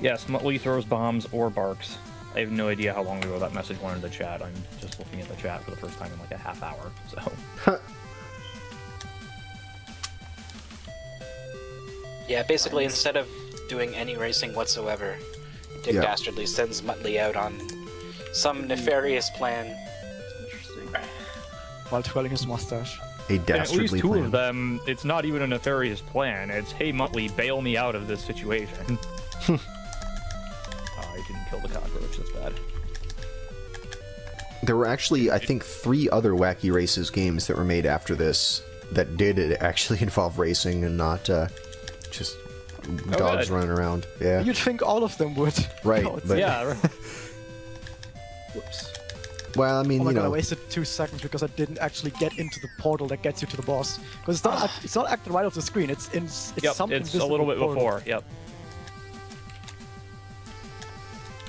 Yes, Muttley throws bombs or barks. I have no idea how long ago that message went into the chat. I'm just looking at the chat for the first time in like a half hour, so. Yeah, basically instead of doing any racing whatsoever, Dick Yeah. Dastardly sends Muttley out on some nefarious plan. Interesting. While twirling his mustache. A And at dastardly least two plan. of them, it's not even a nefarious plan. It's, hey Muttley, bail me out of this situation. I didn't kill the cockroach, that's bad. There were actually, I think, 3 other Wacky Races games that were made after this that did actually involve racing and not just dogs good. running around. Yeah, You'd think all of them would. right. No, it's- But, Yeah, right. Whoops. well, I mean, Oh my you god, I know, wasted 2 seconds because I didn't actually get into the portal that gets you to the boss. Because it's not at the right of the screen. It's yep, some it's a invisible little bit portal. before, yep.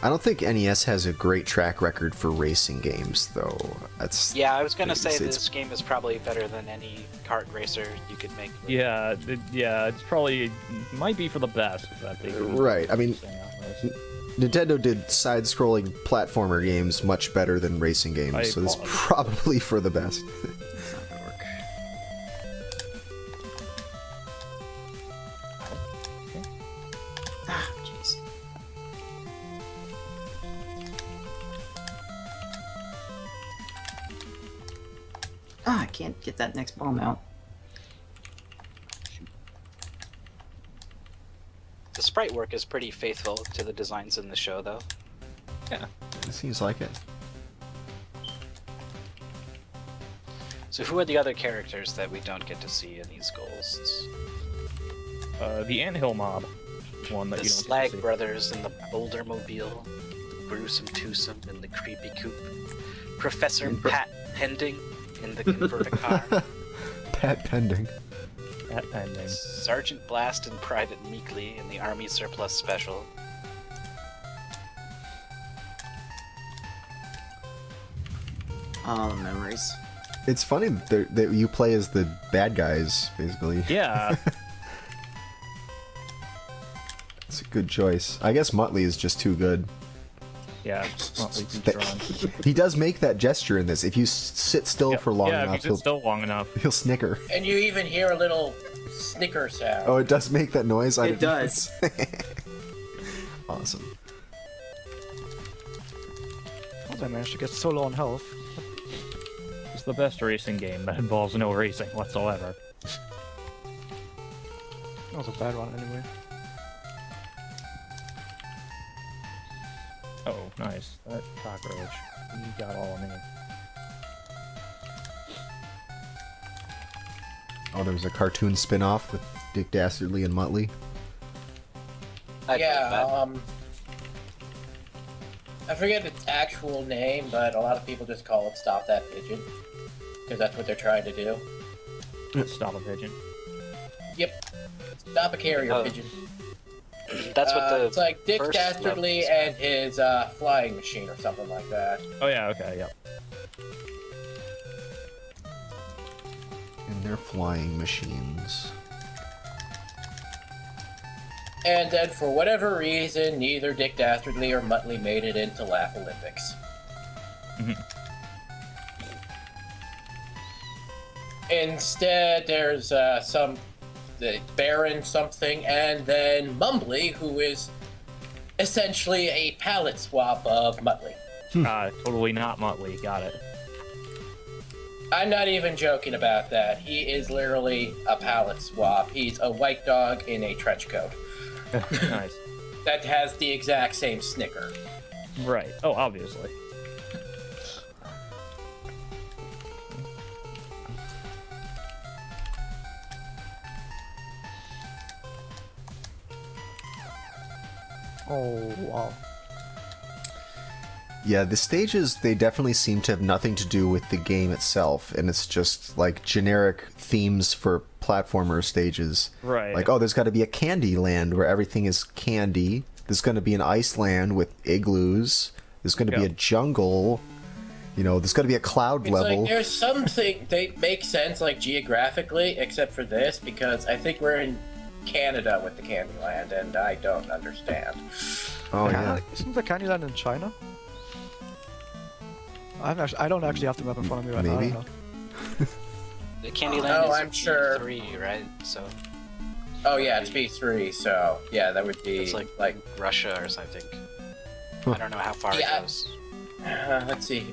I don't think NES has a great track record for racing games, though. That's Yeah, I was gonna say it's- this game is probably better than any kart racer you could make. Yeah, it's probably might be for the best that they can Right, I mean- stay on this. Nintendo did side-scrolling platformer games much better than racing games, I so this is applaud. probably for the best. It's not gonna work. Ah, jeez. Ah, I can't get that next bomb out. The sprite work is pretty faithful to the designs in the show, though. Yeah. It seems like it. So who are the other characters that we don't get to see in these goals? The Anthill Mob, one that The you don't Slag get to see. Brothers in the Boulder Mobile, the Gruesome Twosome in the Creepy Coop, Professor Pat Pending in the Converter Car, Pat Pending. That pending. Sergeant Blast and Private Meekly in the Army Surplus Special. Oh, the memories. It's funny that you play as the bad guys, basically. Yeah, It's a good choice. I guess Muttley is just too good. yeah. Motley Crue That- drawn. He does make that gesture in this. If you sit still for long yeah, enough, if you sit still long enough. he'll snicker. And you even hear a little snicker sound. Oh, it does make that noise? It does. Awesome. How did I manage to get so low on health? It's the best racing game that involves no racing whatsoever. That was a bad one anyway. Oh, nice. That cockroach. You got all of me. Oh, there was a cartoon spin-off with Dick Dastardly and Muttley. I'd Yeah, love I forget its actual name, but a lot of people just call it Stop That Pigeon. Because that's what they're trying to do. Stop a pigeon. Yep. Stop a carrier Oh. pigeon. that. That's what the It's like Dick first Dastardly level and his flying machine or something like that. Oh yeah, okay, yep. And their flying machines. And then for whatever reason, neither Dick Dastardly or Muttley made it into Laugh Olympics. Instead, there's the Baron something, and then Mumbly, who is essentially a palette swap of Muttley. Totally not Motley. Got it. I'm not even joking about that. He is literally a palette swap. He's a white dog in a trench coat Nice. that has the exact same snicker. Right. Oh, obviously. Oh, wow. Yeah, the stages, they definitely seem to have nothing to do with the game itself, and it's just like generic themes for platformer stages. Right. Like, oh, there's got to be a candy land where everything is candy. There's going to be an ice land with igloos. There's going to be Yeah. a jungle. You know, there's going to be a cloud It's level. like there's something they make sense like geographically, except for this, because I think we're in Canada with the Candyland, and I don't understand. Oh, yeah. Isn't the Candyland in China? I don't actually have the map in front of me right now. I Maybe. don't know. the Candyland Oh, is I'm sure. 3, right? So Oh yeah, it's B3, so yeah, that would be it's like Russia or something. I don't know how far Yeah. it goes. let's see.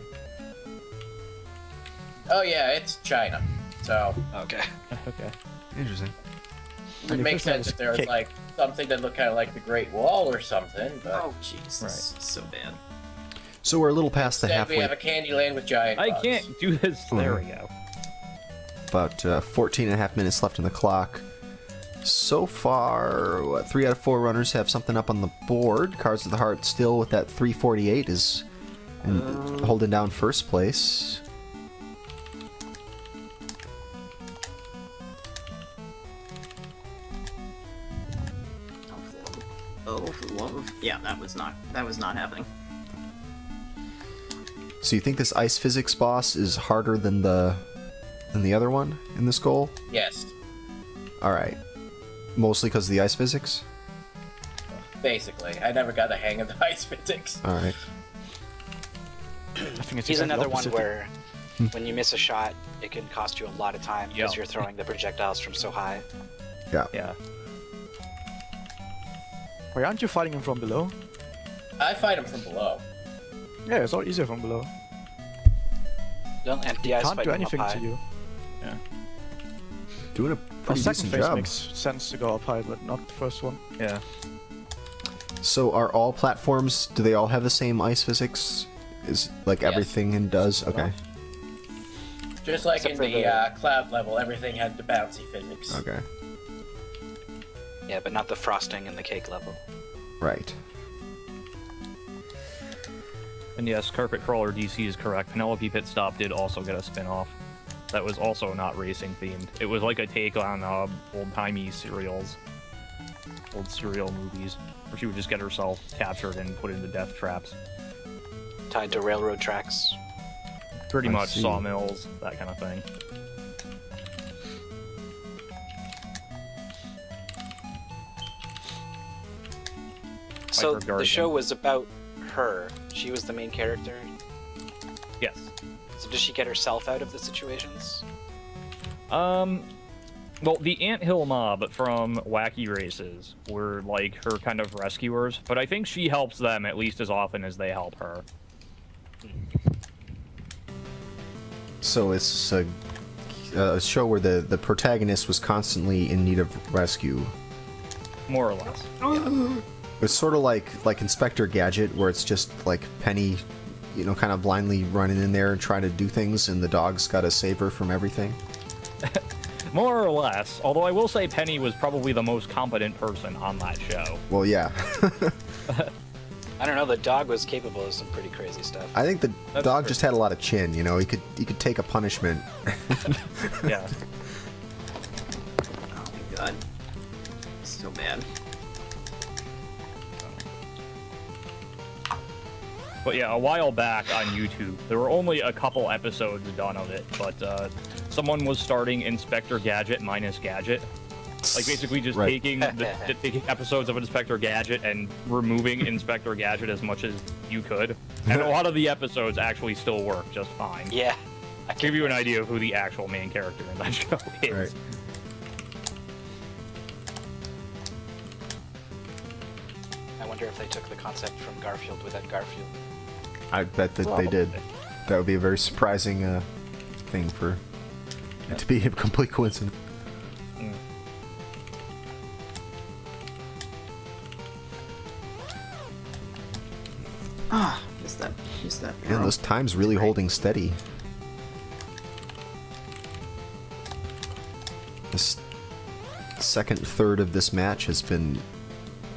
Oh yeah, it's China. So Okay. Okay. Interesting. it And would the make first one sense is if there was cake. like something that looked kind of like the Great Wall or something. But Oh, jeez. This is so bad. So we're a little past the instead we halfway. have a Candyland with giant I bugs. can't do this. There we go. About 14 and a half minutes left on the clock. So far, 3 out of 4 runners have something up on the board. Cards of the Heart still with that 348 is holding down first place. Oh, for the love of... Yeah, that was not happening. So you think this ice physics boss is harder than the other one in this goal? Yes, All right. Mostly because of the ice physics? basically. I never got the hang of the ice physics. All right. I think it's He's exactly another one opposite. where when you miss a shot, it can cost you a lot of time because Yeah. you're throwing the projectiles from so high. Yeah. Wait, aren't you fighting him from below? I fight him from below. Yeah, it's a lot easier from below. Don't Emptyeye Can't fight do him up anything high. to you. Doing a The pretty second decent phase job. makes sense to go up high, but not the first one. Yeah. So are all platforms, do they all have the same ice physics? Is like Yes. everything in does? Okay. Just like Except in for the the- cloud level, everything had the bouncy physics. Okay. Yeah, but not the frosting and the cake level. Right. And yes, Carpet Crawler DC is correct. Penelope Pit Stop did also get a spin-off. That was also not racing themed. It was like a take on old-timey serials. Old serial movies. Where she would just get herself captured and put into death traps. Tied to railroad tracks. Pretty I much see. sawmills, that kind of thing. So her the guardian. show was about her. She was the main character. Yes. So does she get herself out of the situations? Well, the Anthill mob from Wacky Races were like her kind of rescuers, but I think she helps them at least as often as they help her. So it's a show where the protagonist was constantly in need of rescue. More or less. It's sort of like Inspector Gadget, where it's just like Penny, you know, kind of blindly running in there and trying to do things, and the dog's got to save her from everything. More or less. Although I will say Penny was probably the most competent person on that show. Well, yeah. I don't know. The dog was capable of some pretty crazy stuff. I think the That's dog true. just had a lot of chin. You know, he could take a punishment. Yeah. Oh my god. So bad. But yeah, a while back on YouTube, there were only a couple episodes done of it, but someone was starting Inspector Gadget minus Gadget. Like basically just Right. taking episodes of Inspector Gadget and removing Inspector Gadget as much as you could. And a lot of the episodes actually still work just fine. Yeah. I Give you an idea of who the actual main character in that show is. Right. I wonder if they took the concept from Garfield without Garfield. I bet that they did. That would be a very surprising thing for it to be a complete coincidence. Ah, missed that. Man, arrow. those times really holding steady. This second third of this match has been,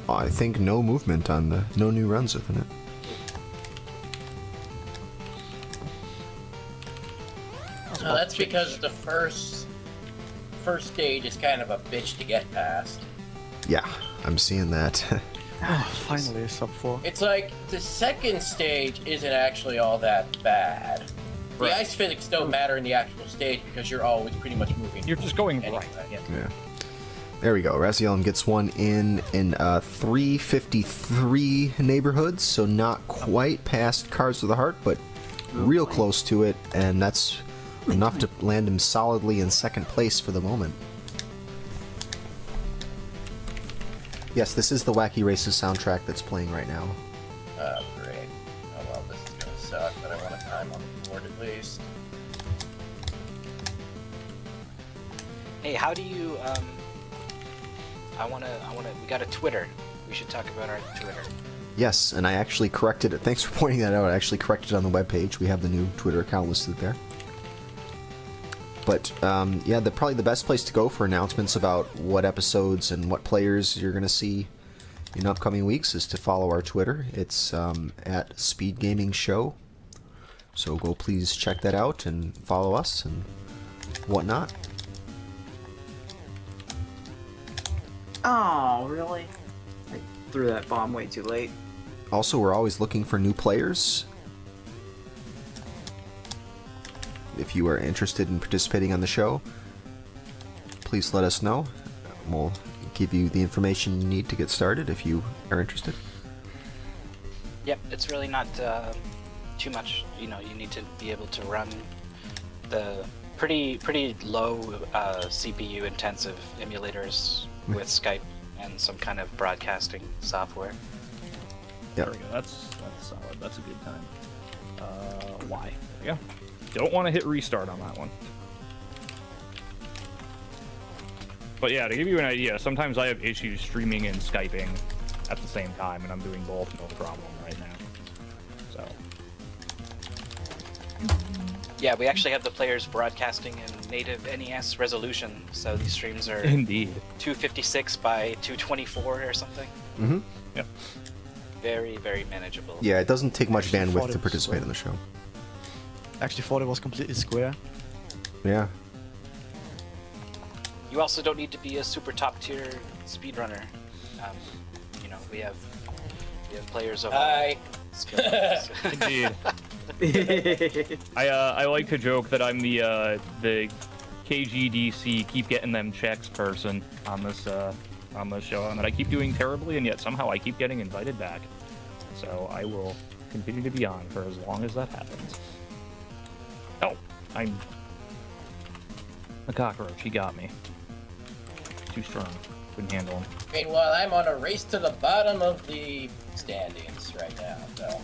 I think, no movement on no new runs within it. No, that's because the first stage is kind of a bitch to get past. Yeah, I'm seeing that. Oh, finally, sub 4. It's like the second stage isn't actually all that bad. The Right. ice physics don't matter in the actual stage because you're always pretty much moving. You're just going anyway. right. Yeah. Yeah. There we go. Razielim gets one in 353 neighborhoods, so not quite past Cards of the Heart, but real close to it, and that's enough to land him solidly in second place for the moment. Yes, this is the Wacky Races soundtrack that's playing right now. Oh, great. Oh, well, this is gonna suck, but I want a time on the board at least. Hey, how do you we got a Twitter. We should talk about our Twitter. Yes, and I actually corrected it. Thanks for pointing that out. I actually corrected it on the webpage. We have the new Twitter account listed there. But yeah, probably the best place to go for announcements about what episodes and what players you're going to see in upcoming weeks is to follow our Twitter. It's at Speed Gaming Show. So go please check that out and follow us and whatnot. Oh, really? threw that bomb way too late. Also, we're always looking for new players. If you are interested in participating on the show, please let us know. We'll give you the information you need to get started if you are interested. Yep, it's really not too much. You know, you need to be able to run the pretty low CPU intensive emulators with Skype and some kind of broadcasting software. Yep. There we go. That's solid. That's a good time. Why? There we go. Don't want to hit restart on that one. But yeah, to give you an idea, sometimes I have issues streaming and Skyping at the same time, and I'm doing both no problem right now. So. Yeah, we actually have the players broadcasting in native NES resolution, so these streams are Indeed. 256 by 224 or something. Mm-hmm. Yep. Very, very manageable. Yeah, it doesn't take much Actually, bandwidth thought to it participate was- in the show. Actually thought it was completely square. Yeah. You also don't need to be a super top tier speedrunner. You know, we have players of Hi. skill levels. Indeed. I like to joke that I'm the KGDC keep getting them checks person on this show, and that I keep doing terribly, and yet somehow I keep getting invited back. So I will continue to be on for as long as that happens. Oh, I'm a cockroach. He got me. Too strong. Couldn't handle him. Meanwhile, I'm on a race to the bottom of the standings right now, so.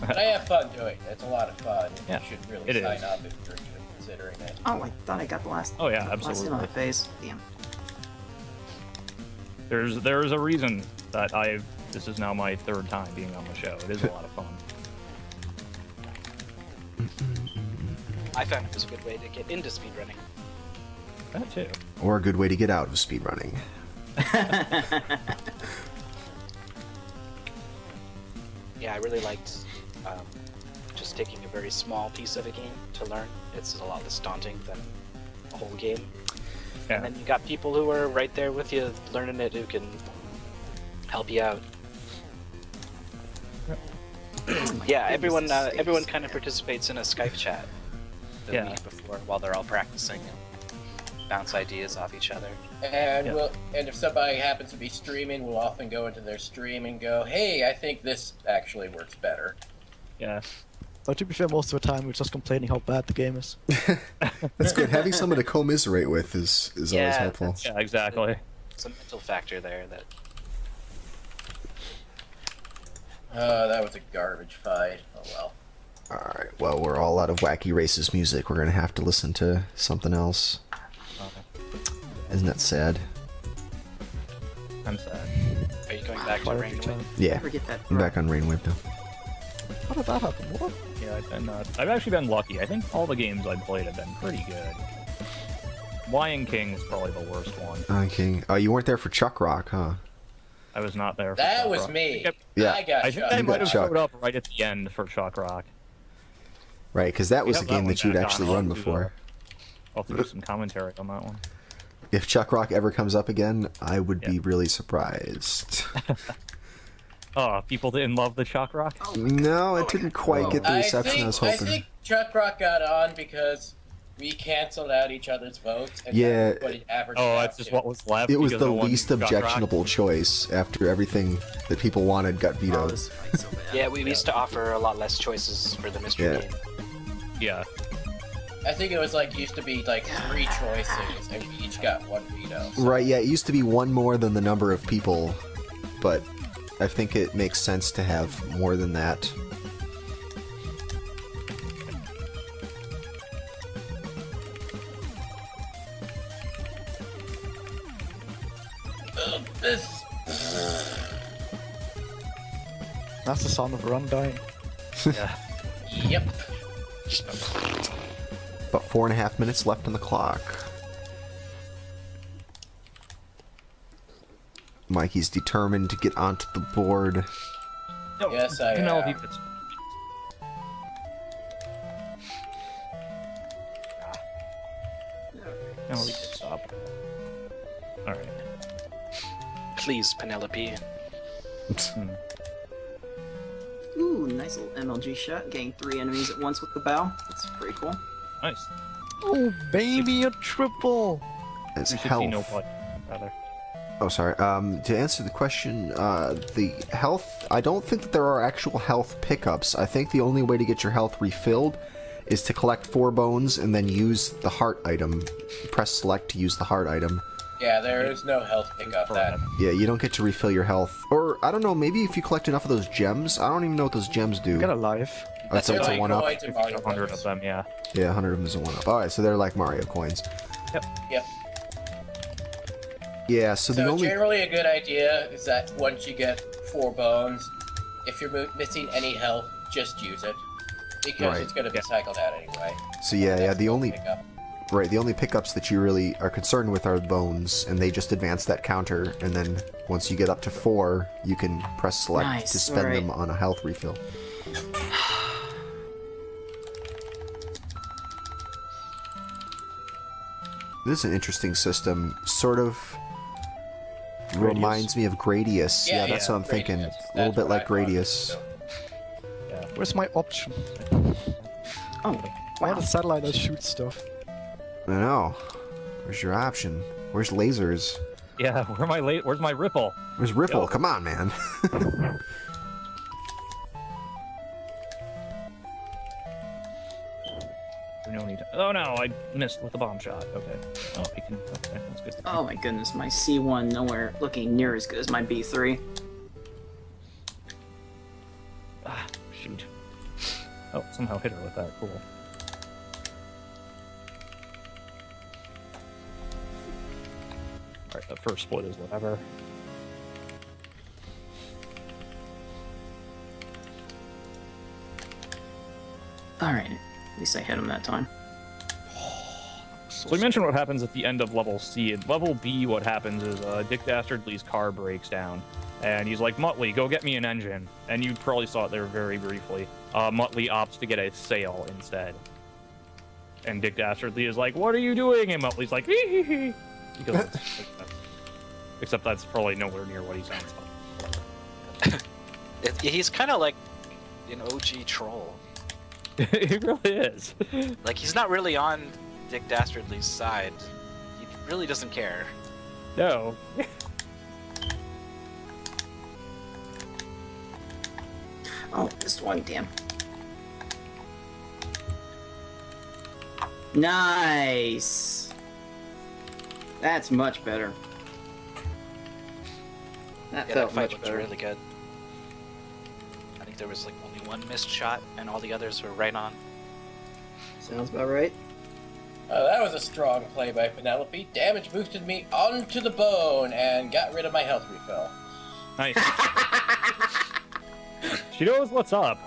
But I have fun doing it. It's a lot of fun. Yeah, You should really it sign is. up if you're even considering it. Oh, I thought I got the last. Oh, yeah, last hit on absolutely. my face. Damn. There's a reason that this is now my third time being on the show. It is a lot of fun. I found it was a good way to get into speedrunning. That too. Or a good way to get out of speedrunning. Yeah, I really liked just taking a very small piece of a game to learn. It's a lot less daunting than a whole game. Yeah. And then you got people who are right there with you learning it who can help you out. Yeah, everyone kind of participates in a Skype chat the Yeah. week before while they're all practicing and bounce ideas off each other. And Yeah. and if somebody happens to be streaming, we'll often go into their stream and go, "Hey, I think this actually works better." Yeah. But to be fair, most of the time we're just complaining how bad the game is. That's good. Having someone to commiserate with is always Yeah, helpful. that's- Yeah, exactly. It's a mental factor there that Oh, that was a garbage fight. Oh well. Alright, well, we're all out of Wacky Races music. We're gonna have to listen to something else. Isn't that sad? I'm sad. are you going back to Fire Rain return. Wind? Yeah, Forget that. I'm back on Rainwave now. How did that happen? What? Yeah, I've actually been lucky. I think all the games I've played have been pretty good. Lion King was probably the worst one. Okay. Oh, you weren't there for Chuck Rock, huh? I was not there. For That Chuck was Rock. me. Yeah. I got I think shot. I You might got have Chuck. showed up right at the end for Chuck Rock. Right, because that was We the have game one that you'd back actually on. run before. I'll have to do some commentary on that one. If Chuck Rock ever comes up again, I would be Yeah. really surprised. Oh, people didn't love the Chuck Rock? No, it didn't quite get the I reception I was think, hoping. Chuck Rock got on because we canceled out each other's votes. And Yeah. everybody averaged Oh, out that's just to- what was left. It was because the no one least Chuck Rock. objectionable choice after everything that people wanted got Oh, vetoed. this fight's so bad. Yeah, we used to offer a lot less choices for the mystery Yeah. game. Yeah. I think it was like used to be like 3 choices, and we each got 1 veto. So. Right, yeah, it used to be one more than the number of people, but I think it makes sense to have more than that. This. That's the sound of a run dying. Yeah. Yep. About 4.5 minutes left on the clock. Mikey's determined to get onto the board. No, Yes, I Penelope am. Fitz- Penelope Fitz, stop. Alright. Please, Penelope. Ooh, nice little MLG shot. Getting 3 enemies at once with the bow. That's pretty cool. Nice. Oh, baby, a triple! As 360 no health. blood, rather. Oh, sorry. To answer the question, the health, I don't think that there are actual health pickups. I think the only way to get your health refilled is to collect 4 bones and then use the heart item. Press select to use the heart item. Yeah, there is no health pickup that. Yeah, you don't get to refill your health. Or, I don't know, maybe if you collect enough of those gems? I don't even know what those gems do. Get a life. Oh, it's They're a like 1-up? coins in Mario 100 of Brothers. them, yeah. Yeah, 100 of them is a 1-up. Alright, so they're like Mario coins. Yep. Yeah, so the So only... generally a good idea is that once you get 4 bones, if you're missing any health, just use it. Because Right. it's going to be cycled out anyway. So yeah, That's the no only... pickup. Right, the only pickups that you really are concerned with are bones, and they just advance that counter, and then once you get up to 4, you can press select Nice, to spend alright. them on a health refill. This is an interesting system, sort of reminds me of Gradius. Yeah, that's what I'm thinking. Gradius. A little That's bit what like I thought it Gradius. was, Where's my option? Oh, I want wow. a satellite that shoots stuff. I know. Where's your option? Where's lasers? Yeah, where's my ripple? Where's Ripple? Yo. Come on, man. No need to... Oh no, I missed with the bomb shot. Okay. Oh, we can... Okay, that's good. Oh my goodness, my C1 nowhere looking near as good as my B3. Ah, shoot. Oh, somehow hit her with that. Cool. Alright, the first split is whatever. Alright, at least I hit him that time. So we mentioned what happens at the end of level C. At level B, what happens is Dick Dastardly's car breaks down. And he's like, Muttley, go get me an engine. And you probably saw it there very briefly. Muttley opts to get a sail instead. And Dick Dastardly is like, what are you doing? And Muttley's like, hee hee hee. Because except that's probably nowhere near what he sounds like. He's kind of like an OG troll. It really is. Like, he's not really on Dick Dastardly's side. He really doesn't care. No. Oh, missed one, damn. Nice! That's much better. That Yeah, felt that fight much looked better. really good. I think there was like only one missed shot, and all the others were right on. Sounds about right. That was a strong play by Penelope. Damage boosted me onto the bone and got rid of my health refill. Nice. She knows what's up.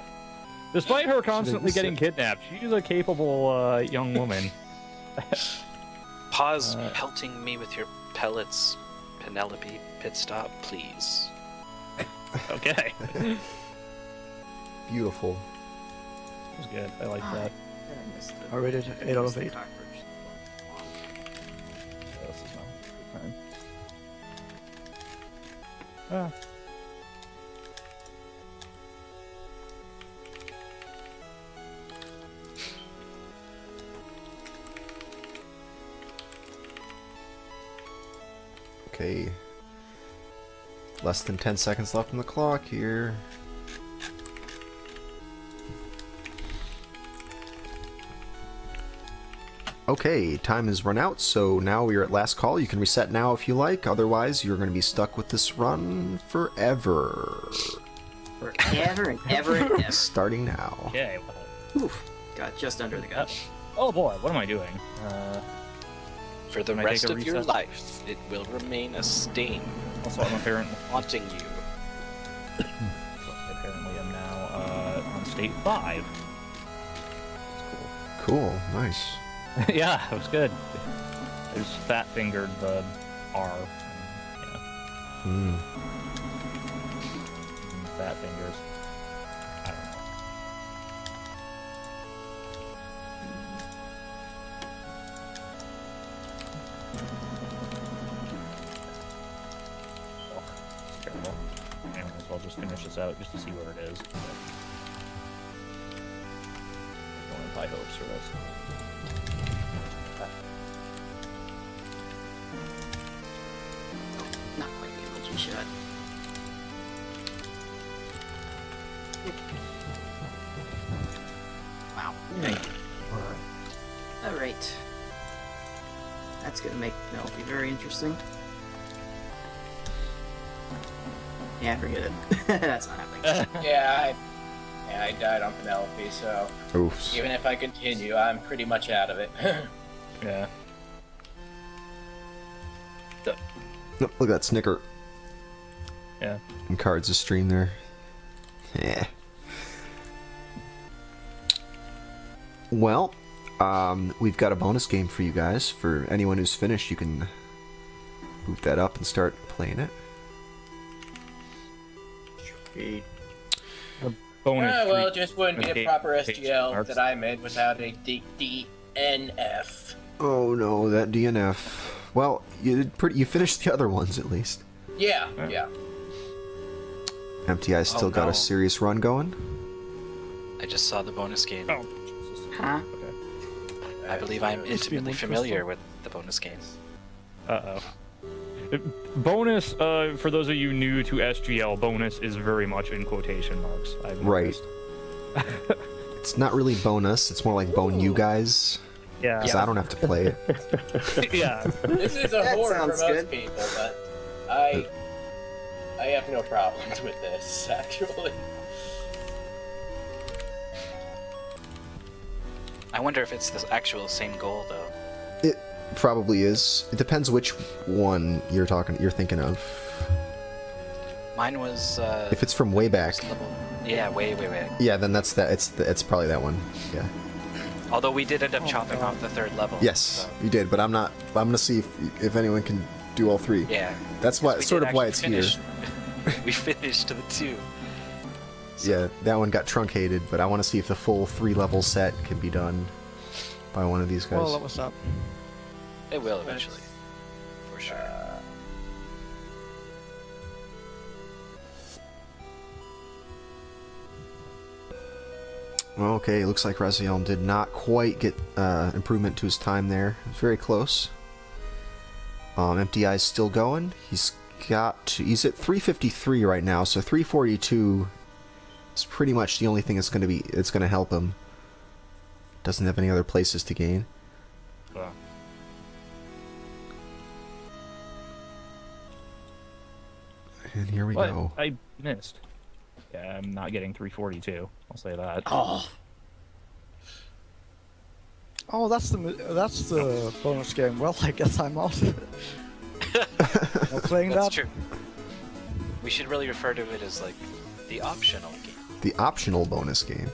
Despite her constantly getting kidnapped, she's a capable young woman. Pause pelting me with your pellets, Penelope. Pit stop, please. Okay. Beautiful. That was good. I like that. I rated 8 out of 8. Yeah, this is not a good time. Ah. Okay. Less than 10 seconds left on the clock here. Okay, time has run out, so now we are at last call. You can reset now if you like, otherwise you're going to be stuck with this run forever. Forever and ever and ever. Starting now. Okay, well. Oof. Got just under the gut. Oh boy, what am I doing? For the Can I take rest a of your reset? life, it will remain a stain Also, I'm apparently haunting you. am now on state 5. Cool, nice. Yeah, it was good. I just fat fingered the R. Yeah, Hmm. fat fingers. I don't know. Oh, it's terrible. Anyway, as well finish this out just to see where it is. Don't have high hopes for this. Not quite the emoji shot. Wow. Alright. That's gonna make Penelope very interesting. Yeah, forget it. That's not happening. Yeah, I died on Penelope, so Oops. even if I continue, I'm pretty much out of it. Yeah. Look at that snicker. Yeah. And Cards' stream there. Yeah. Well, we've got a bonus game for you guys. For anyone who's finished, you can boot that up and start playing it. Sweet. Bonus. Well, it treat. just wouldn't be Okay. a proper Page SGL marks. that I made without a DNF. Oh no, that DNF. Well, you finished the other ones at least. Yeah. Emptyeye still got no. a serious run going. I just saw the bonus game. Oh, Jesus. Huh? Okay. I believe I'm It's been intimately interesting. familiar with the bonus game. Uh-oh. Bonus, for those of you new to SGL, bonus is very much in quotation marks. I've Right. noticed. It's not really bonus, it's more like bone you guys. Yeah. Because I don't have to play it. Yeah. This is a That horror for sounds most good. people, but I have no problems with this, actually. I wonder if it's the actual same goal though. It probably is. It depends which one you're thinking of. Mine was. If it's from way back, first level. Yeah, way back. yeah, then that's that. It's probably that one. Yeah. Although we did end up chopping off the third level. Yes, so, you did, but I'm gonna see if anyone can do all three. yeah. That's why We sort did of why actually it's finish. here. We finished the 2. Yeah, that one got truncated, but I want to see if the full 3-level set can be done by one of these guys. Well, that was that. It will eventually. For sure. Okay, looks like Razielim did not quite get improvement to his time there. Very close. Emptyeye's still going. He's at 353 right now, so 342 is pretty much the only thing that's gonna help him. Doesn't have any other places to gain. And here we But go. I missed. Yeah, I'm not getting 342. I'll say that. Oh, that's the bonus game. Well, I guess I'm out. Not playing That's that. true. We should really refer to it as like the optional game. The optional bonus game.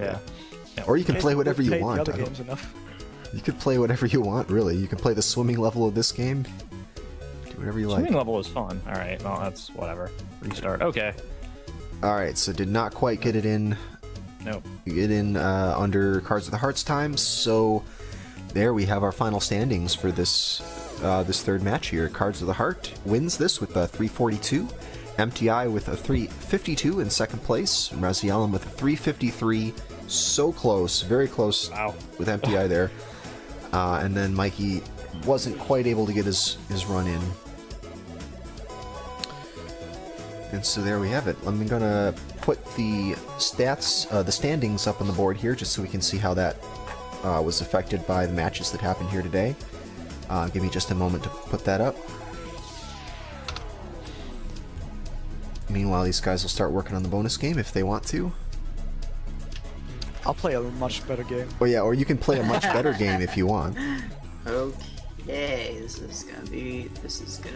Yeah. Or you can play We've whatever you played want. The I other don't- games enough. You could play whatever you want, really. You can play the swimming level of this game. Do whatever you like. Swimming level is fun. Alright, well, that's whatever. Restart. Okay. Alright, so did not quite get it in. Nope. Get in under Cards of the Heart's time. So there we have our final standings for this this third match here. Cards of the Heart wins this with a 342. Emptyeye with a 352 in second place. Razielim with a 353. So close, very close Wow. with Emptyeye there. And then Mikey wasn't quite able to get his run in. And so there we have it. I'm gonna put the stats, the standings up on the board here, just so we can see how that was affected by the matches that happened here today. Give me just a moment to put that up. Meanwhile, these guys will start working on the bonus game if they want to. I'll play a much better game. Oh yeah, or you can play a much better game if you want. Okay, this is gonna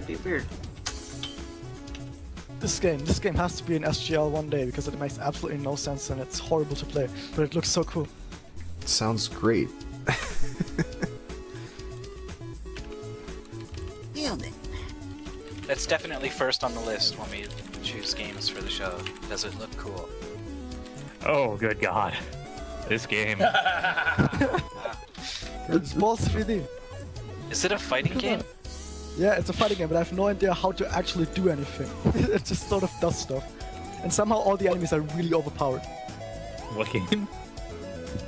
be weird. This game has to be an SGL one day because it makes absolutely no sense and it's horrible to play, but it looks so cool. Sounds great. It's definitely first on the list when we choose games for the show. Does it look cool? Oh, good God. This game. It's balls 3D. Is it a fighting game? Yeah, it's a fighting game, but I have no idea how to actually do anything. It just sort of does stuff. and somehow all the enemies are really overpowered. What game?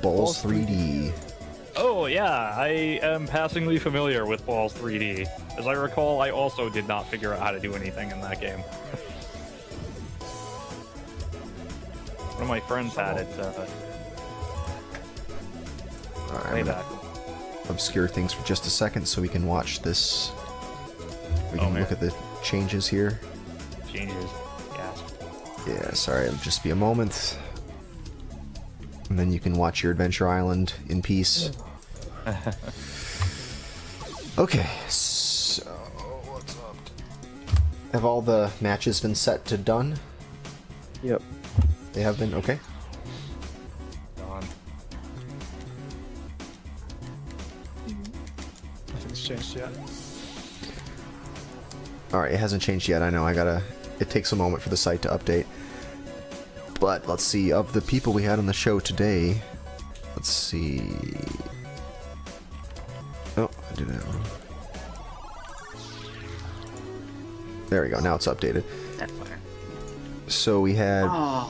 Balls 3D. Oh yeah, I am passingly familiar with Balls 3D. As I recall, I also did not figure out how to do anything in that game. One of my friends had it Alright, way I'm back. gonna obscure things for just a second so we can watch this. We Oh, can man. look at the changes here. Changes. Yes. Yeah, sorry, it'll just be a moment. And then you can watch your Adventure Island in peace. Okay, so what's up? Have all the matches been set to done? Yep. They have been? Okay. Gone. Nothing's changed yet. Alright, it hasn't changed yet, I know, it takes a moment for the site to update. But, let's see, of the people we had on the show today, let's see... Oh, I did that wrong. There we go, now it's updated. That fire. So we had Oh,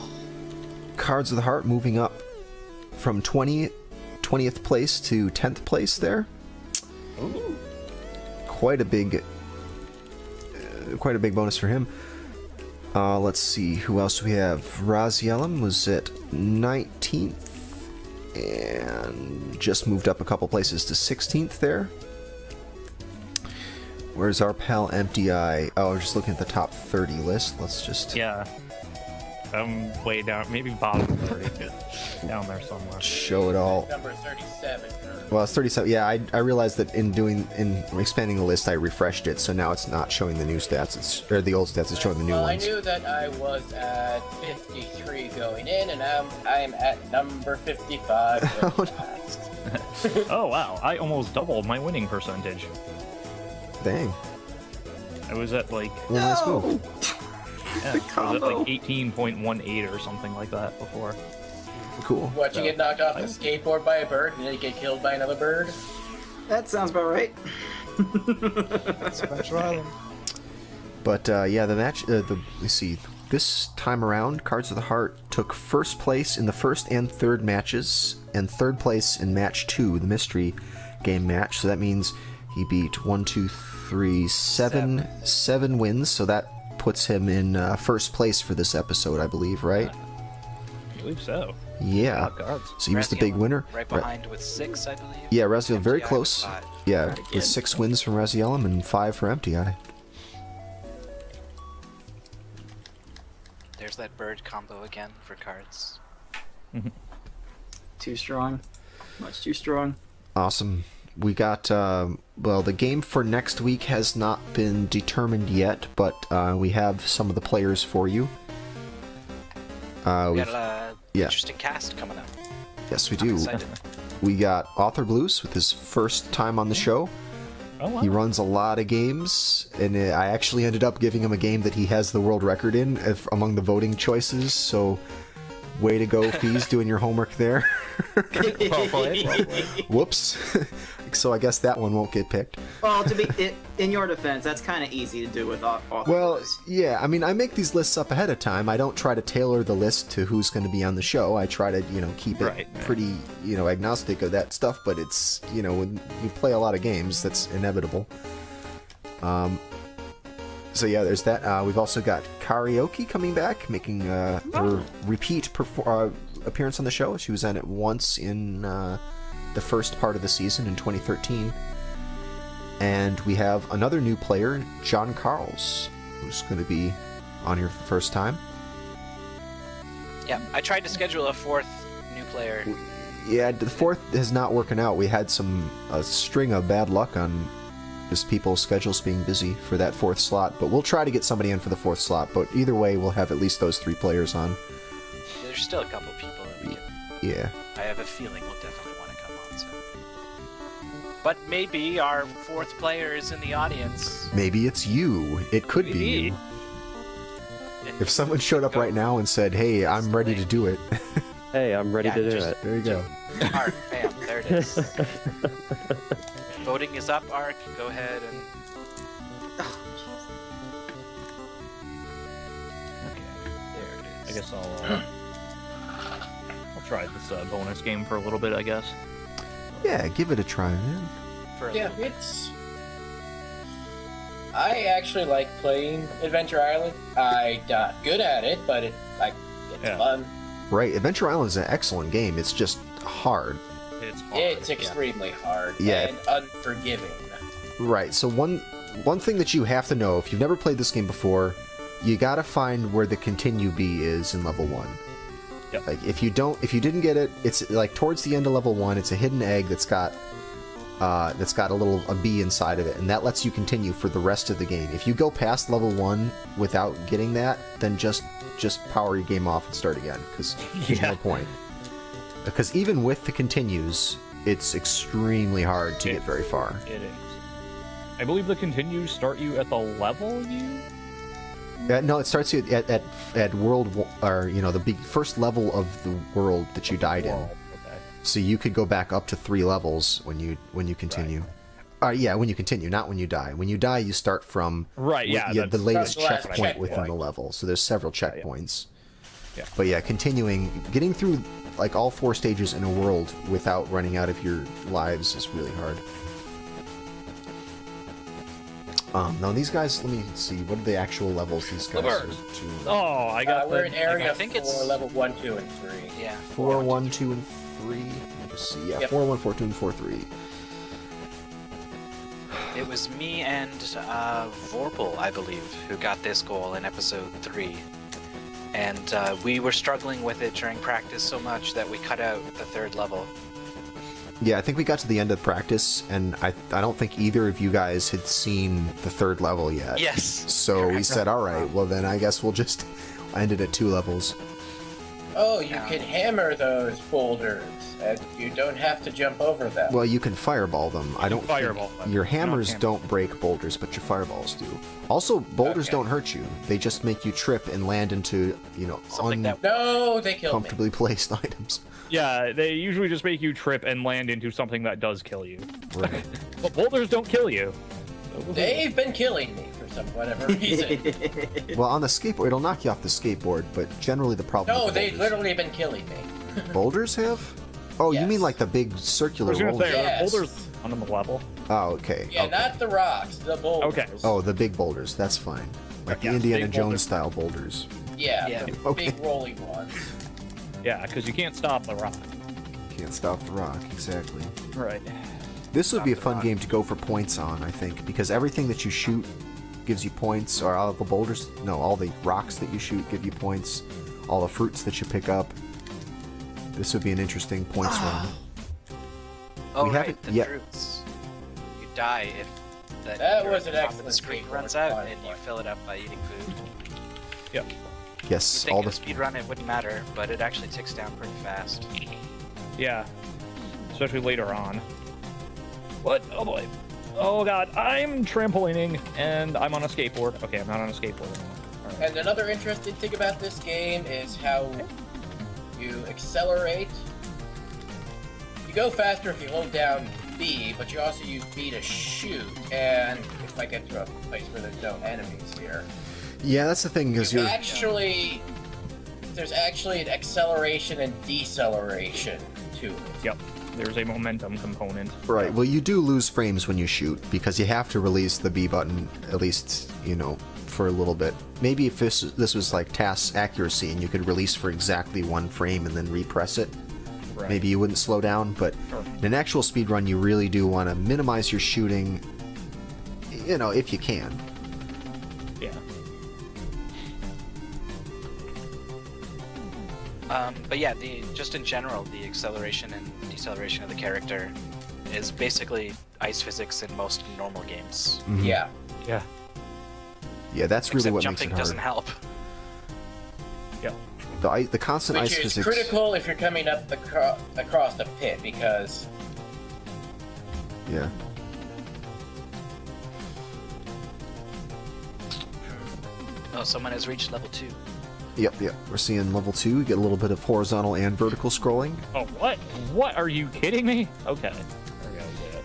Cards of the Heart moving up from 20th place to 10th place there. Ooh. Quite a big bonus for him. Let's see, who else do we have? Razielim was at 19th and just moved up a couple places to 16th there. Where's our pal Emptyeye? Oh, we're just looking at the top 30 list. Let's just Yeah. Way down, maybe bottom 30, down there somewhere. show it all. Number 37. Well, it's 37. Yeah, I realized that in expanding the list, I refreshed it, so now it's not showing the new stats. Or the old stats. It's showing the new Well, ones. I knew that I was at 53 going in, and now I am at number 55. Oh, no. Last. Oh wow, I almost doubled my winning percentage. Dang. I was at like, Well, nice move. yeah, I was at like 18.18 or something like that before. Cool. What, you get knocked off a skateboard by a bird, and then you get killed by another bird? that sounds about right. That's Adventure Island. But yeah, the match. Let's see. This time around, Cards of the Heart took first place in the first and third matches, and third place in match 2, the mystery game match. So that means he beat 7 wins. So that puts him in first place for this episode, I believe, right? I believe so. Yeah. Top cards. So he was the big Razielim winner. Right behind with 6, I believe. Yeah, Razielim very Emptyeye with close. 5. Yeah, with 6 wins from Razielim and 5 for Emptyeye. There's that bird combo again for cards. Too strong. Much too strong. Awesome. We got, well, the game for next week has not been determined yet, but we have some of the players for you. We We've- got an yeah. interesting cast coming up. yes, we I'm do. excited. We got Author Blues with his first time on the show. Oh wow. He runs a lot of games, and I actually ended up giving him a game that he has the world record in among the voting choices, so way to go, Fees, doing your homework there. Well played. Whoops. So I guess that one won't get picked. Well, in your defense, that's kind of easy to do with author. Well, yeah, I mean, I make these lists up ahead of time. I don't try to tailor the list to who's going to be on the show. I try to, keep it Right. pretty, agnostic of that stuff, but it's, when you play a lot of games, that's inevitable. So yeah, there's that. We've also got Karaoke coming back, making her repeat appearance on the show. She was on it once in the first part of the season in 2013. And we have another new player, John Carls, who's going to be on here for the first time. Yeah, I tried to schedule a 4th new player. Yeah, the 4th is not working out. We had a string of bad luck on just people's schedules being busy for that 4th slot, but we'll try to get somebody in for the 4th slot. But either way, we'll have at least those 3 players on. There's still a couple people that we can. Yeah. I have a feeling we'll definitely want to come on soon. But maybe our 4th player is in the audience. Maybe it's you. It could be you. And If someone showed up right now and said, "Hey, I'm ready to do it," Hey, I'm ready Yeah, to do just- it. there you go. Ark, bam, there it is. Voting is up, Ark. Go ahead and. Okay, there it is. guess I'll try this bonus game for a little bit, I guess. Yeah, give it a try, man. For a Yeah, little bit. I actually like playing Adventure Island. I'm not good at it, but it's Yeah. fun. Right, Adventure Island is an excellent game. It's just hard. It's hard. It's extremely hard Yeah. and unforgiving. Right. So one thing that you have to know, if you've never played this game before, you gotta find where the continue bee is in level 1. Yep. Like if you didn't get it, it's like towards the end of level 1. It's a hidden egg that's got a bee inside of it, and that lets you continue for the rest of the game. If you go past level 1 without getting that, then just power your game off and start again, because there's no point. Because even with the continues, it's extremely hard to get very far. It is. I believe the continues start you at the level you. No, it starts you at world, or the big first level of the world that you died in. Okay. So you could go back up to 3 levels when you continue. Yeah, when you continue, not when you die. When you die, you start from Right. Yeah. the that's- latest the last checkpoint within the checkpoint. level. So there's several Yeah. checkpoints. Yeah. But yeah, getting through like all 4 stages in a world without running out of your lives is really hard. Now these guys, let me see, what are the actual levels these guys Laverne. are to? Oh, I got We're the. in area I think 4, it's- level 1, 2, and 3. Yeah. 4, 1, 2, and 3. Let's see, yeah, Yep. 4, 1, 4, 2, and 4, 3. It was me and Vorpal, I believe, who got this goal in episode 3. And we were struggling with it during practice so much that we cut out the 3rd level. Yeah, I think we got to the end of practice, and I don't think either of you guys had seen the 3rd level yet. Yes. So we said, all right, well then I guess we'll just end it at 2 levels. Oh, you can hammer those boulders, and you don't have to jump over them. Well, you can fireball them. I don't fireball think them, your not hammers hammer. don't break boulders, but your fireballs do. Also, boulders Okay. don't hurt you. They just make you trip and land into, Something that No, they killed me. uncomfortably placed items. Yeah, they usually just make you trip and land into something that does kill you. Right. But boulders don't kill you. They've been killing me for some whatever reason. Well, on the skateboard, it'll knock you off the skateboard, but generally the problem No, with the they've boulders... literally been killing me. Boulders have? Oh, you Yes. mean like the big I circular was gonna rollers? say, are Yes. the boulders on the level? Oh, okay. Yeah, okay. not the rocks, the boulders. Okay. Oh, the big boulders. That's fine. Like Yeah, the Indiana big Jones boulders. style boulders. Yeah, Yeah. the Okay. big rolling ones. Yeah, because you can't stop the rock. Can't stop the rock, exactly. Right. This would be a the fun rock. game to go for points on, I think, because everything that you shoot gives you points, or all the boulders, no, all the rocks that you shoot give you points, all the fruits that you pick up. This would be an interesting points run. Oh, We right, haven't the yet- fruits. You die if That your was an top of excellent the screen speed runs run. out and you fill it up by eating food. Yep. Yes, You all think the a speed run it wouldn't matter, but it actually ticks down pretty fast. Yeah. Especially later on. What? Oh boy. Oh god, I'm trampolining and I'm on a skateboard. Okay, I'm not on a skateboard anymore. All right. And another interesting thing about this game is how you accelerate. You go faster if you hold down B, but you also use B to shoot. And if I get to a place where there's no enemies here, Yeah, that's the thing, because you you're... actually there's actually an acceleration and deceleration to it. Yep. There's a momentum component. Right, well, you do lose frames when you shoot, because you have to release the B button, at least, for a little bit. Maybe if this was like task accuracy, and you could release for exactly 1 frame and then repress it, Right. maybe you wouldn't slow down, but Sure. in an actual speedrun, you really do want to minimize your shooting, if you can. Yeah. But yeah, just in general, the acceleration and deceleration of the character is basically ice physics in most normal games. Mhm. Yeah. Yeah. Yeah, that's really Except what makes jumping it hard. doesn't help. Yep. The constant Which ice is physics... critical if you're coming up across the pit, because Yeah. Oh, someone has reached level 2. Yep. We're seeing level 2. You get a little bit of horizontal and vertical scrolling. Oh, what? What? Are you kidding me? Okay. Okay, I get it.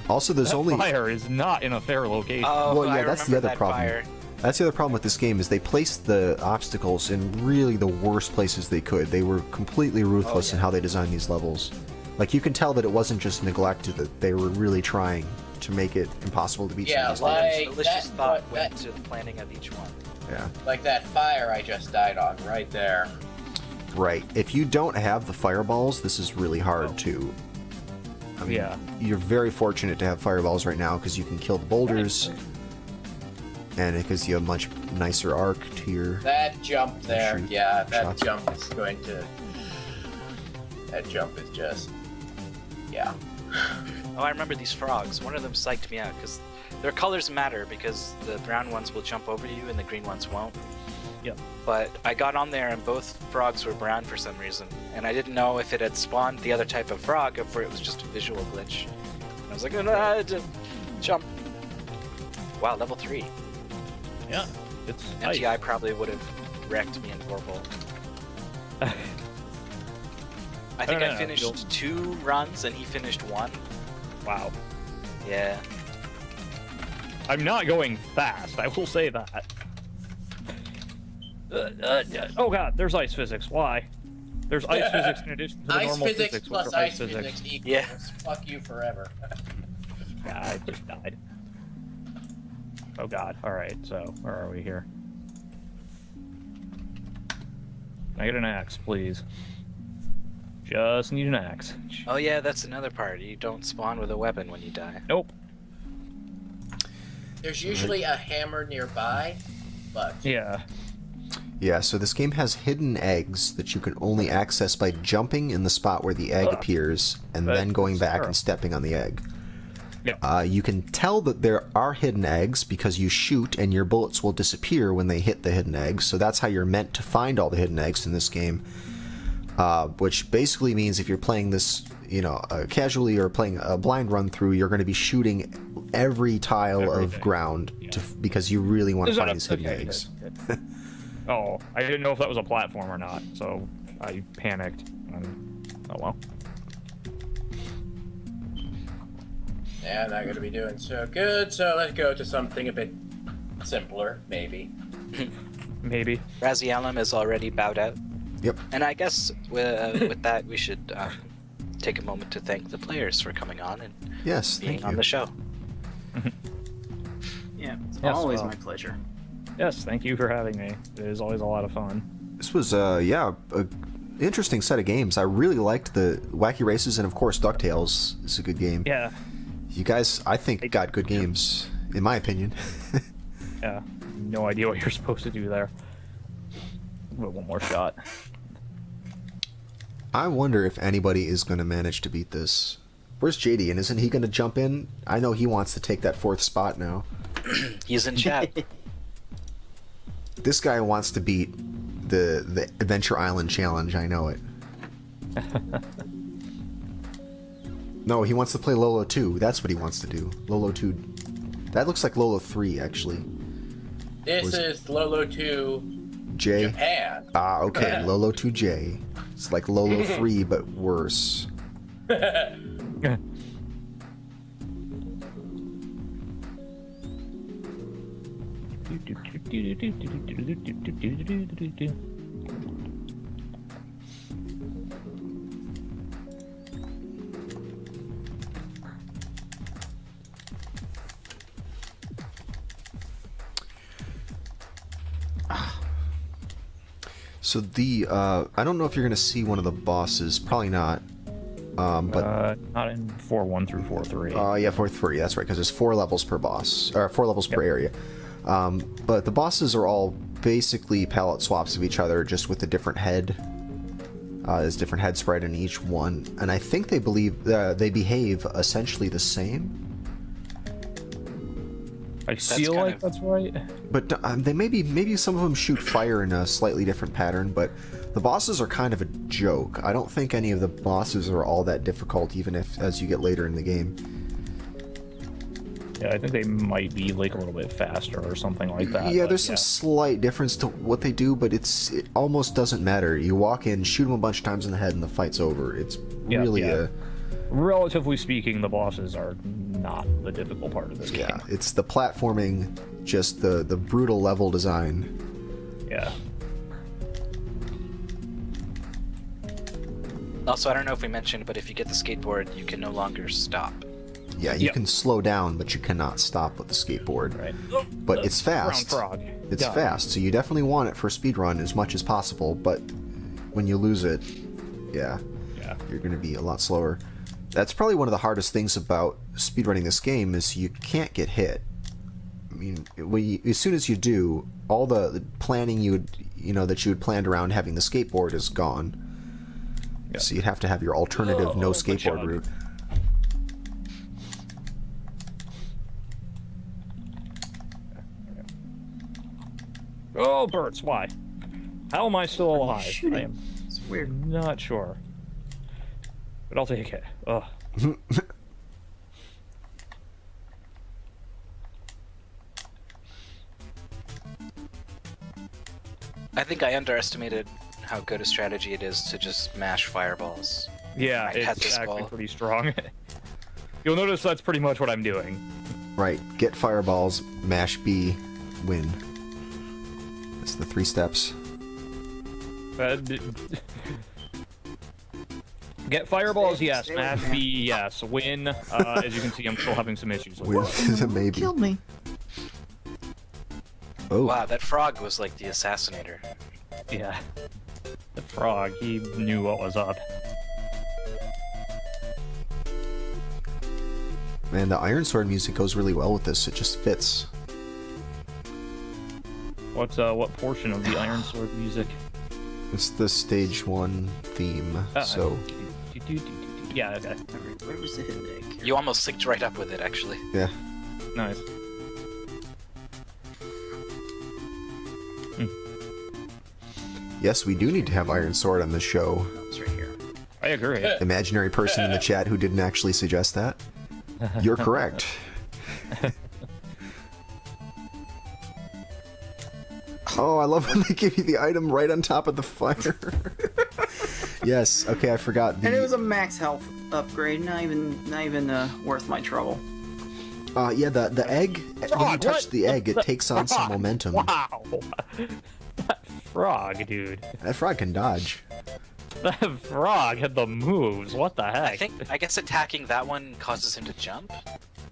Also, there's That only... fire is not in a fair location. Oh, Well, yeah, I that's the remember other that problem. fire. That's the other problem with this game is they placed the obstacles in really the worst places they could. They were completely ruthless in how they designed these levels. Like, you can tell that it wasn't just neglected, that they were really trying to make it impossible to beat Yeah, some of these levels. like Delicious that, thought went that, into the planning of each one. Yeah. like that fire I just died on right there. Right. If you don't have the fireballs, this is really hard to... I mean, Yeah. you're very fortunate to have fireballs right now because you can kill the boulders, and it gives you a much nicer arc to your... That jump there, Shoot. yeah, that Shots. jump is going to... That jump is just... Yeah. Oh, I remember these frogs. One of them psyched me out because their colors matter because the brown ones will jump over you and the green ones won't. Yep. But I got on there and both frogs were brown for some reason, and I didn't know if it had spawned the other type of frog or if it was just a visual glitch. And I was like, oh, no, jump. Wow, level 3. Yeah. It's nice. Emptyeye probably would have wrecked me in 4-volt. I think I finished 2 runs and he finished 1. Wow. Yeah. I'm not going fast, I will say that. Oh god, there's ice physics. Why? There's ice physics in addition to the Ice normal physics physics. plus which are ice physics equals Yeah. fuck you forever. Yeah, I just died. Oh god. Alright, so where are we here? Can I get an axe, please? Just need an axe. Oh yeah, that's another part. You don't spawn with a weapon when you die. Nope. There's usually a hammer nearby, but... Yeah. Yeah, so this game has hidden eggs that you can only access by jumping in the spot where the egg appears, and But then going back sure. and stepping on the egg. Yeah. You can tell that there are hidden eggs because you shoot and your bullets will disappear when they hit the hidden eggs, so that's how you're meant to find all the hidden eggs in this game. Which basically means if you're playing this, casually or playing a blind run through, you're going to be shooting every tile of Everything. ground because you really want to find these hidden eggs. Oh, I didn't know if that was a platform or not, so I panicked. Oh well. Yeah, not gonna be doing so good, so let's go to something a bit simpler, maybe. Maybe. Razielim is already bowed out. Yep. And I guess with that, we should take a moment to thank the players for coming on and Yes, being thank on you. the show. Yeah, it's Yes, always well. my pleasure. Yes, thank you for having me. It is always a lot of fun. This was, a interesting set of games. I really liked the Wacky Races, and of course DuckTales is a good game. Yeah. You guys, I think, got good games, in my opinion. Yeah. No idea what you're supposed to do there. But one more shot. I wonder if anybody is going to manage to beat this. Where's JD, and isn't he going to jump in? I know he wants to take that 4th spot now. He's in chat. This guy wants to beat the Adventure Island Challenge, I know it. No, he wants to play Lolo 2. That's what he wants to do. Lolo 2. That looks like Lolo 3, actually. This is Lolo 2 J. Japan. Ah, okay. Lolo 2J. It's like Lolo 3, but worse. So the, I don't know if you're going to see one of the bosses. Probably not. But not in 4-1 through 4-3. yeah, 4-3. That's right, because there's 4 levels per boss, or 4 levels per area. But the bosses are all basically palette swaps of each other, just with a different head. There's different head spread in each one, and I think they behave essentially the same. I feel kind like of- that's right. But they maybe some of them shoot fire in a slightly different pattern, but the bosses are kind of a joke. I don't think any of the bosses are all that difficult, even if as you get later in the game. Yeah, I think they might be like a little bit faster or something like that. Yeah, but there's some slight difference to what they do, but it almost doesn't matter. You walk in, shoot them a bunch of times in the head, and the fight's over. It's really yeah. Relatively speaking, the bosses are not the difficult part of this game. it's the platforming just the brutal level design. Yeah. Also, I don't know if we mentioned, but if you get the skateboard, you can no longer stop. Yeah, you Yep. can slow down, but you cannot stop with the skateboard. Right. But it's Brown fast. frog. It's Done. fast, so you definitely want it for speedrun as much as possible, but when you lose it, yeah, Yeah. you're going to be a lot slower. That's probably one of the hardest things about speedrunning this game is you can't get hit. I mean, as soon as you do, all the planning that you had planned around having the skateboard is gone. Yep. So you'd have to have your alternative no Oh, skateboard good job. route. Oh, birds, why? How am I still alive? shooting? I am It's weird. not sure. But I'll take it. Ugh. I think I underestimated how good a strategy it is to just mash fireballs. Yeah, I had it's this actually ball. pretty strong. You'll notice that's pretty much what I'm doing. Right, get fireballs, mash B, win. That's the 3 steps. Get fireballs, yes. Stay Smash with B, me. yes. Win. As you can see, I'm still having some issues with Win it. is a maybe. Killed me. Oh, Wow, that frog was like the assassinator. Yeah. The frog, he knew what was up. man, the Iron Sword music goes really well with this. It just fits. What portion of the Iron Sword music? It's the stage 1 theme, so Yeah, okay. Alright, where was the hidden egg? You almost synced right up with it, actually. yeah. Nice. Yes, we do need to have Iron Sword on the show. Oh, it's right here. I agree. Imaginary person in the chat who didn't actually suggest that. You're correct. Oh, I love when they give you the item right on top of the fire. Yes, okay, I forgot. And it was a max health upgrade, not even worth my trouble. Yeah, the egg, when you Frog, touch what? the egg, it takes on some momentum. Wow! That frog, dude. That frog can dodge. That frog had the moves. What the heck? I guess attacking that one causes him to jump.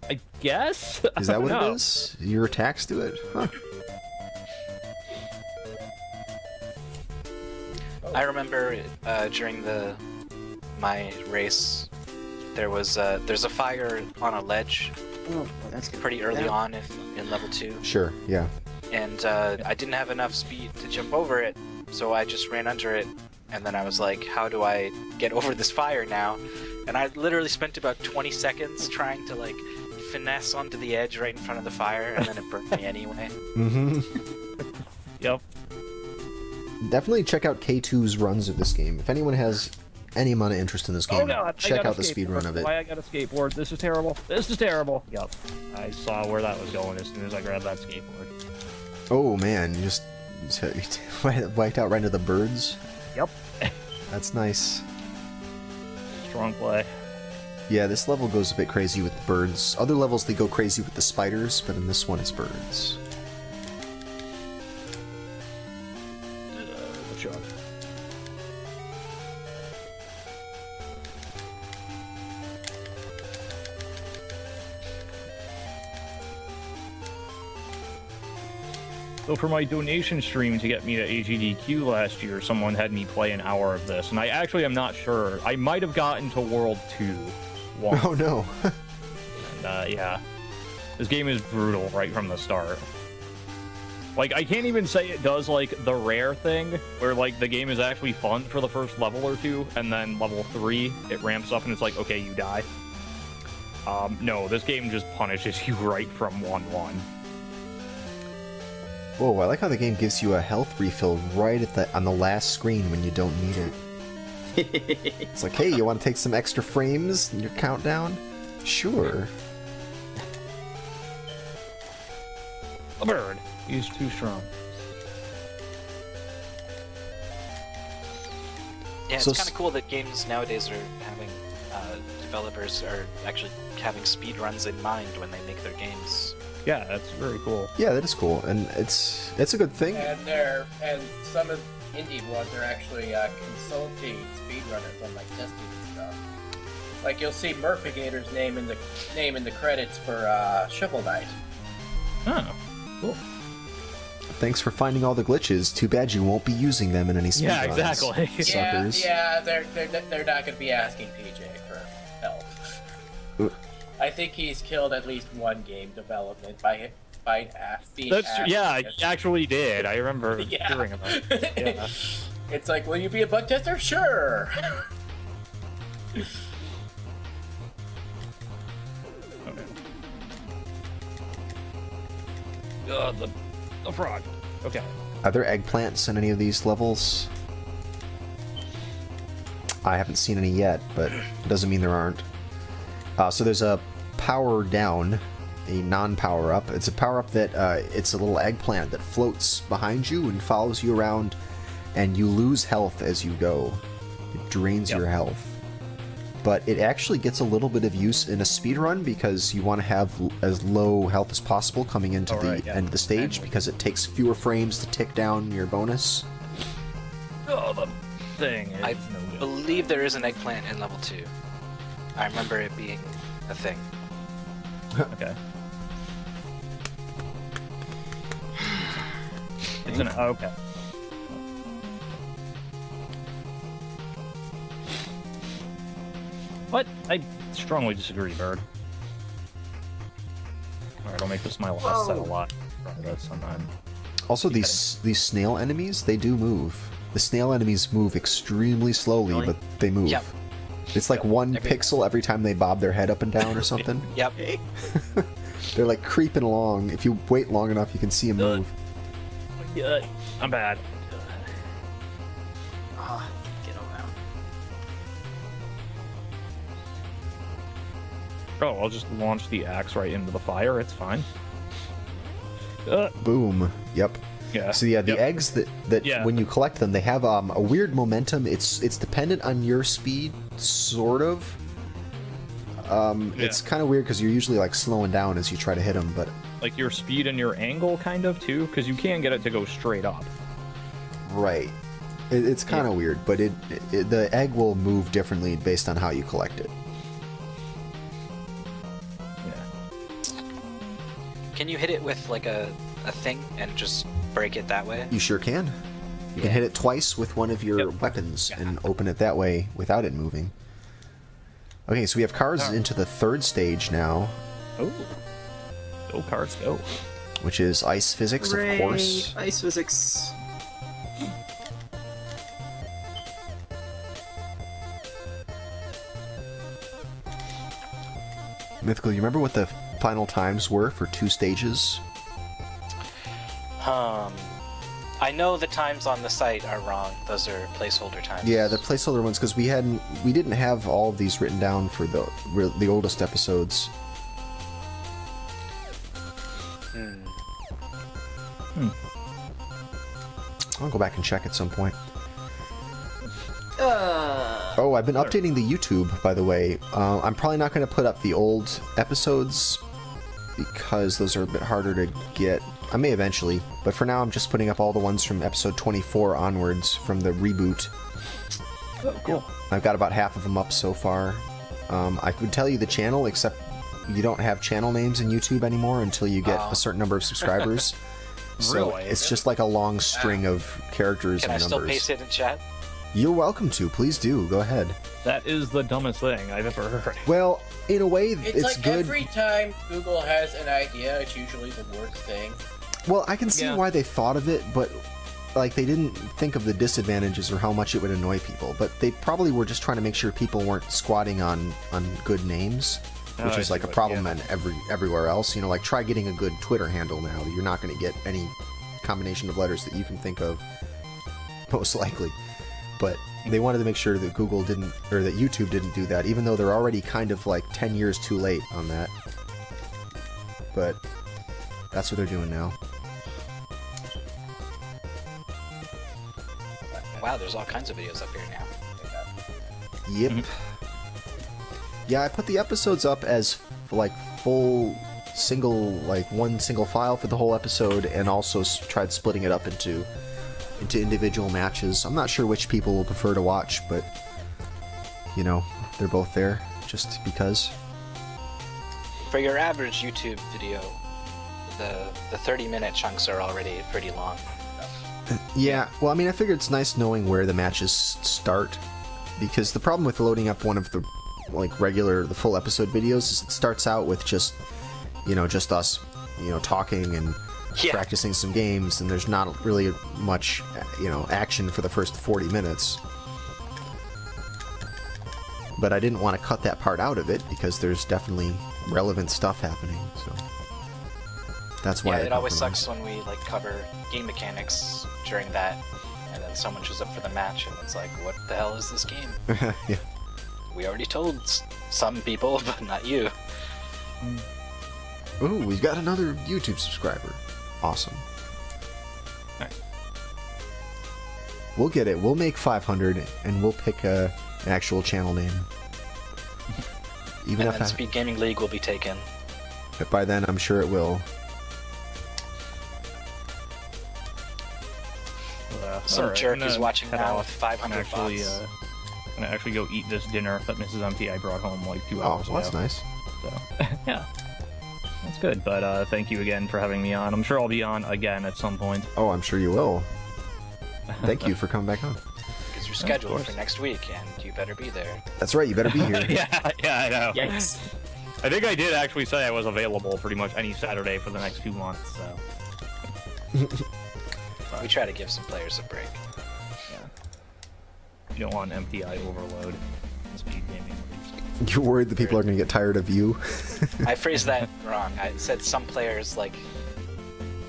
I guess? Is that what No. it is? Your attacks do it? Huh. I remember during my race, there's a fire on a ledge Oh, that's good. pretty early Yeah. on in level 2, Sure, yeah. and I didn't have enough speed to jump over it, so I just ran under it, and then I was like, how do I get over this fire now? And I literally spent about 20 seconds trying to like finesse onto the edge right in front of the fire, and then it burned me anyway. Mm-hmm. Yep. Definitely check out K2's runs of this game. If anyone has any amount of interest in this game, check out the speedrun of it. Why I got a skateboard? This is terrible. This is terrible. Yep. I saw where that was going as soon as I grabbed that skateboard. Oh man, you just wiped out right into the birds. Yep. That's nice. Strong play. Yeah, this level goes a bit crazy with the birds. Other levels they go crazy with the spiders, but in this one it's birds. Good shot. So for my donation stream to get me to AGDQ last year, someone had me play an hour of this, and I actually am not sure. I might have gotten to World 2 once. Oh no. And, yeah. This game is brutal right from the start. Like, I can't even say it does, like, the rare thing, where, like, the game is actually fun for the first level or two, and then level 3, it ramps up and it's like, okay, you die. No, this game just punishes you right from 1-1. Whoa, I like how the game gives you a health refill right on the last screen when you don't need it. It's like, hey, you want to take some extra frames in your countdown? Sure. A bird. He's too strong. Yeah, it's So kind of cool that games nowadays are having developers are actually having speedruns in mind when they make their games. Yeah, that's very cool. Yeah, that is cool, and it's a good thing. And some of indie ones are actually consulting speedrunners on like testing and stuff. Like you'll see Murphigator's name in the credits for Shovel Knight. Oh, cool. Thanks for finding all the glitches. Too bad you won't be using them in any speedruns. Yeah, exactly. Suckers. Yeah, they're not going to be asking PJ for help. I think he's killed at least one game development by being That's asked. yeah, I actually did. I remember Yeah. hearing about it. Yeah. It's like, will you be a bug tester? Sure. Okay. The frog. Okay. Are there eggplants in any of these levels? I haven't seen any yet, but it doesn't mean there aren't. So there's a power down, a non-power up. It's a power up that it's a little eggplant that floats behind you and follows you around, and you lose health as you go. It drains your health. But it actually gets a little bit of use in a speedrun because you want to have as low health as possible coming into the end of the stage because it takes fewer frames to tick down your bonus. Oh, the thing. I believe there is an eggplant in level 2. I remember it being a thing. Okay. It's an okay. What? I strongly disagree, Bird. Alright, I'll make this my last set a lot. That's sometime. Also, these snail enemies, they do move. The snail enemies move extremely slowly, but they move. Yep. It's like one pixel every time they bob their head up and down or something. Yep. They're like creeping along. If you wait long enough, you can see them move. I'm bad. Get around. Oh, I'll just launch the axe right into the fire. It's fine. Boom. Yep. Yeah. So yeah, the eggs that when you collect them, they have a weird momentum. It's dependent on your speed, sort of. It's kind of weird because you're usually like slowing down as you try to hit them, but Like your speed and your angle, kind of too, because you can get it to go straight up. right. It's kind of weird, but the egg will move differently based on how you collect it. Yeah. Can you hit it with like a thing and just break it that way? You sure can. You can hit it twice with one of your weapons and open it that way without it moving. Okay, so we have cards into the third stage now, Oh. Go cards, go. which is ice physics, of course. Ice physics. Mythical, you remember what the final times were for 2 stages? I know the times on the site are wrong. Those are placeholder times. Yeah, the placeholder ones, because we didn't have all of these written down for the oldest episodes. I'll go back and check at some point. Oh, I've been updating the YouTube, by the way. I'm probably not going to put up the old episodes because those are a bit harder to get. I may eventually, but for now I'm just putting up all the ones from episode 24 onwards from the reboot. Oh, cool. I've got about half of them up so far. I could tell you the channel, except you don't have channel names in YouTube anymore until you get a certain number of subscribers. So Really? it's just like a long string of characters Can I and still numbers. paste it in chat? You're welcome to. Please do. Go ahead. That is the dumbest thing I've ever heard. Well, in a way, It's like good. every time Google has an idea, it's usually the worst thing. Well, I can see why they thought of it, but like they didn't think of the disadvantages or how much it would annoy people. But they probably were just trying to make sure people weren't squatting on good names, which is like a problem in everywhere else. You know, like try getting a good Twitter handle now. You're not going to get any combination of letters that you can think of, most likely. But they wanted to make sure that Google didn't, or that YouTube didn't do that, even though they're already kind of like 10 years too late on that. But that's what they're doing now. Wow, there's all kinds of videos up here now. Yep. Yeah, I put the episodes up as like full one single file for the whole episode, and also tried splitting it up into individual matches. I'm not sure which people will prefer to watch, but you know, they're both there just because. For your average YouTube video, the 30-minute chunks are already pretty long. Yeah, well, I mean, I figured it's nice knowing where the matches start, because the problem with loading up one of the the full episode videos is it starts out with just us, talking and practicing some games, and there's not really much, action for the first 40 minutes. But I didn't want to cut that part out of it because there's definitely relevant stuff happening, so that's why. Yeah, it always sucks when we cover game mechanics during that, and then someone shows up for the match, and it's like, what the hell is this game? Yeah. We already told some people, but not you. Ooh, we've got another YouTube subscriber. Awesome. Nice. We'll get it. We'll make 500, and we'll pick an actual channel name. Even And if then Speed Gaming League will be taken. But by then, I'm sure it will. Some alright, jerk I'm is gonna watching head now out with 500 and actually, bots. I'm gonna actually go eat this dinner that Mrs. Emptyeye brought home 2 Oh, hours well, ago. that's nice. So, yeah. That's good, but thank you again for having me on. I'm sure I'll be on again at some point. Oh, I'm sure you will. Thank you for coming back on. Because you're scheduled for next week, and you better be there. That's right, you better be here. yeah, I know. Yikes. I think I did actually say I was available pretty much any Saturday for the next 2 months, so. We try to give some players a break. You don't want Emptyeye overload in Speed Gaming League. You're worried that people are going to get tired of you? I phrased that wrong. I said some players,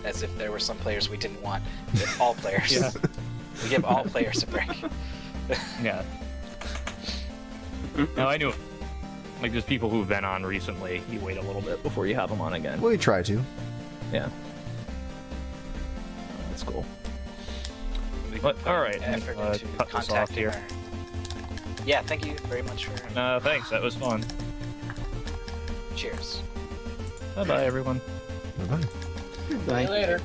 as if there were some players we didn't want. All players. Yeah. We give all players a break. Yeah. No, I knew. There's people who've been on recently. You wait a little bit before you have them on again. We try to. Yeah. That's cool. But, all right. Effort into cut this off contacting here. her. Yeah, thank you very much for. Thanks. That was fun. Cheers. Bye bye, everyone. Bye-bye. See you Bye. later.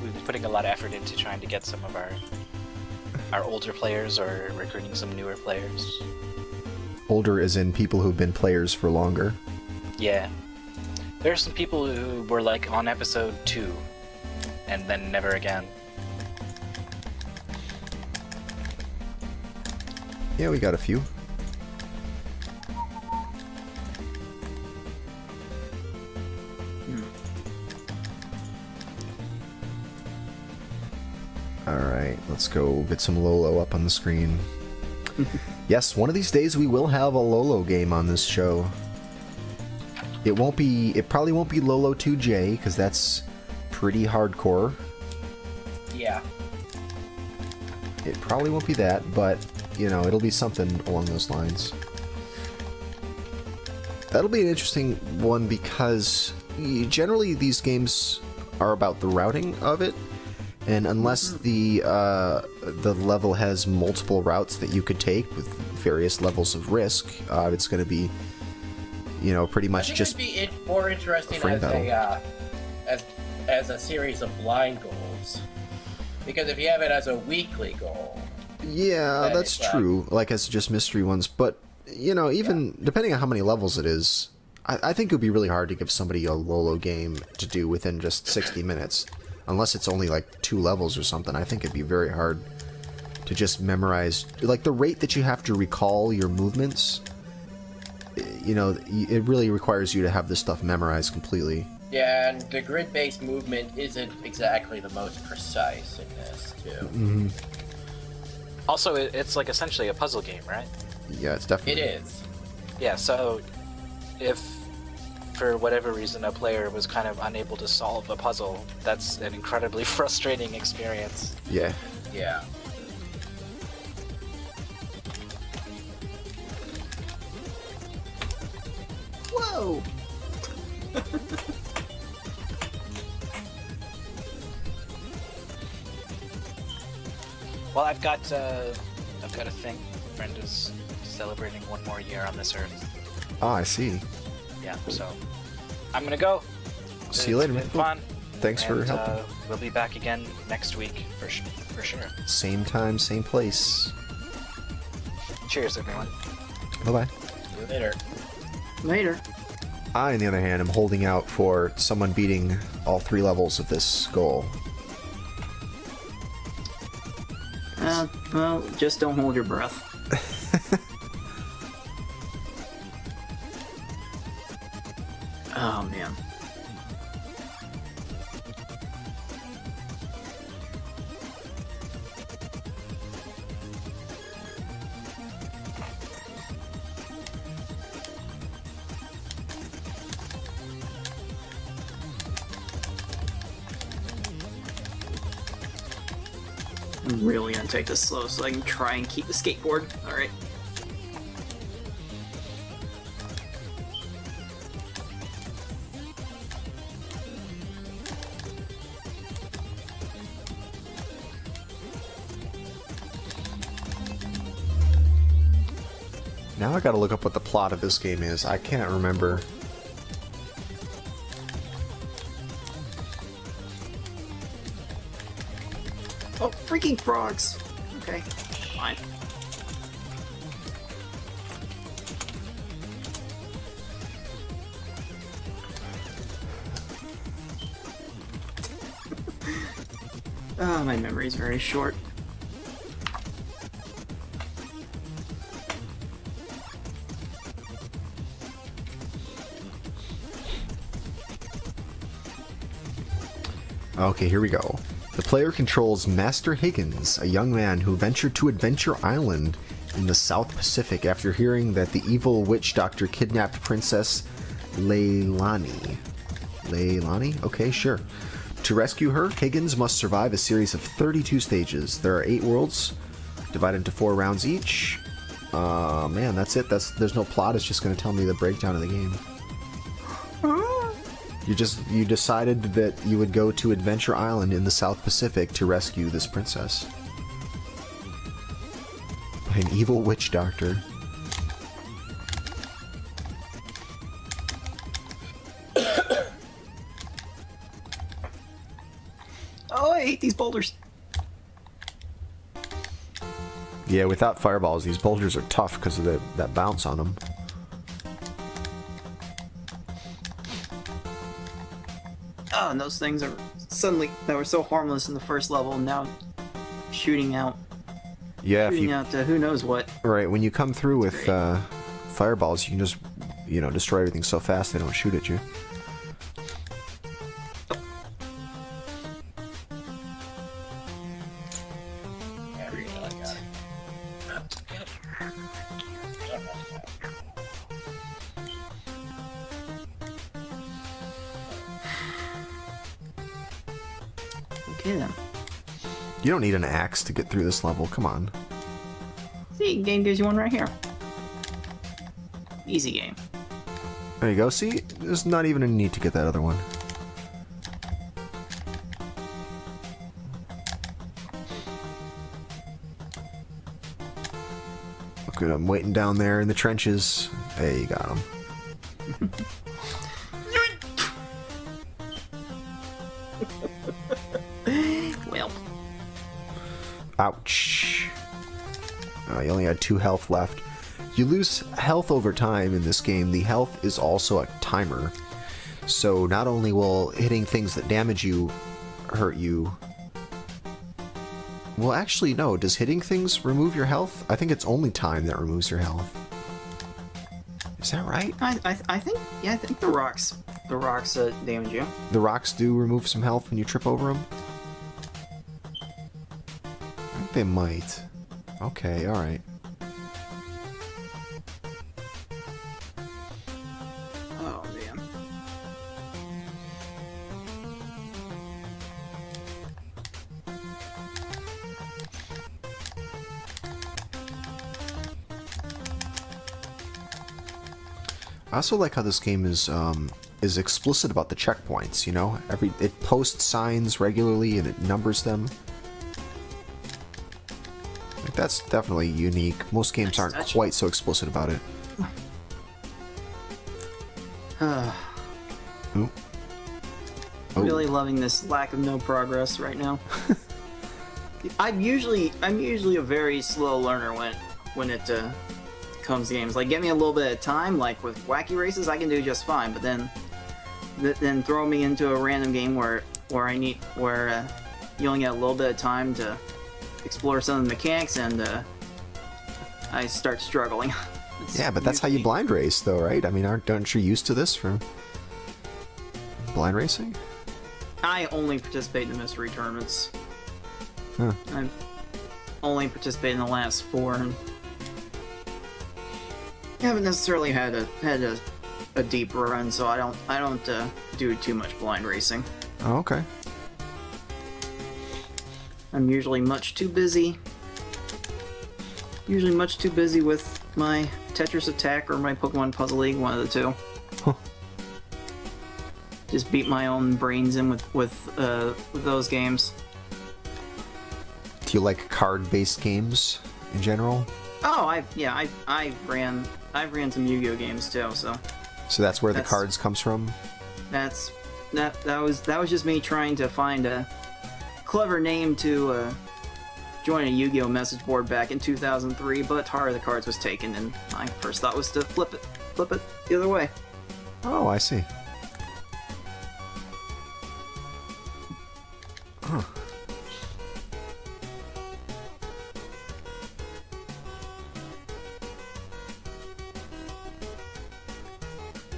We've been putting a lot of effort into trying to get some of our older players or recruiting some newer players. Older as in people who've been players for longer. Yeah. There are some people who were on episode 2 and then never again. Yeah, we got a few. Alright, let's go get some Lolo up on the screen. Yes, one of these days we will have a Lolo game on this show. It probably won't be Lolo 2J, because that's pretty hardcore. Yeah. It probably won't be that, but, it'll be something along those lines. That'll be an interesting one, because generally these games are about the routing of it, and unless the level has multiple routes that you could take with various levels of risk, it's going to be, pretty much I think just it'd be more interesting frame as a series of blind goals, because if you have it as a weekly goal. Yeah, then that's it's, true. As just mystery ones, but even depending on how many levels it is, I think it would be really hard to give somebody a Lolo game to do within just 60 minutes. Unless it's only 2 levels or something, I think it'd be very hard to just memorize. The rate that you have to recall your movements, it really requires you to have this stuff memorized completely. Yeah, and the grid-based movement isn't exactly the most precise in this, too. Mm-hmm. Also, it's essentially a puzzle game, right? Yeah, it's definitely. It is. Yeah, so if for whatever reason a player was kind of unable to solve a puzzle, that's an incredibly frustrating experience. Yeah. Yeah. Whoa! Well, I've got a thing. A friend is celebrating 1 more year on this earth. Ah, I see. yeah, so I'm gonna go. See you later, It's man. been fun. Thanks for And, helping. We'll be back again next week for sure. Same time, same place. Cheers, everyone. Bye-bye. Later. Later. I, on the other hand, am holding out for someone beating all 3 levels of this goal. Well, just don't hold your breath. Oh, man. I'm really gonna take this slow so I can try and keep the skateboard. Alright. Now I gotta look up what the plot of this game is. I can't remember. Oh, freaking frogs! Okay, fine. Oh, my memory's very short. Okay, here we go. The player controls Master Higgins, a young man who ventured to Adventure Island in the South Pacific after hearing that the evil witch doctor kidnapped Princess Leilani. Leilani? Okay, sure. To rescue her, Higgins must survive a series of 32 stages. There are 8 worlds, divided into 4 rounds each. Man, that's it. There's no plot. It's just going to tell me the breakdown of the game. You decided that you would go to Adventure Island in the South Pacific to rescue this princess. By an evil witch doctor. Oh, I hate these boulders. Yeah, without fireballs, these boulders are tough because of that bounce on them. Oh, and those things are suddenly, that were so harmless in the first level, now shooting out. Yeah, if Shooting you, out to who knows what. right, when you come through with fireballs, you can just, destroy everything so fast they don't shoot at you. Okay then. You don't need an axe to get through this level, come on. See, game gives you one right here. Easy game. There you go, see? There's not even a need to get that other one. Look at him waiting down there in the trenches. Hey, you got him. Well. Ouch. You only had 2 health left. You lose health over time in this game. The health is also a timer. So not only will hitting things that damage you hurt you... Well, actually, no. Does hitting things remove your health? I think it's only time that removes your health. Is that right? I think, yeah, I think the rocks damage you. The rocks do remove some health when you trip over them? I think they might. Okay, alright. Oh, man. I also like how this game is explicit about the checkpoints, you know? It posts signs regularly and it numbers them. Like, that's definitely unique. Most games aren't quite so explicit about it. Ooh. Oh. Really loving this lack of no progress right now. I'm usually a very slow learner when it comes to games. Like, give me a little bit of time. Like with Wacky races, I can do just fine. But then throw me into a random game where you only get a little bit of time to explore some of the mechanics, and I start struggling. Yeah, but that's how you blind race, though, right? I mean, aren't you used to this from blind racing? I only participate in the mystery tournaments. Huh. I've only participated in the last 4, and haven't necessarily had a deep run, so I don't do too much blind racing. Oh, okay. I'm usually much too busy. Usually much too busy with my Tetris Attack or my Pokemon Puzzle League, one of the two. Huh. Just beat my own brains in with those games. Do you like card-based games in general? Oh, I ran some Yu-Gi-Oh games too, so. So that's where the cards comes from? That was just me trying to find a clever name to join a Yu-Gi-Oh message board back in 2003, but Heart of the Cards was taken, and my first thought was to flip it the other way. Oh, I see. Huh.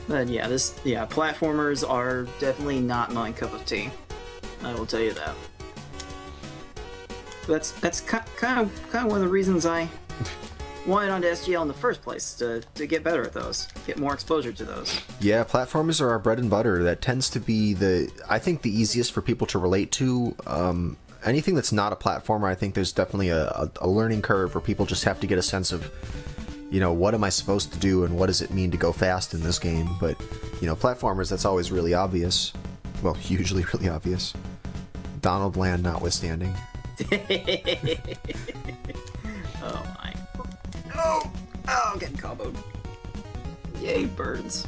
But yeah, platformers are definitely not my cup of tea. I will tell you that. That's kind of one of the reasons I wanted onto SGL in the first place, to get better at those, get more exposure to those. Yeah, platformers are our bread and butter. That tends to be I think the easiest for people to relate to. Anything that's not a platformer, I think there's definitely a learning curve where people just have to get a sense of, what am I supposed to do and what does it mean to go fast in this game? But, platformers, that's always really obvious. Well, usually really obvious. Donald Land notwithstanding. Oh my. Oh, I'm getting comboed. Yay, birds.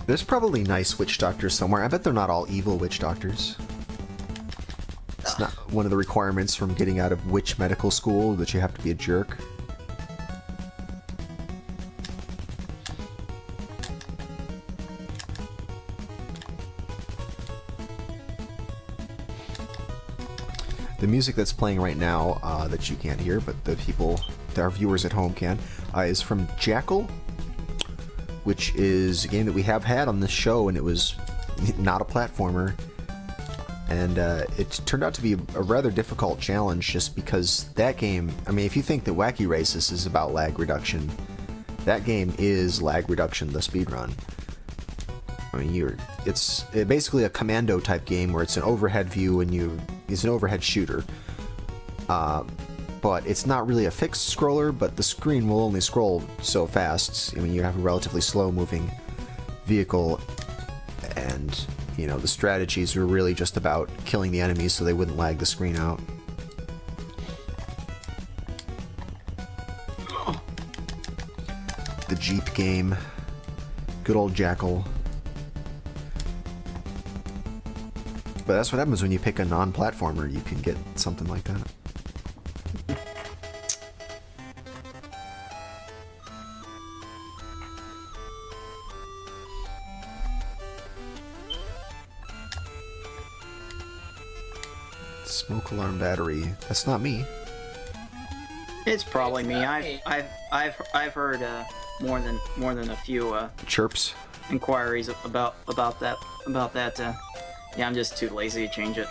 There's probably nice witch doctors somewhere. I bet they're not all evil witch doctors. It's not one of the requirements from getting out of witch medical school that you have to be a jerk. The music that's playing right now, that you can't hear, but our viewers at home can, is from Jackal, which is a game that we have had on this show, and it was not a platformer. And it turned out to be a rather difficult challenge, just because that game, I mean, if you think that Wacky Races is about lag reduction, that game is lag reduction, the speedrun. I mean, it's basically a commando type game where it's an overhead view and it's an overhead shooter. But it's not really a fixed scroller, but the screen will only scroll so fast. I mean, you have a relatively slow moving vehicle, and, the strategies are really just about killing the enemies so they wouldn't lag the screen out. The Jeep game. Good old Jackal. But that's what happens when you pick a non-platformer. You can get something like that. Smoke alarm battery. That's not me. It's probably me. I've heard more than a few Chirps. inquiries about that. Yeah, I'm just too lazy to change it.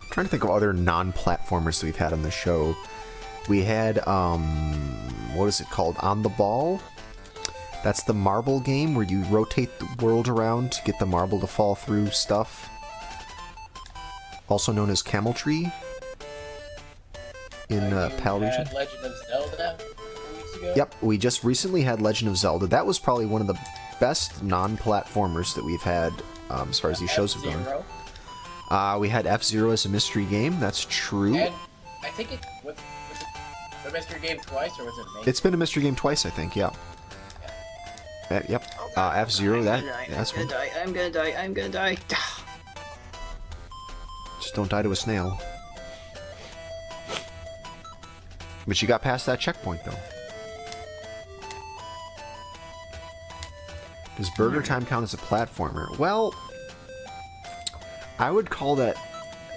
I'm trying to think of other non-platformers that we've had on the show. We had, what is it called? On the Ball? That's the marble game where you rotate the world around to get the marble to fall through stuff. Also known as Camel Tree in PAL region. Had Legend of Zelda a couple weeks ago? Yep, we just recently had Legend of Zelda. That was probably one of the best non-platformers that we've had as far as these shows have gone. We had F-Zero as a mystery game, that's true. And I think was it a mystery game twice, or was it a main? It's been a mystery game twice, I think, yeah. Yep, F-Zero, that's one. I'm gonna die. Just don't die to a snail. But you got past that checkpoint, though. Does Burger Time count as a platformer? Well, I would call that...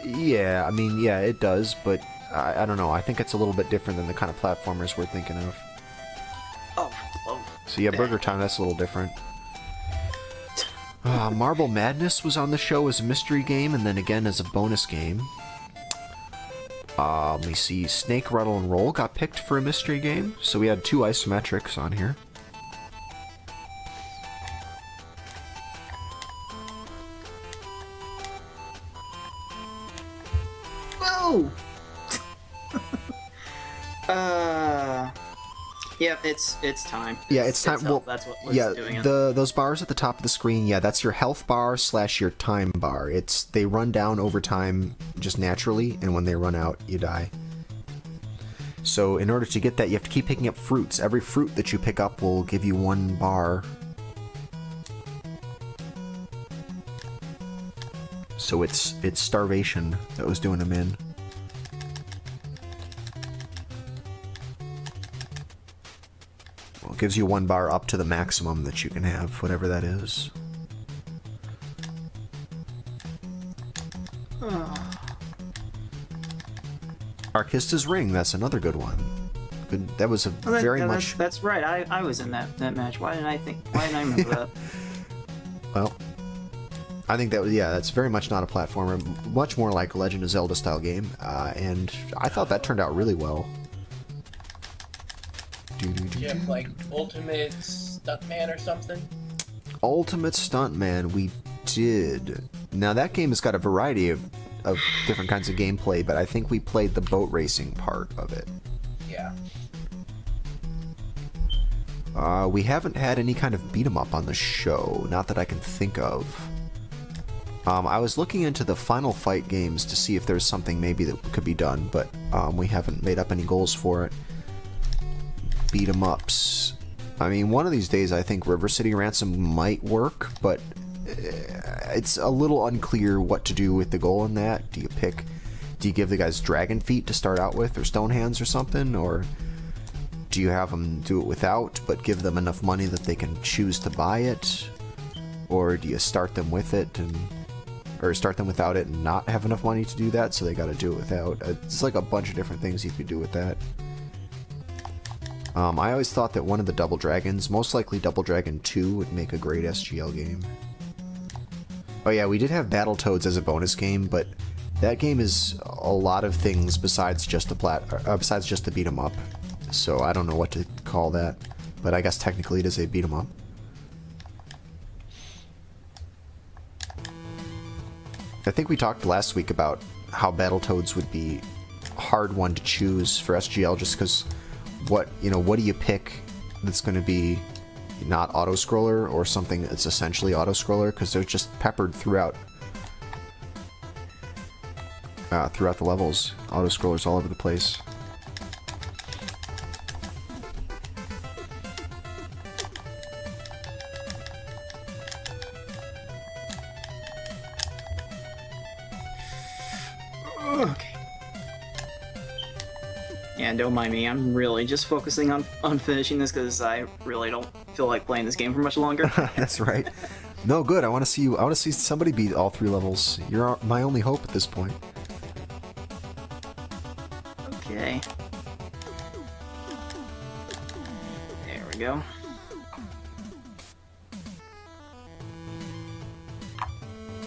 Yeah, I mean, yeah, it does, but I don't know. I think it's a little bit different than the kind of platformers we're thinking of. Oh. So yeah, Burger Time, that's a little different. Marble Madness was on the show as a mystery game, and then again as a bonus game. Let me see, Snake, Rattle, and Roll got picked for a mystery game, so we had 2 isometrics on here. Whoa! Yep, it's time. Yeah, it's time. Well, that's what's yeah, doing it. those bars at the top of the screen, yeah, that's your health bar / your time bar. They run down over time just naturally, and when they run out, you die. So in order to get that, you have to keep picking up fruits. Every fruit that you pick up will give you 1 bar. So it's starvation that was doing them in. Well, it gives you 1 bar up to the maximum that you can have, whatever that is. Arkista's Ring, that's another good one. Good. That was a much... That's right. I was in that match. Why didn't I remember that? Well, I think that was, yeah, that's very much not a platformer. Much more like a Legend of Zelda style game. And I thought that turned out really well. Yeah, like Ultimate Stuntman or something? Ultimate Stuntman, we did. Now that game has got a variety of different kinds of gameplay, but I think we played the boat racing part of it. Yeah. We haven't had any kind of beat 'em up on the show, not that I can think of. I was looking into the Final Fight games to see if there's something maybe that could be done, but we haven't made up any goals for it. Beat 'em ups. I mean, one of these days I think River City Ransom might work, but it's a little unclear what to do with the goal in that. Do you give the guys dragon feet to start out with, or stone hands or something, or do you have them do it without but give them enough money that they can choose to buy it, or do you start them with it or start them without it and not have enough money to do that, so they got to do it without? It's like a bunch of different things you could do with that. I always thought that one of the Double Dragons, most likely Double Dragon 2, would make a great SGL game. Oh yeah, we did have Battletoads as a bonus game, but that game is a lot of things besides just the beat 'em up. So I don't know what to call that, but I guess technically it is a beat 'em up. I think we talked last week about how Battletoads would be a hard one to choose for SGL, just because what do you pick that's going to be not auto-scroller or something that's essentially auto-scroller, because they're just peppered throughout the levels. Auto-scrollers all over the place. Okay. Yeah, don't mind me. I'm really just focusing on finishing this because I really don't feel like playing this game for much longer. That's right. No, good. I want to see somebody beat all 3 levels. You're my only hope at this point. Okay. There we go.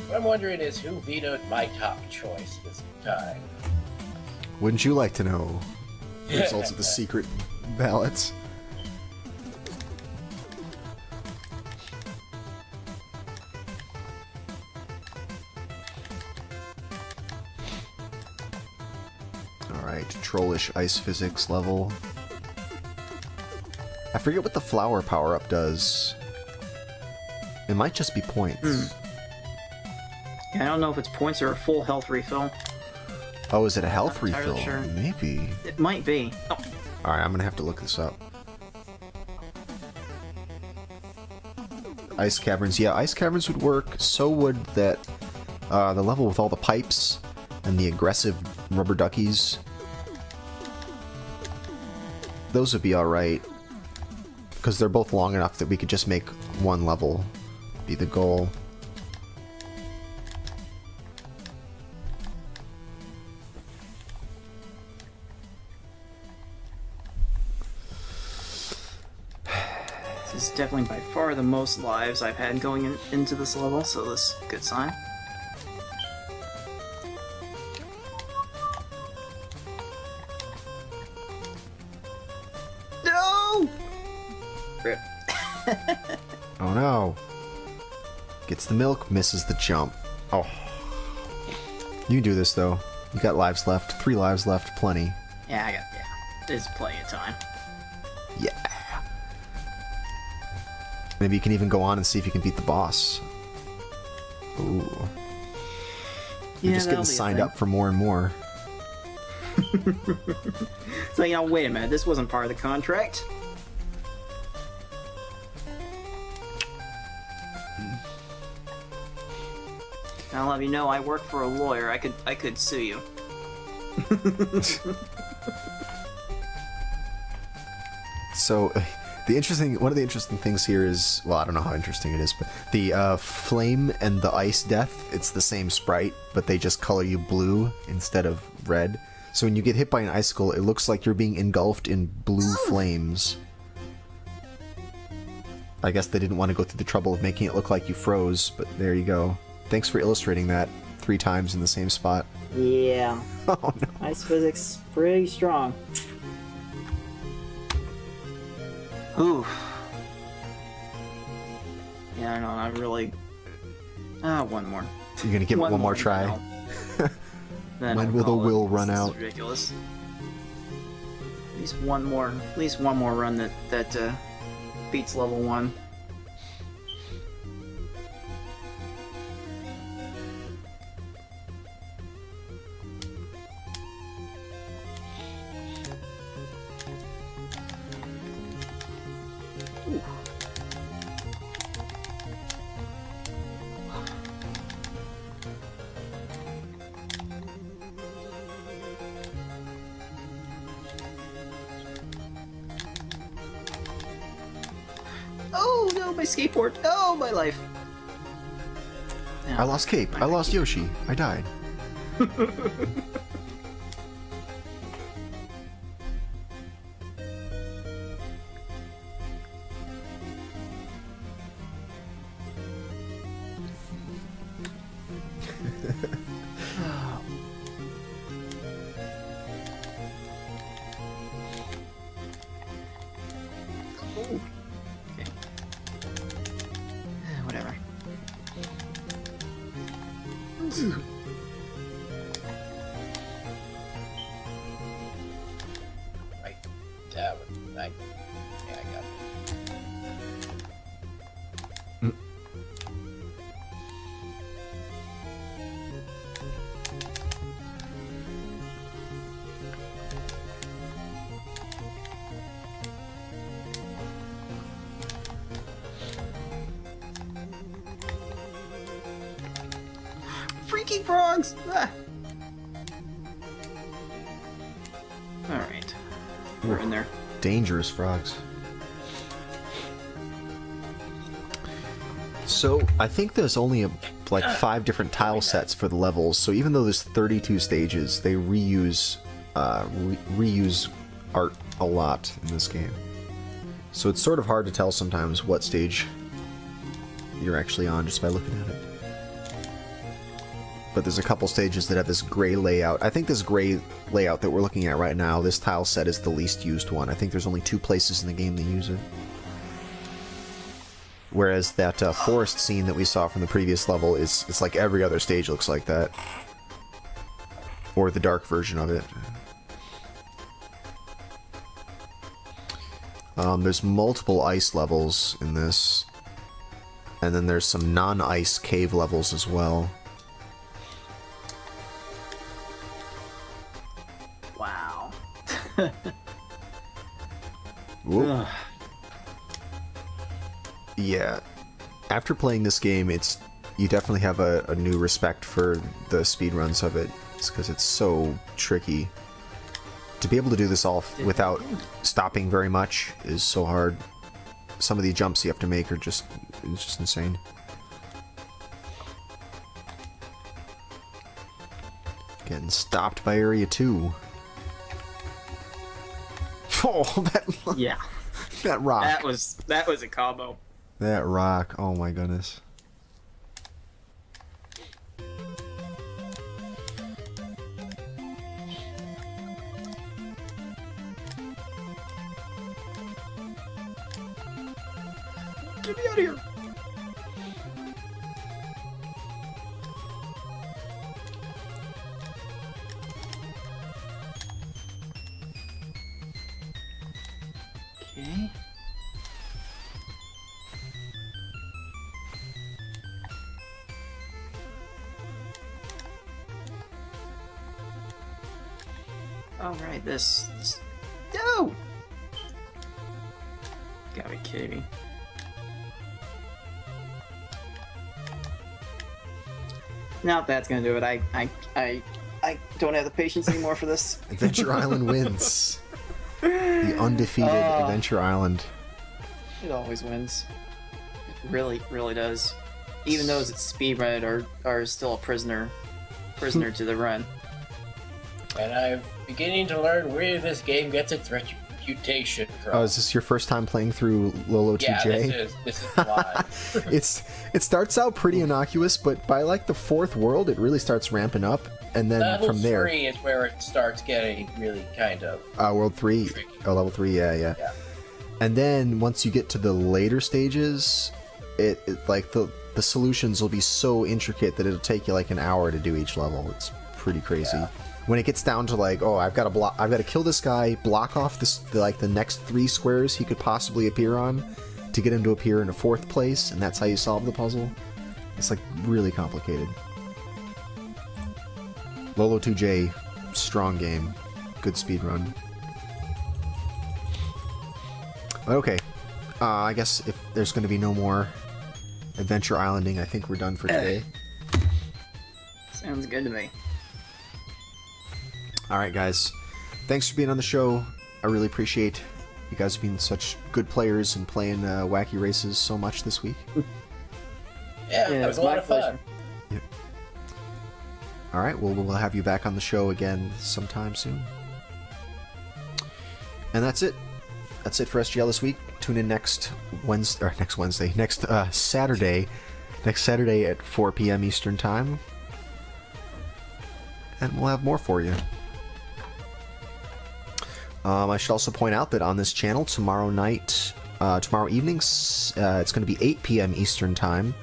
What I'm wondering is who vetoed my top choice this time. Wouldn't you like to know? The results of the secret ballots. Alright, trollish ice physics level. I forget what the flower power-up does. It might just be points. Yeah, I don't know if it's points or a full health refill. Oh, is it a health Not entirely refill? sure. Maybe. It might be. Oh, Alright, I'm gonna have to look this up. Ice caverns. Yeah, ice caverns would work. So would that the level with all the pipes and the aggressive rubber duckies. Those would be alright. Because they're both long enough that we could just make one level be the goal. this is definitely by far the most lives I've had going into this level, so this is a good sign. No! Rip. Oh no. Gets the milk, misses the jump. Oh. You can do this though. You got lives left. 3 lives left, plenty. Yeah, there's plenty of time. Yeah. Maybe you can even go on and see if you can beat the boss. Ooh. You're Yeah, just that'll getting be a signed thing. up for more and more. So, you know, wait a minute, this wasn't part of the contract. I'll have you know, I work for a lawyer. I could sue you. So, one of the interesting things here is, well, I don't know how interesting it is, but the flame and the ice death, it's the same sprite, but they just color you blue instead of red. So when you get hit by an icicle, it looks like you're being engulfed in blue flames. I guess they didn't want to go through the trouble of making it look like you froze, but there you go. Thanks for illustrating that 3 times in the same spot. Yeah. Oh no. Ice physics pretty strong. Ooh. Yeah, I know, I really... one more. You're gonna give it one more try? Then When I'll will the call it. will run This is out? ridiculous. At least one more run that beats level 1. Oh no, my skateboard! Oh, my life! I lost Cape. I lost Yoshi. I died. Okay. Whatever. Right. That one. Yeah, I got it. Freaking frogs! Ah. Alright. We're in there. Dangerous frogs. So, I think there's only like 5 different tile sets for the levels, so even though there's 32 stages, they reuse art a lot in this game. So it's sort of hard to tell sometimes what stage you're actually on just by looking at it. but there's a couple stages that have this gray layout. I think this gray layout that we're looking at right now, this tile set is the least used one. I think there's only 2 places in the game that use it. Whereas that forest scene that we saw from the previous level it's like every other stage looks like that. Or the dark version of it. There's multiple ice levels in this. And then there's some non-ice cave levels as well. Wow. Whoop. Yeah. After playing this game, you definitely have a new respect for the speedruns of it. It's because it's so tricky. To be able to do this all without stopping very much is so hard. Some of the jumps you have to make are just insane. Getting stopped by Area 2. Oh, Yeah. that rock. That was a combo. That rock. Oh my goodness. Get me out of here. Okay. All right, this. No! Gotta be kidding me. Now that's gonna do it. I don't have the patience anymore for this. Adventure Island wins. The undefeated Adventure Island. It always wins. It really, really does. Even those that speedrun are still a prisoner to the run. And I'm beginning to learn where this game gets its reputation from. Oh, is this your first time playing through Lolo 2J? Yeah, this is live. It starts out pretty innocuous, but by like the 4th world, it really starts ramping up, and then Level from there, 3 is where it starts getting really kind of World 3, tricky. Level 3, yeah. And then once you get to the later stages, it like the solutions will be so intricate that it'll take you like an hour to do each level. It's pretty crazy. Yeah. When it gets down to like, oh, I've got to kill this guy, block off the next 3 squares he could possibly appear on, to get him to appear in a 4th place, and that's how you solve the puzzle. It's like really complicated. Lolo 2J, strong game, good speedrun. Okay, I guess if there's going to be no more Adventure Islanding, I think we're done for today. Sounds good to me. Alright guys, thanks for being on the show. I really appreciate you guys being such good players and playing Wacky Races so much this week. Yeah, that was a lot of fun. Yep. Alright, well we'll have you back on the show again sometime soon. And that's it. That's it for SGL this week. Tune in next Saturday at 4 p.m. Eastern Time. And we'll have more for you. I should also point out that on this channel tomorrow evening, it's going to be 8 p.m. Eastern Time.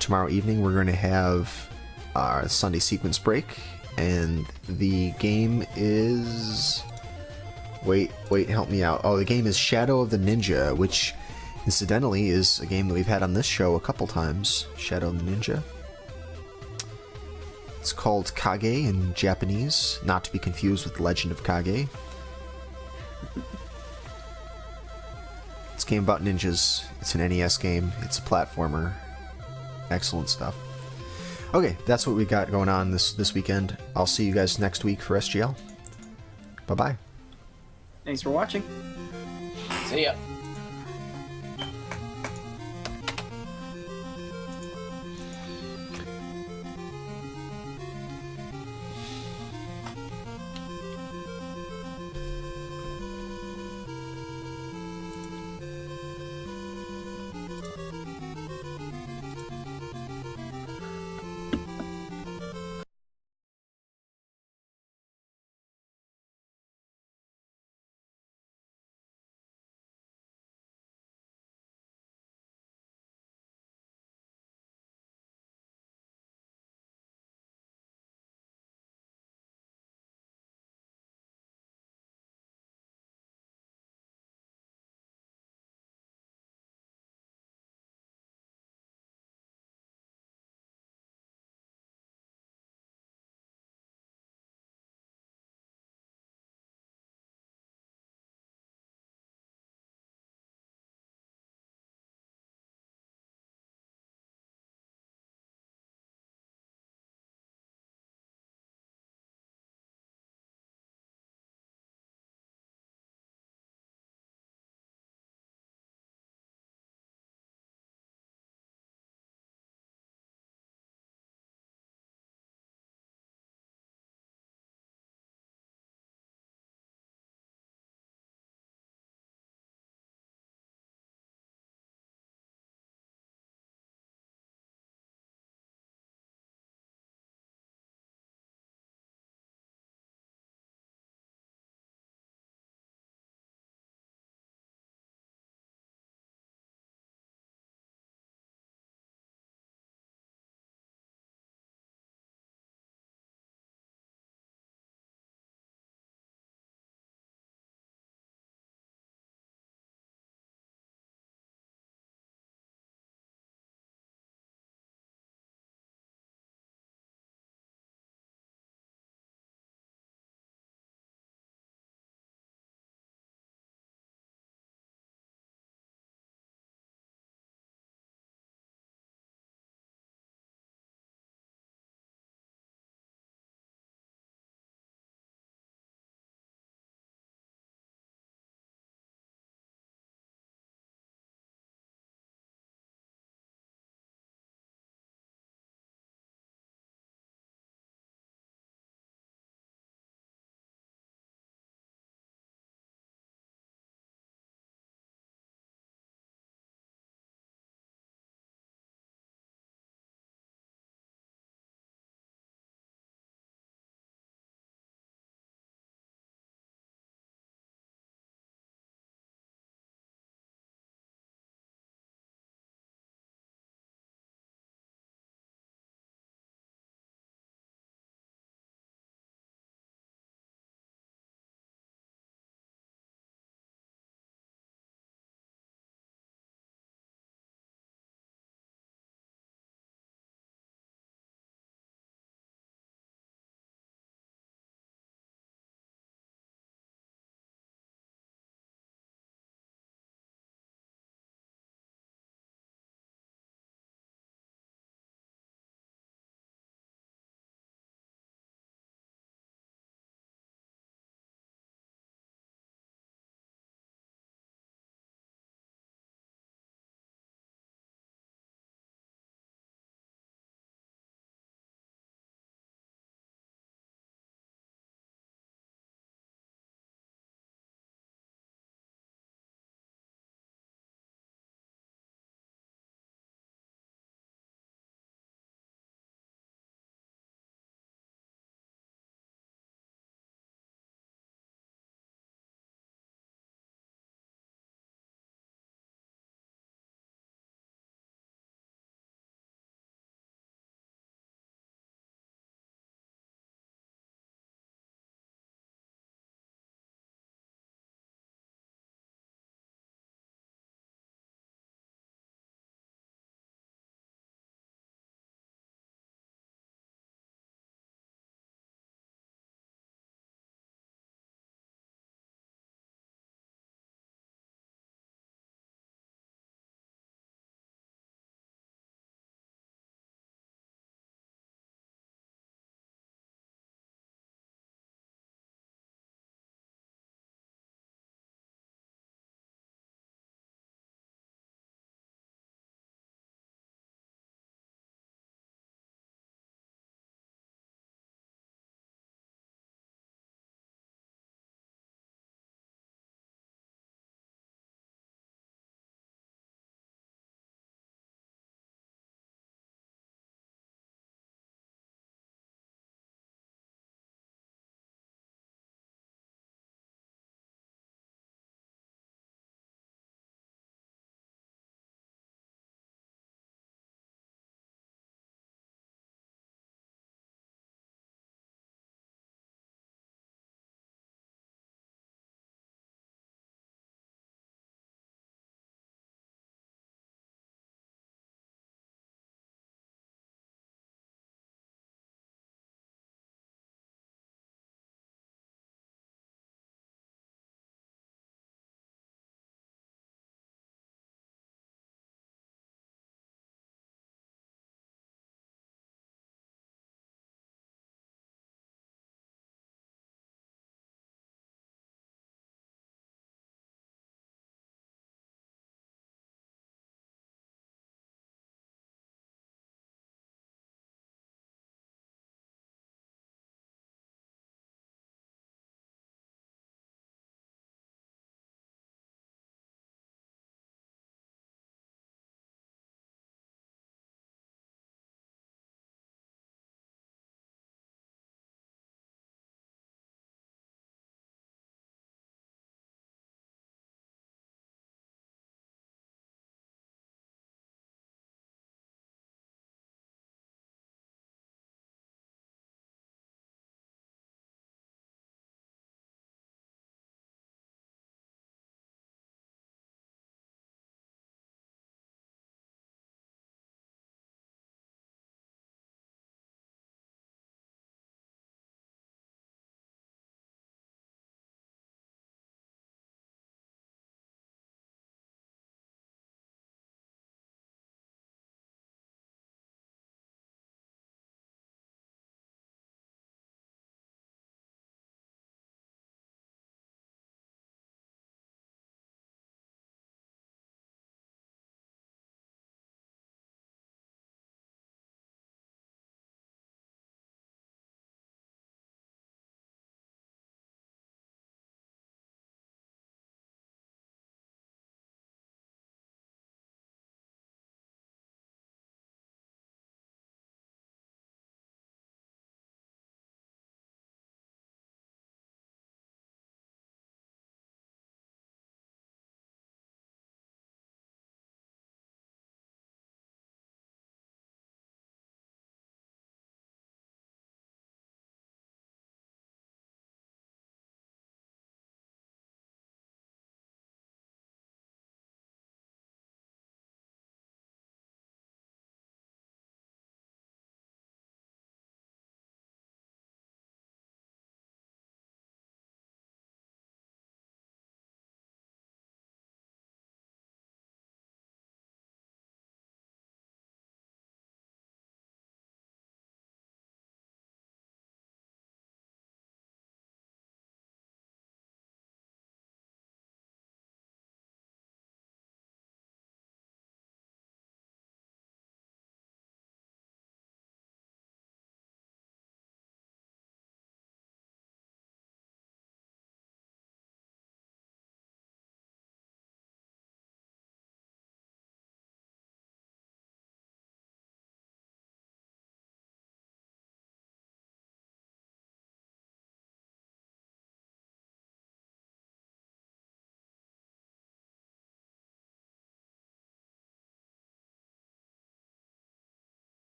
Tomorrow evening we're going to have our Sunday sequence break, and the game is... Wait, help me out. Oh, the game is Shadow of the Ninja, which incidentally is a game that we've had on this show a couple times. Shadow of the Ninja. It's called Kage in Japanese, not to be confused with Legend of Kage. It's a game about ninjas. It's an NES game. It's a platformer. Excellent stuff. Okay, that's what we got going on this weekend. I'll see you guys next week for SGL. Bye-bye. Thanks for watching. See ya.